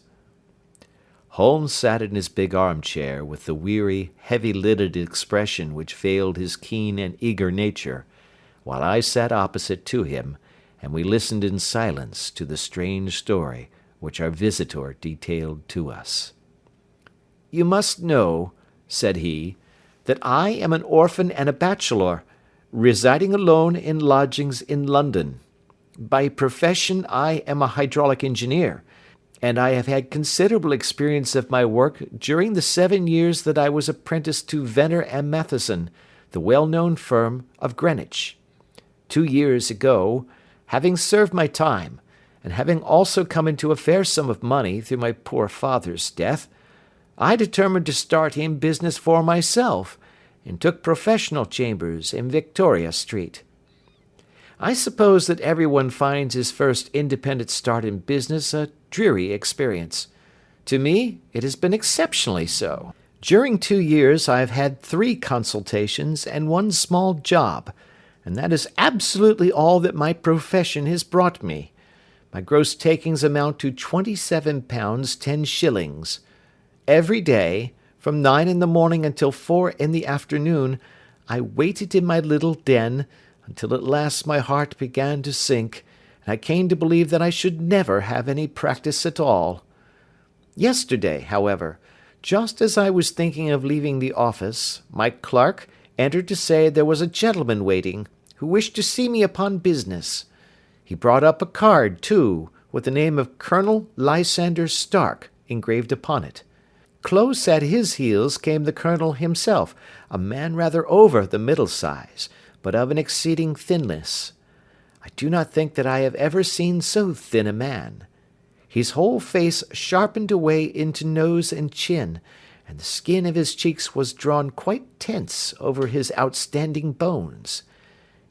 A: Holmes sat in his big armchair with the weary, heavy-lidded expression which veiled his keen and eager nature, while I sat opposite to him, and we listened in silence to the strange story which our visitor detailed to us. "You must know," said he, "that I am an orphan and a bachelor, residing alone in lodgings in London. By profession I am a hydraulic engineer, and I have had considerable experience of my work during the 7 years that I was apprenticed to Venner and Matheson, the well-known firm of Greenwich. 2 years ago, having served my time, and having also come into a fair sum of money through my poor father's death, I determined to start in business for myself, and took professional chambers in Victoria Street. I suppose that everyone finds his first independent start in business a dreary experience. To me, it has been exceptionally so. During 2 years I have had 3 consultations and 1 small job, and that is absolutely all that my profession has brought me. My gross takings amount to £27 10s. Every day, from 9 in the morning until 4 in the afternoon, I waited in my little den, until at last my heart began to sink, and I came to believe that I should never have any practice at all. Yesterday, however, just as I was thinking of leaving the office, my clerk entered to say there was a gentleman waiting, who wished to see me upon business. He brought up a card, too, with the name of Colonel Lysander Stark engraved upon it. Close at his heels came the colonel himself, a man rather over the middle size, but of an exceeding thinness. I do not think that I have ever seen so thin a man. His whole face sharpened away into nose and chin, and the skin of his cheeks was drawn quite tense over his outstanding bones.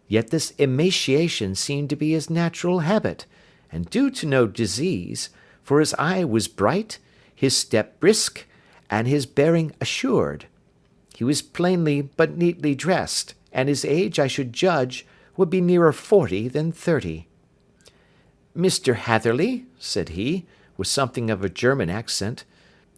A: Yet this emaciation seemed to be his natural habit, and due to no disease, for his eye was bright, his step brisk, and his bearing assured. He was plainly but neatly dressed, and his age, I should judge, would be nearer 40 than 30. "Mr. Hatherley," said he, with something of a German accent,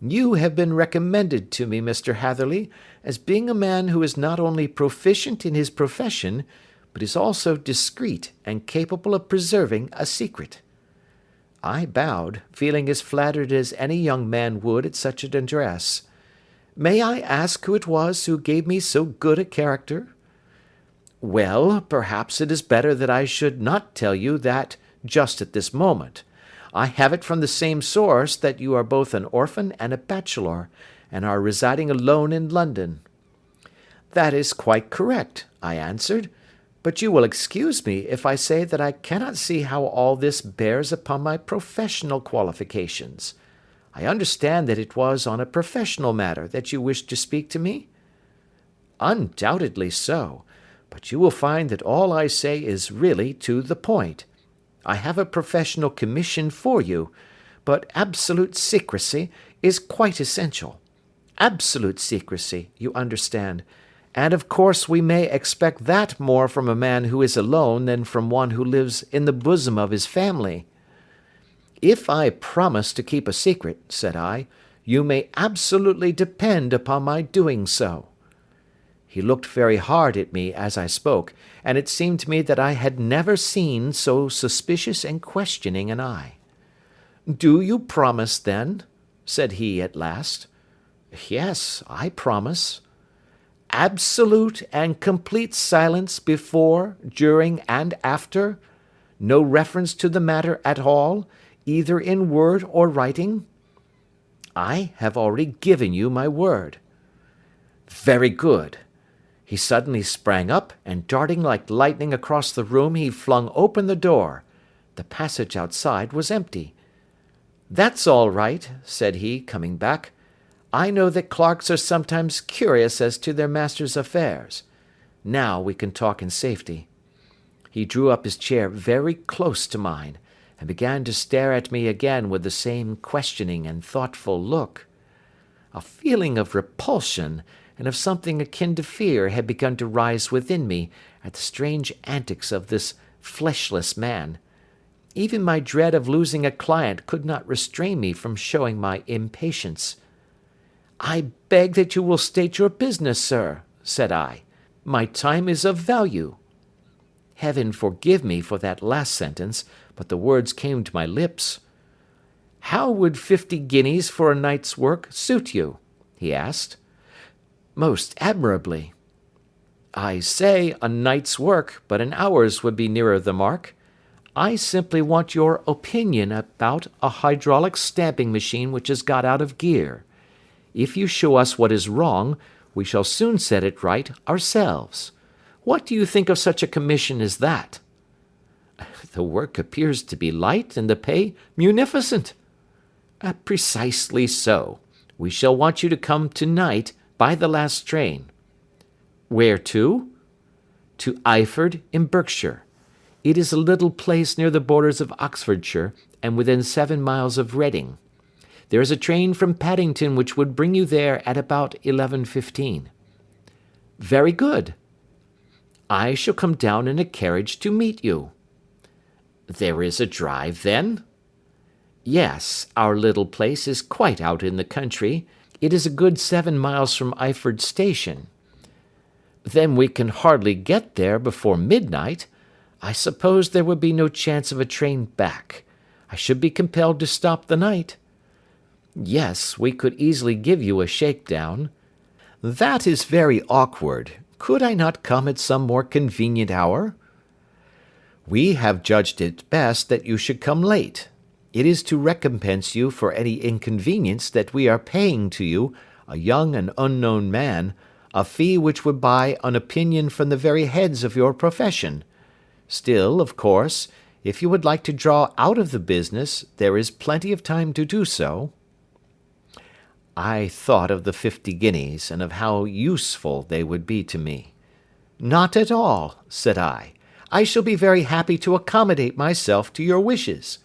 A: "you have been recommended to me, Mr. Hatherley, as being a man who is not only proficient in his profession, but is also discreet and capable of preserving a secret." I bowed, feeling as flattered as any young man would at such an address. "May I ask who it was who gave me so good a character?" "Well, perhaps it is better that I should not tell you that just at this moment. I have it from the same source that you are both an orphan and a bachelor, and are residing alone in London." "That is quite correct," I answered, "but you will excuse me if I say that I cannot see how all this bears upon my professional qualifications. I understand that it was on a professional matter that you wished to speak to me?" "Undoubtedly so, but you will find that all I say is really to the point. I have a professional commission for you, but absolute secrecy is quite essential. Absolute secrecy, you understand, and of course we may expect that more from a man who is alone than from one who lives in the bosom of his family." "If I promise to keep a secret," said I, "you may absolutely depend upon my doing so." He looked very hard at me as I spoke, and it seemed to me that I had never seen so suspicious and questioning an eye. "Do you promise, then?" said he at last. "Yes, I promise." "Absolute and complete silence before, during, and after? No reference to the matter at all, either in word or writing?" "I have already given you my word." "Very good." He suddenly sprang up, and darting like lightning across the room, he flung open the door. The passage outside was empty. "That's all right," said he, coming back. "I know that clerks are sometimes curious as to their master's affairs. Now we can talk in safety." He drew up his chair very close to mine, and began to stare at me again with the same questioning and thoughtful look. A feeling of repulsion, and of something akin to fear, had begun to rise within me at the strange antics of this fleshless man. Even my dread of losing a client could not restrain me from showing my impatience. "I beg that you will state your business, sir," said I. "My time is of value." Heaven forgive me for that last sentence, but the words came to my lips. "How would 50 guineas for a night's work suit you?" he asked. "Most admirably." "I say a night's work, but an hour's would be nearer the mark. I simply want your opinion about a hydraulic stamping machine which has got out of gear. If you show us what is wrong, we shall soon set it right ourselves. What do you think of such a commission as that?" "The work appears to be light and the pay munificent." "Precisely so. We shall want you to come tonight by the last train." "Where to?" "To Eyford in Berkshire. It is a little place near the borders of Oxfordshire, and within 7 miles of Reading. There is a train from Paddington which would bring you there at about 11:15. "Very good." "I shall come down in a carriage to meet you." "There is a drive, then?" "Yes, our little place is quite out in the country. It is a good 7 miles from Eyford Station." "Then we can hardly get there before midnight. I suppose there would be no chance of a train back. I should be compelled to stop the night." "Yes, we could easily give you a shakedown."
B: "That is very awkward. Could I not come at some more convenient hour?" "We have judged it best that you should come late. It is to recompense you for any inconvenience that we are paying to you, a young and unknown man, a fee which would buy an opinion from the very heads of your profession. Still, of course, if you would like to draw out of the business, there is plenty of time to do so." I thought of the 50 guineas, and of how useful they would be to me. "Not at all," said I. "I shall be very happy to accommodate myself to your wishes.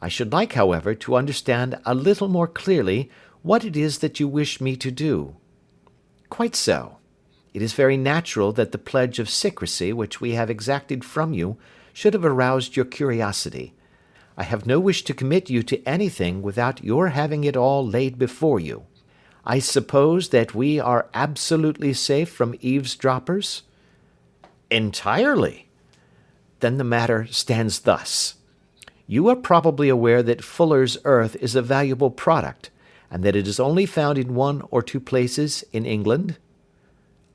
B: I should like, however, to understand a little more clearly what it is that you wish me to do." "Quite so. It is very natural that the pledge of secrecy which we have exacted from you should have aroused your curiosity. I have no wish to commit you to anything without your having it all laid before you. I suppose that we are absolutely safe from eavesdroppers?" "Entirely." "Then the matter stands thus. You are probably aware that Fuller's earth is a valuable product, and that it is only found in 1 or 2 places in England?"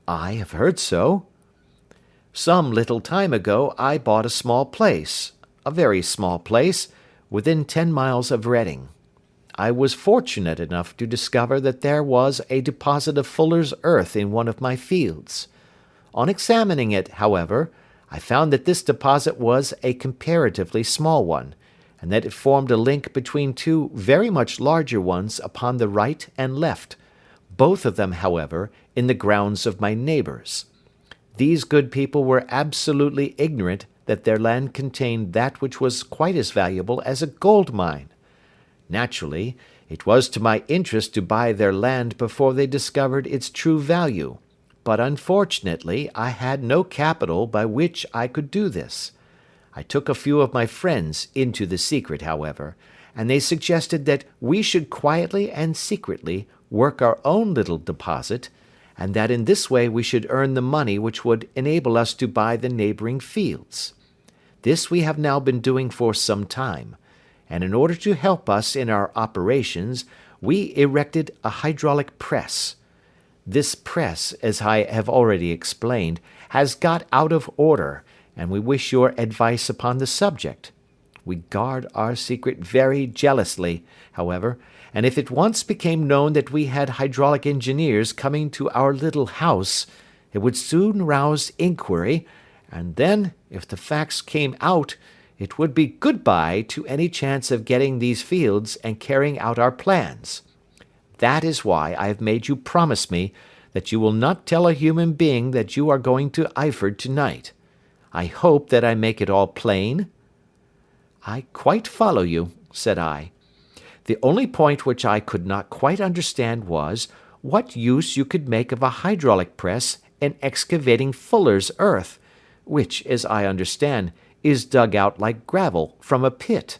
B: "I have heard so." "Some little time ago I bought a small place, a very small place, within 10 miles of Reading. I was fortunate enough to discover that there was a deposit of Fuller's earth in one of my fields. On examining it, however, I found that this deposit was a comparatively small one, and that it formed a link between 2 very much larger ones upon the right and left, both of them, however, in the grounds of my neighbours. These good people were absolutely ignorant that their land contained that which was quite as valuable as a gold mine. Naturally, it was to my interest to buy their land before they discovered its true value, but unfortunately I had no capital by which I could do this. I took a few of my friends into the secret, however, and they suggested that we should quietly and secretly work our own little deposit, and that in this way we should earn the money which would enable us to buy the neighbouring fields. This we have now been doing for some time, and in order to help us in our operations, we erected a hydraulic press. This press, as I have already explained, has got out of order, and we wish your advice upon the subject. We guard our secret very jealously, however, and if it once became known that we had hydraulic engineers coming to our little house, it would soon rouse inquiry, and then, if the facts came out, it would be good-bye to any chance of getting these fields and carrying out our plans. That is why I have made you promise me that you will not tell a human being that you are going to Eyford tonight. I hope that I make it all plain?" "I quite follow you," said I. "The only point which I could not quite understand was, what use you could make of a hydraulic press in excavating Fuller's earth, which, as I understand, is dug out like gravel from a pit."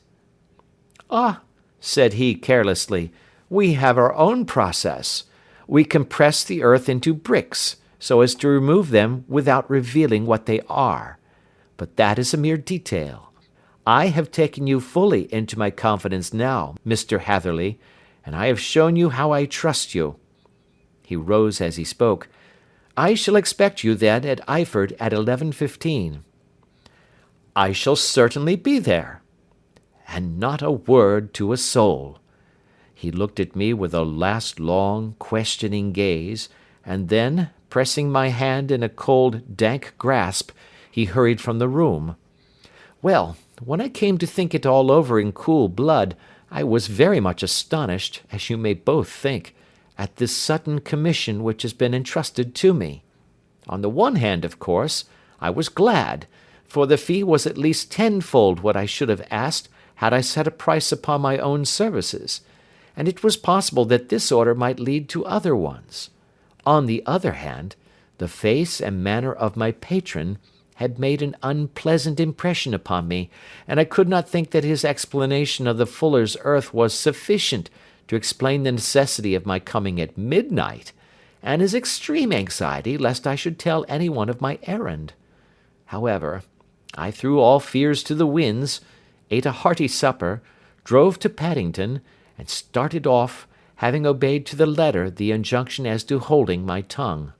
B: "Ah," said he carelessly, "we have our own process. We compress the earth into bricks, so as to remove them without revealing what they are. But that is a mere detail.
A: I have taken you fully into my confidence now, Mr. Hatherley, and I have shown you how I trust you." He rose as he spoke. "I shall expect you then at Eyford at 11:15. "I shall certainly be there." And not a word to a soul. He looked at me with a last long, questioning gaze, and then, pressing my hand in a cold, dank grasp, he hurried from the room. Well, when I came to think it all over in cool blood, I was very much astonished, as you may both think, at this sudden commission which has been entrusted to me. On the one hand, of course, I was glad, for the fee was at least tenfold what I should have asked had I set a price upon my own services, and it was possible that this order might lead to other ones. On the other hand, the face and manner of my patron had made an unpleasant impression upon me, and I could not think that his explanation of the fuller's earth was sufficient to explain the necessity of my coming at midnight, and his extreme anxiety lest I should tell any one of my errand. However, I threw all fears to the winds, ate a hearty supper, drove to Paddington, and started off, having obeyed to the letter the injunction as to holding my tongue.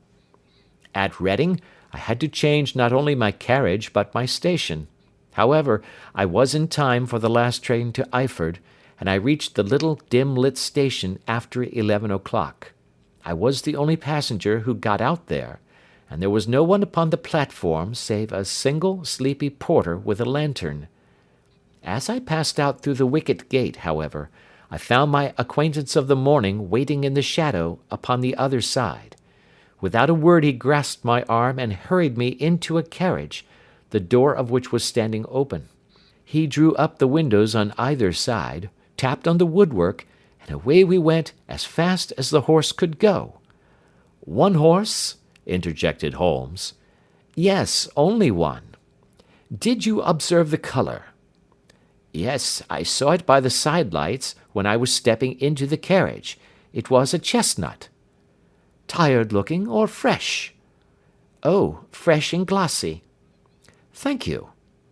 A: At Reading, I had to change not only my carriage but my station. However, I was in time for the last train to Eyford, and I reached the little dim-lit station after 11 o'clock. I was the only passenger who got out there, and there was no one upon the platform save a single sleepy porter with a lantern. As I passed out through the wicket gate, however, I found my acquaintance of the morning waiting in the shadow upon the other side. Without a word he grasped my arm and hurried me into a carriage, the door of which was standing open. He drew up the windows on either side, tapped on the woodwork, and away we went as fast as the horse could go. "One horse?" interjected Holmes. "Yes, only one." "Did you observe the colour?" "Yes, I saw it by the side lights when I was stepping into the carriage. It was a chestnut." "Tired looking or fresh?" "Oh, fresh and glossy." "Thank you.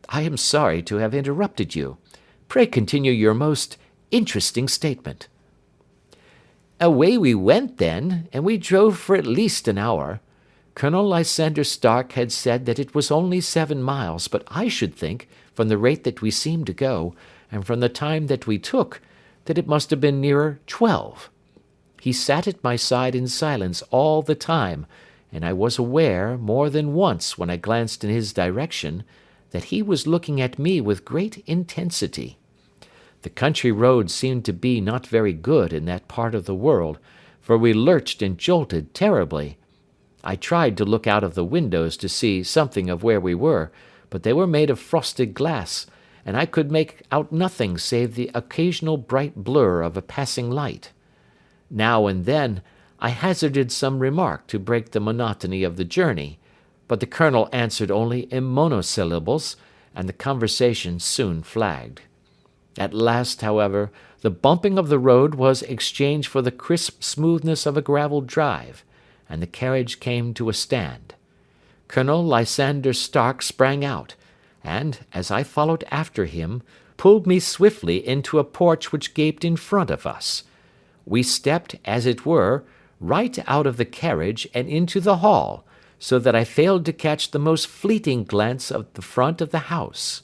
A: I am sorry to have interrupted you. Pray continue your most interesting statement." "Away we went then, and we drove for at least an hour. Colonel Lysander Stark had said that it was only 7 miles, but I should think, from the rate that we seemed to go, and from the time that we took, that it must have been nearer 12. He sat at my side in silence all the time, and I was aware, more than once when I glanced in his direction, that he was looking at me with great intensity. The country road seemed to be not very good in that part of the world, for we lurched and jolted terribly. I tried to look out of the windows to see something of where we were, but they were made of frosted glass, and I could make out nothing save the occasional bright blur of a passing light. Now and then I hazarded some remark to break the monotony of the journey, but the colonel answered only in monosyllables, and the conversation soon flagged. At last, however, the bumping of the road was exchanged for the crisp smoothness of a gravelled drive, and the carriage came to a stand. Colonel Lysander Stark sprang out, and, as I followed after him, pulled me swiftly into a porch which gaped in front of us. We stepped, as it were, right out of the carriage and into the hall, so that I failed to catch the most fleeting glance of the front of the house.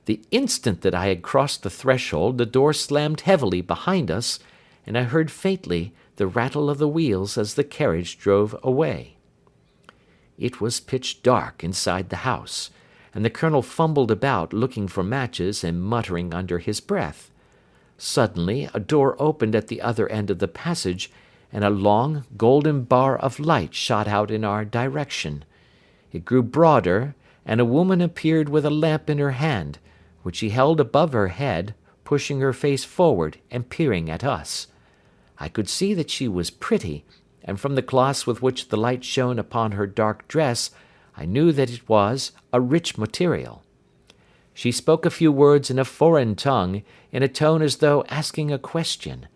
A: The instant that I had crossed the threshold, the door slammed heavily behind us, and I heard faintly the rattle of the wheels as the carriage drove away. It was pitch dark inside the house, and the colonel fumbled about looking for matches and muttering under his breath. Suddenly a door opened at the other end of the passage, and a long, golden bar of light shot out in our direction. It grew broader, and a woman appeared with a lamp in her hand, which she held above her head, pushing her face forward and peering at us. I could see that she was pretty, and from the gloss with which the light shone upon her dark dress, I knew that it was a rich material. She spoke a few words in a foreign tongue, in a tone as though asking a question,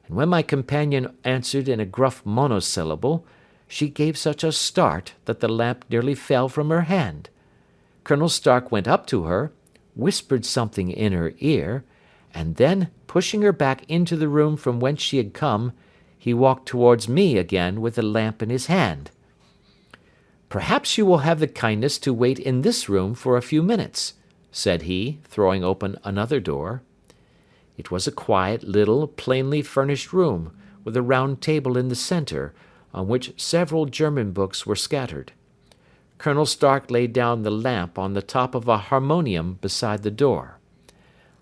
A: and when my companion answered in a gruff monosyllable, she gave such a start that the lamp nearly fell from her hand. Colonel Stark went up to her, whispered something in her ear, and then, pushing her back into the room from whence she had come, he walked towards me again with the lamp in his hand. "Perhaps you will have the kindness to wait in this room for a few minutes," said he, throwing open another door. It was a quiet, little, plainly furnished room, with a round table in the centre, on which several German books were scattered. Colonel Stark laid down the lamp on the top of a harmonium beside the door.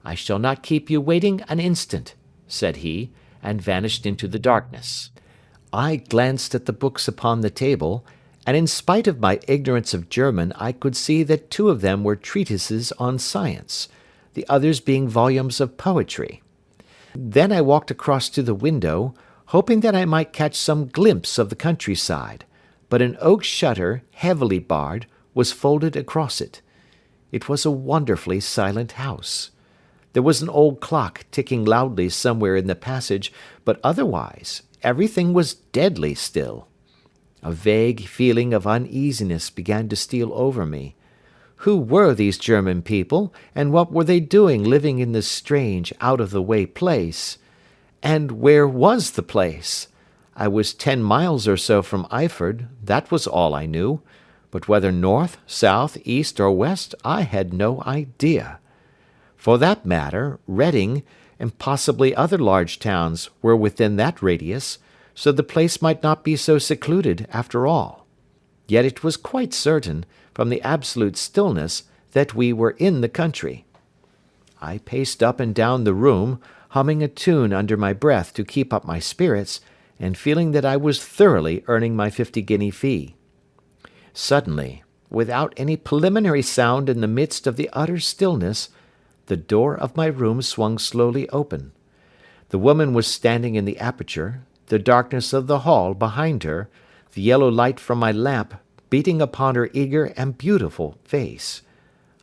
A: "I shall not keep you waiting an instant," said he, and vanished into the darkness. I glanced at the books upon the table, and in spite of my ignorance of German I could see that 2 of them were treatises on science, the others being volumes of poetry. Then I walked across to the window, hoping that I might catch some glimpse of the countryside, but an oak shutter, heavily barred, was folded across it. It was a wonderfully silent house. There was an old clock ticking loudly somewhere in the passage, but otherwise everything was deadly still. A vague feeling of uneasiness began to steal over me. Who were these German people, and what were they doing living in this strange, out-of-the-way place? And where was the place? I was 10 miles or so from Eyford, that was all I knew, but whether north, south, east, or west, I had no idea. For that matter, Reading, and possibly other large towns, were within that radius, so the place might not be so secluded after all. Yet it was quite certain, from the absolute stillness, that we were in the country. I paced up and down the room, humming a tune under my breath to keep up my spirits, and feeling that I was thoroughly earning my 50-guinea fee. Suddenly, without any preliminary sound in the midst of the utter stillness, the door of my room swung slowly open. The woman was standing in the aperture, the darkness of the hall behind her, the yellow light from my lamp beating upon her eager and beautiful face.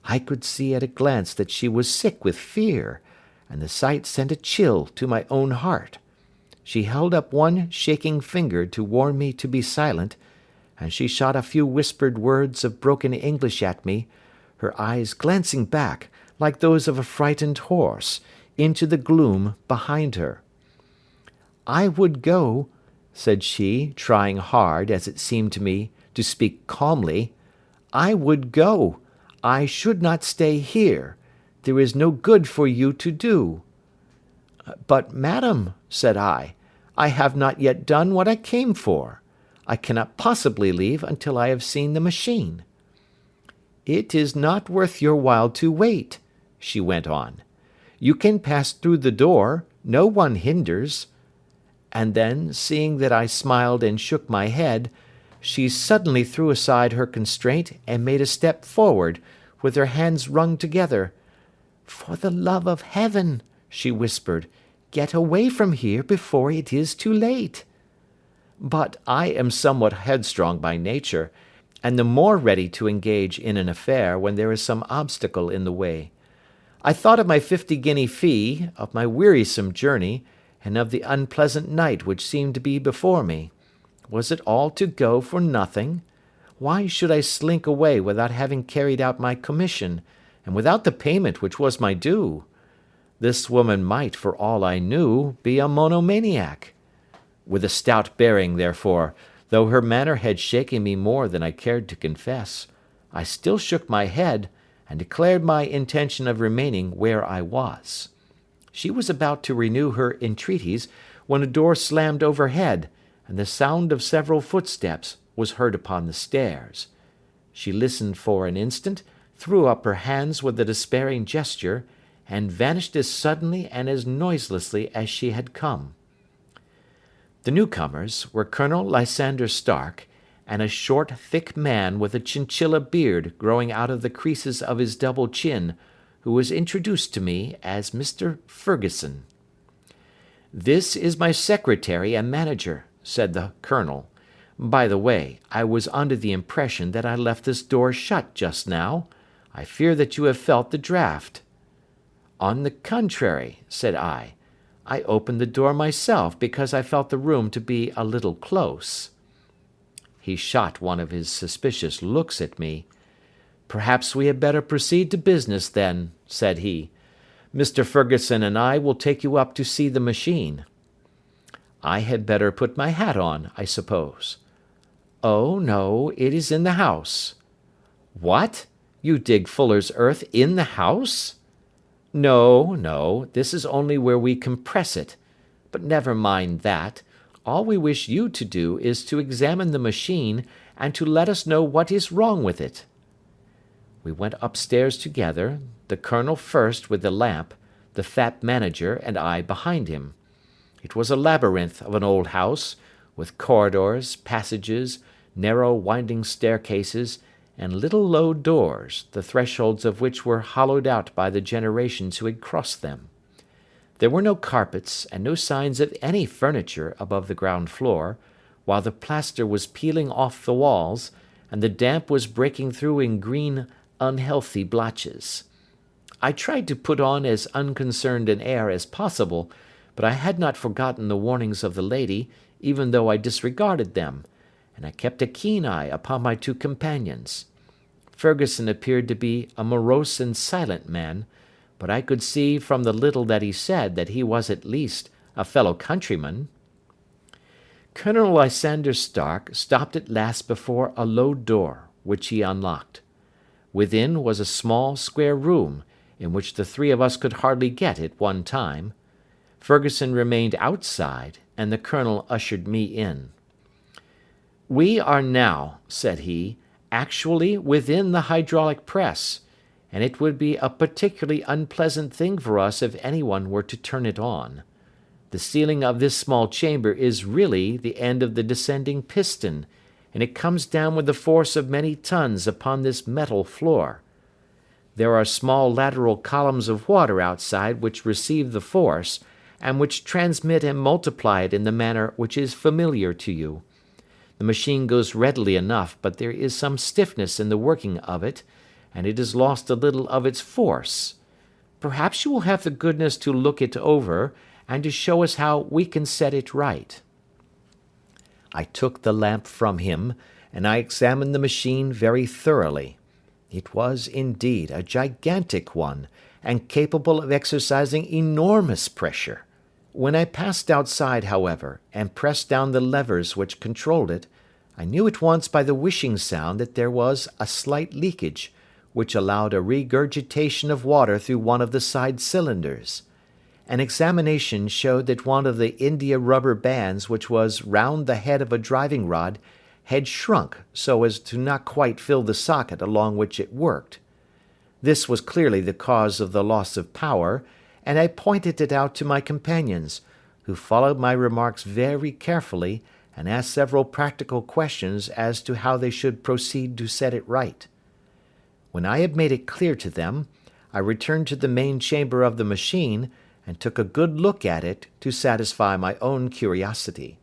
A: I could see at a glance that she was sick with fear, and the sight sent a chill to my own heart. She held up one shaking finger to warn me to be silent, and she shot a few whispered words of broken English at me, her eyes glancing back, like those of a frightened horse, into the gloom behind her. "I would go," said she, trying hard, as it seemed to me, to speak calmly. "I would go. I should not stay here. There is no good for you to do." "But, madam," said I have not yet done what I came for. I cannot possibly leave until I have seen the machine." "It is not worth your while to wait," she went on. "You can pass through the door, no one hinders." And then, seeing that I smiled and shook my head, she suddenly threw aside her constraint and made a step forward, with her hands wrung together. "For the love of heaven," she whispered, "get away from here before it is too late." But I am somewhat headstrong by nature, and the more ready to engage in an affair when there is some obstacle in the way. I thought of my 50-guinea fee, of my wearisome journey, and of the unpleasant night which seemed to be before me. Was it all to go for nothing? Why should I slink away without having carried out my commission, and without the payment which was my due? This woman might, for all I knew, be a monomaniac. With a stout bearing, therefore, though her manner had shaken me more than I cared to confess, I still shook my head, and declared my intention of remaining where I was. She was about to renew her entreaties, when a door slammed overhead, and the sound of several footsteps was heard upon the stairs. She listened for an instant, threw up her hands with a despairing gesture, and vanished as suddenly and as noiselessly as she had come. The newcomers were Colonel Lysander Stark, and a short, thick man with a chinchilla beard growing out of the creases of his double chin, who was introduced to me as Mr. Ferguson. "This is my secretary and manager," said the colonel. "By the way, I was under the impression that I left this door shut just now. I fear that you have felt the draught." "On the contrary," said I opened the door myself because I felt the room to be a little close." He shot one of his suspicious looks at me. "Perhaps we had better proceed to business, then," said he. "Mr. Ferguson and I will take you up to see the machine." "I had better put my hat on, I suppose." "Oh, no, it is in the house." "What? You dig fuller's earth in the house?" "No, no, this is only where we compress it. But never mind that. All we wish you to do is to examine the machine, and to let us know what is wrong with it." We went upstairs together, the Colonel first with the lamp, the fat manager and I behind him. It was a labyrinth of an old house, with corridors, passages, narrow winding staircases, and little low doors, the thresholds of which were hollowed out by the generations who had crossed them. There were no carpets, and no signs of any furniture above the ground floor, while the plaster was peeling off the walls, and the damp was breaking through in green, unhealthy blotches. I tried to put on as unconcerned an air as possible, but I had not forgotten the warnings of the lady, even though I disregarded them, and I kept a keen eye upon my two companions. Ferguson appeared to be a morose and silent man, but I could see from the little that he said that he was at least a fellow countryman. Colonel Lysander Stark stopped at last before a low door, which he unlocked. Within was a small square room, in which the three of us could hardly get at one time. Ferguson remained outside, and the Colonel ushered me in. "We are now," said he, "actually within the hydraulic press, and it would be a particularly unpleasant thing for us if anyone were to turn it on. The ceiling of this small chamber is really the end of the descending piston, and it comes down with the force of many tons upon this metal floor. There are small lateral columns of water outside which receive the force, and which transmit and multiply it in the manner which is familiar to you. The machine goes readily enough, but there is some stiffness in the working of it, and it has lost a little of its force. Perhaps you will have the goodness to look it over, and to show us how we can set it right." I took the lamp from him, and I examined the machine very thoroughly. It was, indeed, a gigantic one, and capable of exercising enormous pressure. When I passed outside, however, and pressed down the levers which controlled it, I knew at once by the whishing sound that there was a slight leakage, which allowed a regurgitation of water through one of the side cylinders. An examination showed that one of the india rubber bands which was round the head of a driving rod had shrunk so as to not quite fill the socket along which it worked. This was clearly the cause of the loss of power, and I pointed it out to my companions, who followed my remarks very carefully and asked several practical questions as to how they should proceed to set it right. When I had made it clear to them, I returned to the main chamber of the machine, and took a good look at it to satisfy my own curiosity.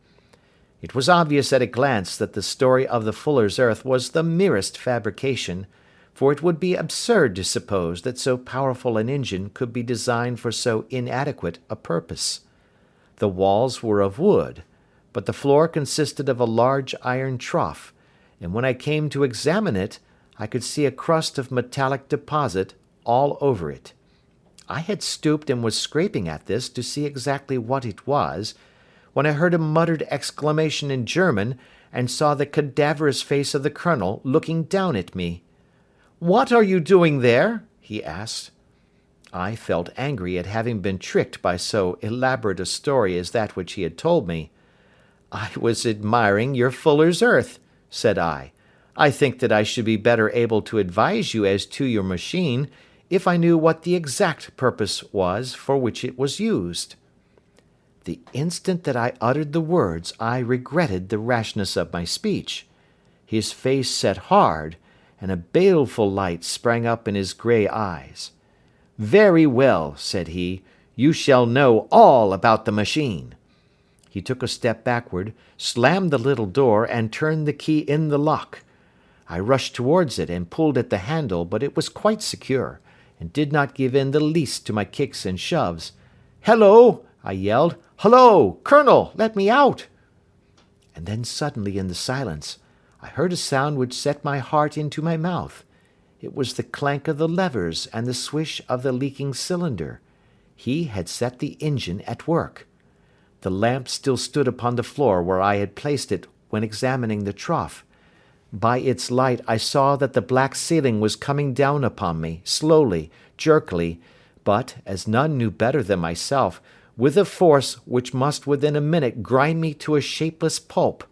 A: It was obvious at a glance that the story of the fuller's earth was the merest fabrication, for it would be absurd to suppose that so powerful an engine could be designed for so inadequate a purpose. The walls were of wood, but the floor consisted of a large iron trough, and when I came to examine it, I could see a crust of metallic deposit all over it. I had stooped and was scraping at this to see exactly what it was, when I heard a muttered exclamation in German, and saw the cadaverous face of the Colonel looking down at me. "What are you doing there?" he asked. I felt angry at having been tricked by so elaborate a story as that which he had told me. "I was admiring your fuller's earth," said I. "I think that I should be better able to advise you as to your machine, if I knew what the exact purpose was for which it was used." The instant that I uttered the words, I regretted the rashness of my speech. His face set hard, and a baleful light sprang up in his grey eyes. "Very well," said he, "you shall know all about the machine." He took a step backward, slammed the little door, and turned the key in the lock. I rushed towards it and pulled at the handle, but it was quite secure, and did not give in the least to my kicks and shoves. "Hello!" I yelled. "Hullo! Colonel, let me out!" And then suddenly in the silence, I heard a sound which set my heart into my mouth. It was the clank of the levers and the swish of the leaking cylinder. He had set the engine at work. The lamp still stood upon the floor where I had placed it when examining the trough. By its light I saw that the black ceiling was coming down upon me, slowly, jerkily, but, as none knew better than myself, with a force which must within a minute grind me to a shapeless pulp.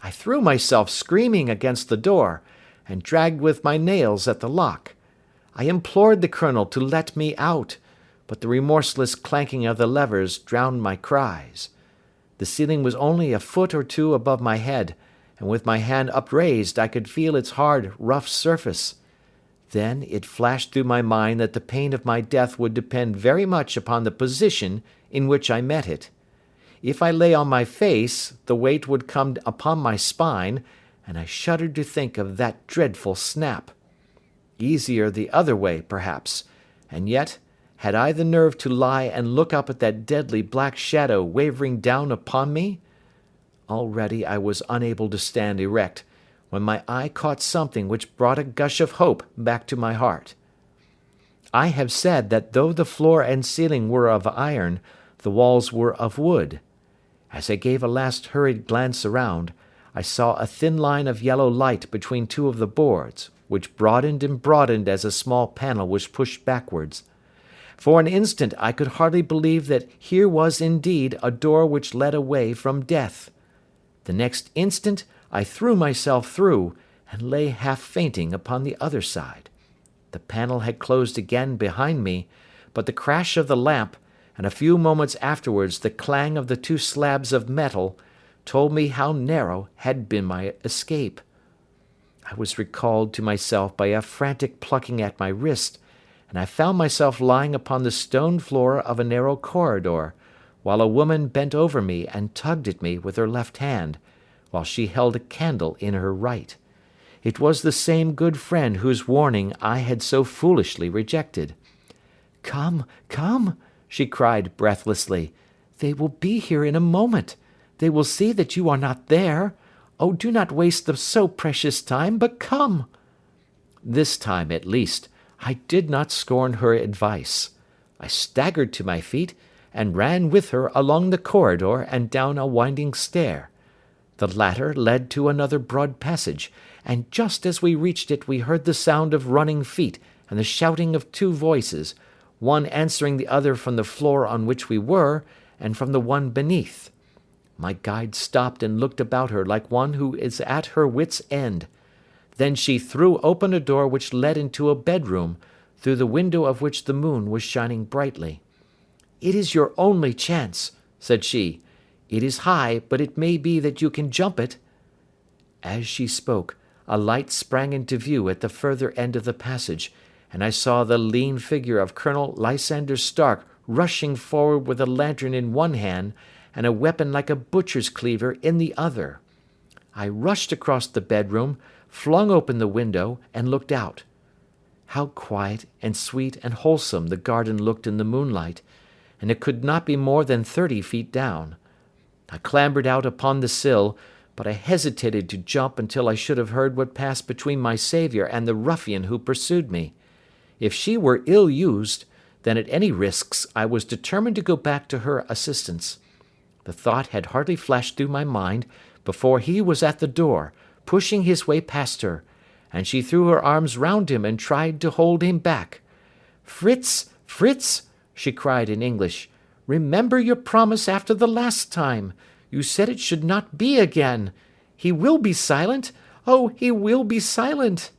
A: I threw myself screaming against the door, and dragged with my nails at the lock. I implored the colonel to let me out, but the remorseless clanking of the levers drowned my cries. The ceiling was only a foot or two above my head, and with my hand upraised I could feel its hard, rough surface. Then it flashed through my mind that the pain of my death would depend very much upon the position in which I met it. If I lay on my face, the weight would come upon my spine, and I shuddered to think of that dreadful snap. Easier the other way, perhaps, and yet, had I the nerve to lie and look up at that deadly black shadow wavering down upon me? Already I was unable to stand erect, when my eye caught something which brought a gush of hope back to my heart. I have said that though the floor and ceiling were of iron, the walls were of wood. As I gave a last hurried glance around, I saw a thin line of yellow light between two of the boards, which broadened and broadened as a small panel was pushed backwards. For an instant I could hardly believe that here was indeed a door which led away from death. The next instant I threw myself through, and lay half fainting upon the other side. The panel had closed again behind me, but the crash of the lamp, and a few moments afterwards the clang of the two slabs of metal, told me how narrow had been my escape. I was recalled to myself by a frantic plucking at my wrist, and I found myself lying upon the stone floor of a narrow corridor, while a woman bent over me and tugged at me with her left hand, while she held a candle in her right. It was the same good friend whose warning I had so foolishly rejected. "Come, come," she cried breathlessly. "They will be here in a moment. They will see that you are not there. Oh, do not waste the so precious time, but come." This time, at least, I did not scorn her advice. I staggered to my feet, and ran with her along the corridor and down a winding stair. The latter led to another broad passage, and just as we reached it we heard the sound of running feet and the shouting of two voices, one answering the other from the floor on which we were, and from the one beneath. My guide stopped and looked about her like one who is at her wit's end. Then she threw open a door which led into a bedroom, through the window of which the moon was shining brightly. "It is your only chance," said she. "It is high, but it may be that you can jump it." As she spoke, a light sprang into view at the further end of the passage, and I saw the lean figure of Colonel Lysander Stark rushing forward with a lantern in one hand and a weapon like a butcher's cleaver in the other. I rushed across the bedroom, flung open the window, and looked out. How quiet and sweet and wholesome the garden looked in the moonlight, and it could not be more than 30 feet down. I clambered out upon the sill, but I hesitated to jump until I should have heard what passed between my saviour and the ruffian who pursued me. If she were ill used, then at any risks I was determined to go back to her assistance. The thought had hardly flashed through my mind before he was at the door, pushing his way past her, and she threw her arms round him and tried to hold him back. "Fritz, Fritz," she cried in English, "remember your promise after the last time. You said it should not be again. He will be silent. Oh, he will be silent."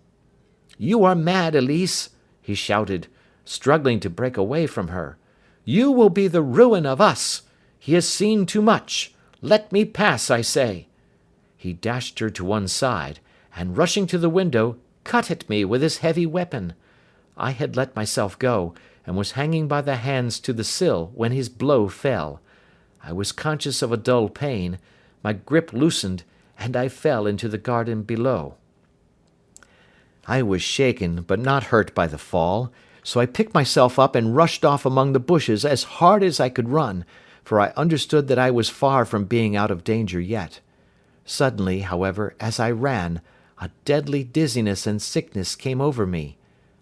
A: "You are mad, Elise," he shouted, struggling to break away from her. "You will be the ruin of us. He has seen too much. Let me pass, I say." He dashed her to one side, and rushing to the window, cut at me with his heavy weapon. I had let myself go, and was hanging by the hands to the sill when his blow fell. I was conscious of a dull pain, my grip loosened, and I fell into the garden below. I was shaken, but not hurt by the fall, so I picked myself up and rushed off among the bushes as hard as I could run, for I understood that I was far from being out of danger yet. Suddenly, however, as I ran, A deadly dizziness and sickness came over me.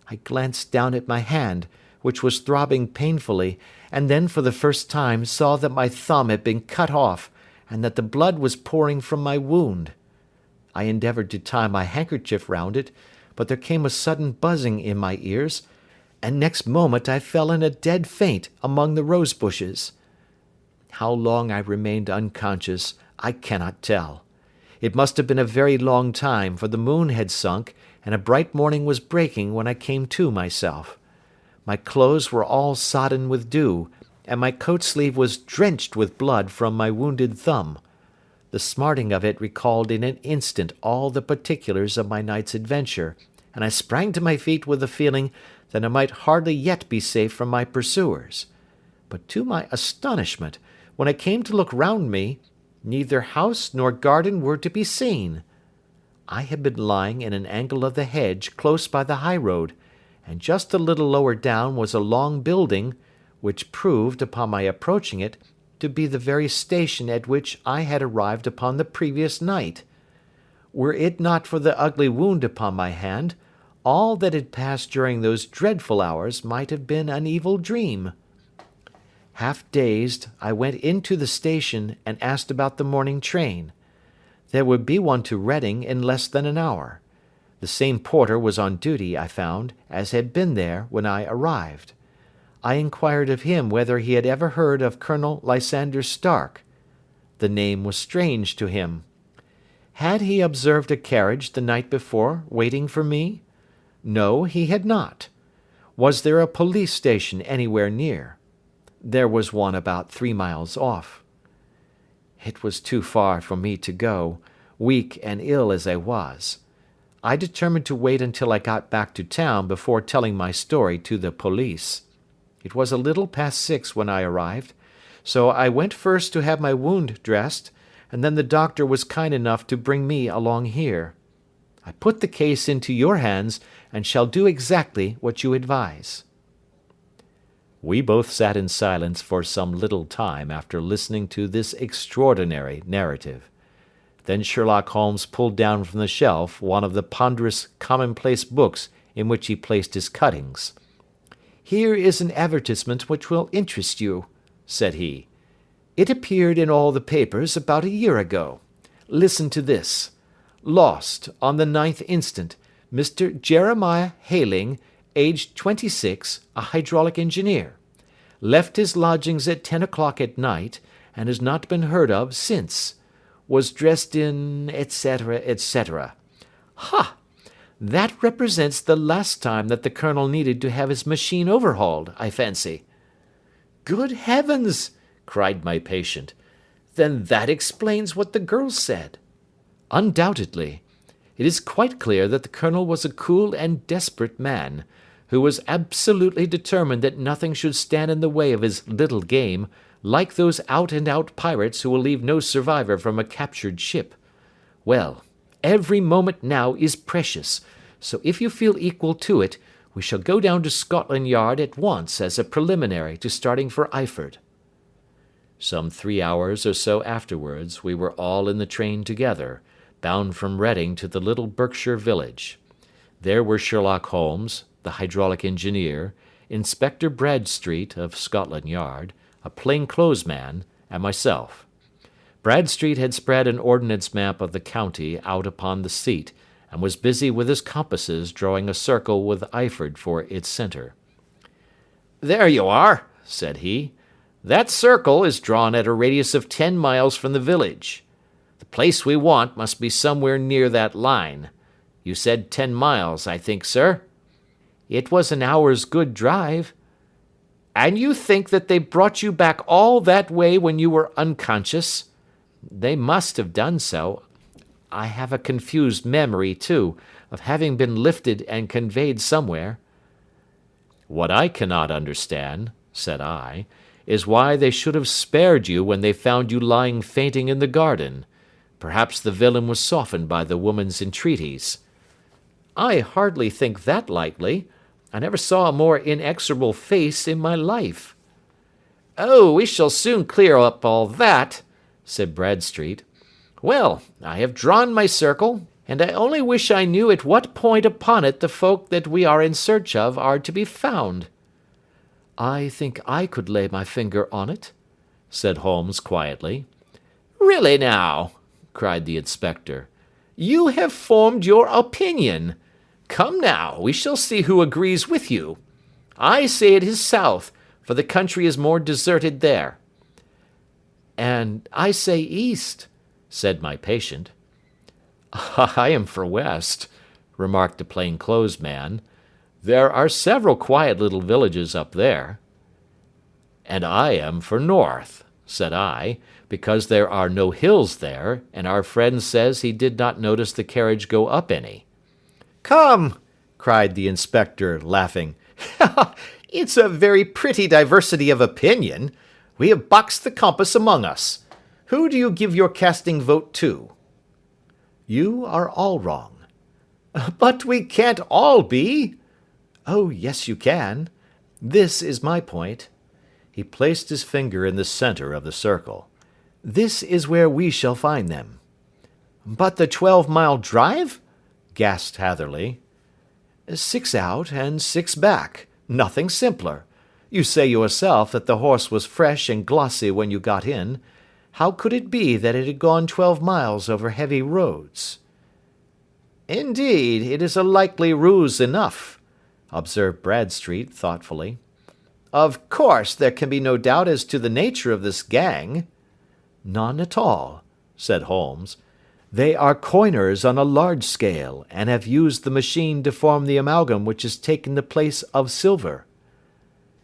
A: I glanced down at my hand, which was throbbing painfully, and then for the first time saw that my thumb had been cut off, and that the blood was pouring from my wound. I endeavoured to tie my handkerchief round it, but there came a sudden buzzing in my ears, and next moment I fell in a dead faint among the rose bushes. How long I remained unconscious, I cannot tell. It must have been a very long time, for the moon had sunk, and a bright morning was breaking when I came to myself. My clothes were all sodden with dew, and my coat sleeve was drenched with blood from my wounded thumb. The smarting of it recalled in an instant all the particulars of my night's adventure, and I sprang to my feet with the feeling that I might hardly yet be safe from my pursuers. But to my astonishment, when I came to look round me, neither house nor garden were to be seen. I had been lying in an angle of the hedge close by the high road, and just a little lower down was a long building, which proved, upon my approaching it, to be the very station at which I had arrived upon the previous night. Were it not for the ugly wound upon my hand, all that had passed during those dreadful hours might have been an evil dream. Half dazed, I went into the station and asked about the morning train. There would be one to Reading in less than an hour. The same porter was on duty, I found, as had been there when I arrived. I inquired of him whether he had ever heard of Colonel Lysander Stark. The name was strange to him. Had he observed a carriage the night before waiting for me? No, he had not. Was there a police station anywhere near? There was one about 3 miles off. It was too far for me to go, weak and ill as I was. I determined to wait until I got back to town before telling my story to the police. It was a little past 6 when I arrived, so I went first to have my wound dressed, and then the doctor was kind enough to bring me along here. I put the case into your hands, and shall do exactly what you advise." We both sat in silence for some little time after listening to this extraordinary narrative. Then Sherlock Holmes pulled down from the shelf one of the ponderous commonplace books in which he placed his cuttings. "Here is an advertisement which will interest you," said he. "It appeared in all the papers about a year ago. Listen to this. Lost, on the 9th instant, Mr. Jeremiah Hayling, aged 26, a hydraulic engineer. Left his lodgings at 10 o'clock at night, and has not been heard of since. Was dressed in, etc., etc. Ha! That represents the last time that the Colonel needed to have his machine overhauled, I fancy." "Good heavens!" cried my patient. "Then that explains what the girl said." "Undoubtedly. It is quite clear that the Colonel was a cool and desperate man, who was absolutely determined that nothing should stand in the way of his little game, like those out-and-out pirates who will leave no survivor from a captured ship. Well, every moment now is precious, so if you feel equal to it, we shall go down to Scotland Yard at once as a preliminary to starting for Eyford." Some 3 hours or so afterwards we were all in the train together, bound from Reading to the little Berkshire village. There were Sherlock Holmes, the hydraulic engineer, Inspector Bradstreet of Scotland Yard, a plain-clothes man, and myself. Bradstreet had spread an ordnance map of the county out upon the seat, and was busy with his compasses drawing a circle with Eyford for its centre. "There you are," said he. "That circle is drawn at a radius of 10 miles from the village. The place we want must be somewhere near that line. You said 10 miles, I think, sir?" "It was an hour's good drive." "And you think that they brought you back all that way when you were unconscious?" "They must have done so. I have a confused memory, too, of having been lifted and conveyed somewhere." "What I cannot understand," said I, "is why they should have spared you when they found you lying fainting in the garden. Perhaps the villain was softened by the woman's entreaties." "I hardly think that likely. I never saw a more inexorable face in my life." "Oh, we shall soon clear up all that," said Bradstreet. "Well, I have drawn my circle.
C: and I only wish I knew at what point upon it the folk that we are in search of are to be found." "I think I could lay my finger on it," said Holmes quietly.
B: "Really now," cried the inspector, "you have formed your opinion. Come now, we shall see who agrees with you. I say it is south, for the country is more deserted there."
C: "And I say east," said my patient.
B: "I am for west," remarked the plain-clothes man. "There are several quiet little villages up there." "And I am for north," said I, "because there are no hills there, and our friend says he did not notice the carriage go up any."
A: "Come," cried the inspector, laughing. "It's a very pretty diversity of opinion. We have boxed the compass among us. Who do you give your casting vote to?" "You are all wrong." "But we can't all be." "Oh, yes, you can. This is my point." He placed his finger in the center of the circle. "This is where we shall find them." "But the 12-mile drive?" gasped Hatherley. "6 out and 6 back. Nothing simpler. You say yourself that the horse was fresh and glossy when you got in. How could it be that it had gone 12 miles over heavy roads?" "Indeed, it is a likely ruse enough," observed Bradstreet thoughtfully. "Of course, there can be no doubt as to the nature of this gang." "None at all," said Holmes. "They are coiners on a large scale, and have used the machine to form the amalgam which has taken the place of silver."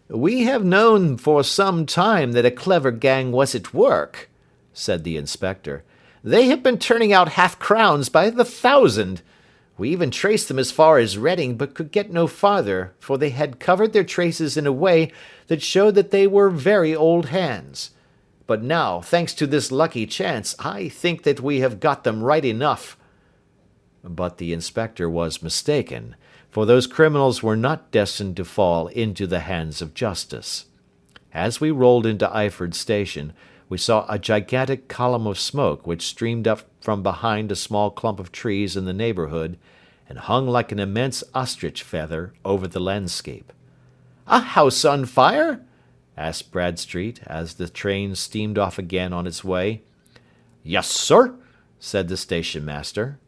A: "We have known for some time that a clever gang was at work," said the inspector. "They have been turning out half-crowns by the thousand. We even traced them as far as Reading, but could get no farther, for they had covered their traces in a way that showed that they were very old hands. But now, thanks to this lucky chance, I think that we have got them right enough." But the inspector was mistaken, for those criminals were not destined to fall into the hands of justice. As we rolled into Eyford Station, we saw a gigantic column of smoke which streamed up from behind a small clump of trees in the neighbourhood, and hung like an immense ostrich feather over the landscape.
C: "A house on fire?"
A: asked Bradstreet, as the train steamed off again on its way.
B: "Yes, sir," said the station master.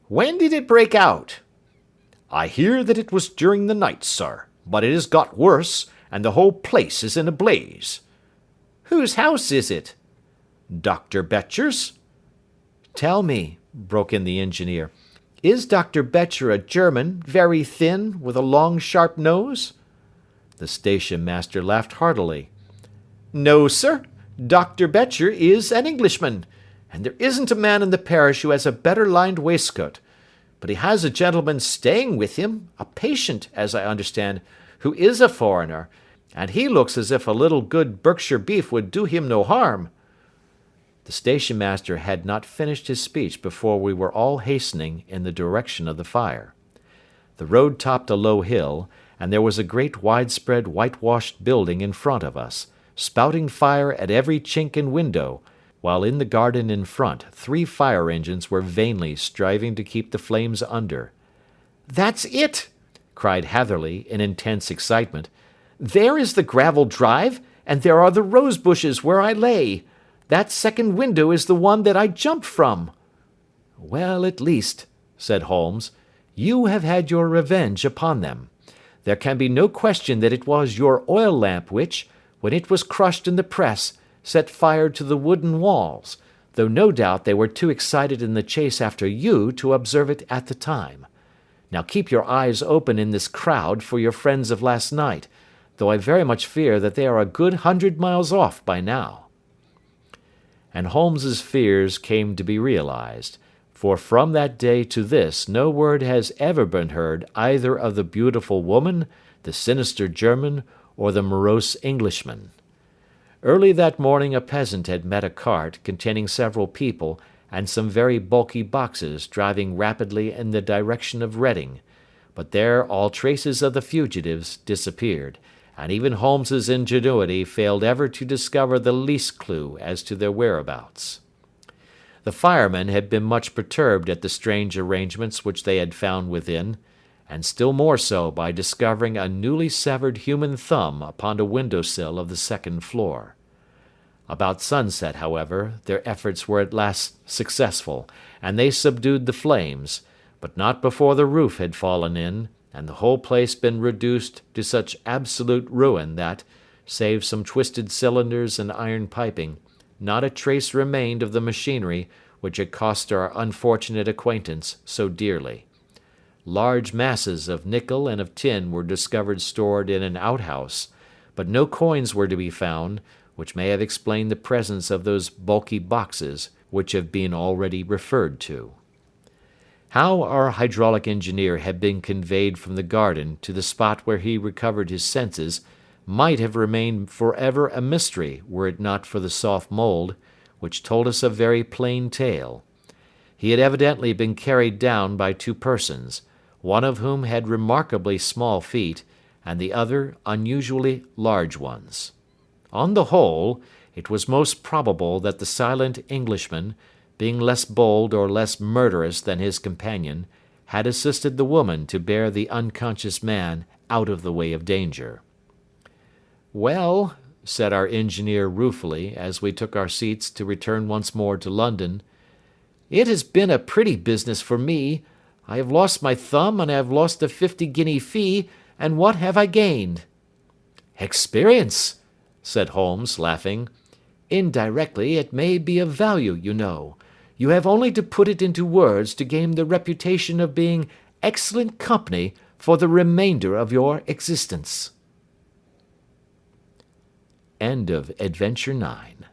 C: "When did it break out?"
B: "I hear that it was during the night, sir, but it has got worse, and the whole place is in a blaze."
C: "Whose house is it?"
B: "Dr. Betcher's."
A: "Tell me," broke in the engineer, "is Dr. Betcher a German, very thin, with a long sharp nose?" The station master laughed heartily.
C: "No, sir. Dr. Betcher is an Englishman, and there isn't a man in the parish who has a better lined waistcoat. But he has a gentleman staying with him, a patient, as I understand, who is a foreigner, and he looks as if a little good Berkshire beef would do him no harm." The station master had not finished his speech before we were all hastening in the direction of the fire. The road topped a low hill, and there was a great widespread whitewashed building in front of us, spouting fire at every chink and window, while in the garden in front 3 fire engines were vainly striving to keep the flames under. "That's it!" cried Hatherley in intense excitement. "There is the gravel drive, and there are the rose bushes where I lay. That second window is the one that I jumped from."
A: "Well, at least," said Holmes, "you have had your revenge upon them. There can be no question that it was your oil lamp which, when it was crushed in the press, set fire to the wooden walls, though no doubt they were too excited in the chase after you to observe it at the time. Now keep your eyes open in this crowd for your friends of last night, though I very much fear that they are a good 100 miles off by now." And Holmes's fears came to be realized, for from that day to this no word has ever been heard either of the beautiful woman, the sinister German, or the morose Englishman. Early that morning a peasant had met a cart containing several people and some very bulky boxes driving rapidly in the direction of Reading, but there all traces of the fugitives disappeared, and even Holmes's ingenuity failed ever to discover the least clue as to their whereabouts. The firemen had been much perturbed at the strange arrangements which they had found within, and still more so by discovering a newly severed human thumb upon a window sill of the second floor. About sunset, however, their efforts were at last successful, and they subdued the flames, but not before the roof had fallen in, and the whole place been reduced to such absolute ruin that, save some twisted cylinders and iron piping, not a trace remained of the machinery which had cost our unfortunate acquaintance so dearly. Large masses of nickel and of tin were discovered stored in an outhouse, but no coins were to be found, which may have explained the presence of those bulky boxes which have been already referred to. How our hydraulic engineer had been conveyed from the garden to the spot where he recovered his senses might have remained forever a mystery were it not for the soft mould, which told us a very plain tale. He had evidently been carried down by two persons, one of whom had remarkably small feet, and the other unusually large ones. On the whole, it was most probable that the silent Englishman, being less bold or less murderous than his companion, had assisted the woman to bear the unconscious man out of the way of danger. "Well," said our engineer ruefully, as we took our seats to return once more to London, "it has been a pretty business for me. I have lost my thumb, and I have lost a 50-guinea fee, and what have I gained?" "Experience," said Holmes, laughing. "Indirectly it may be of value, you know. You have only to put it into words to gain the reputation of being excellent company for the remainder of your existence." End of Adventure 9.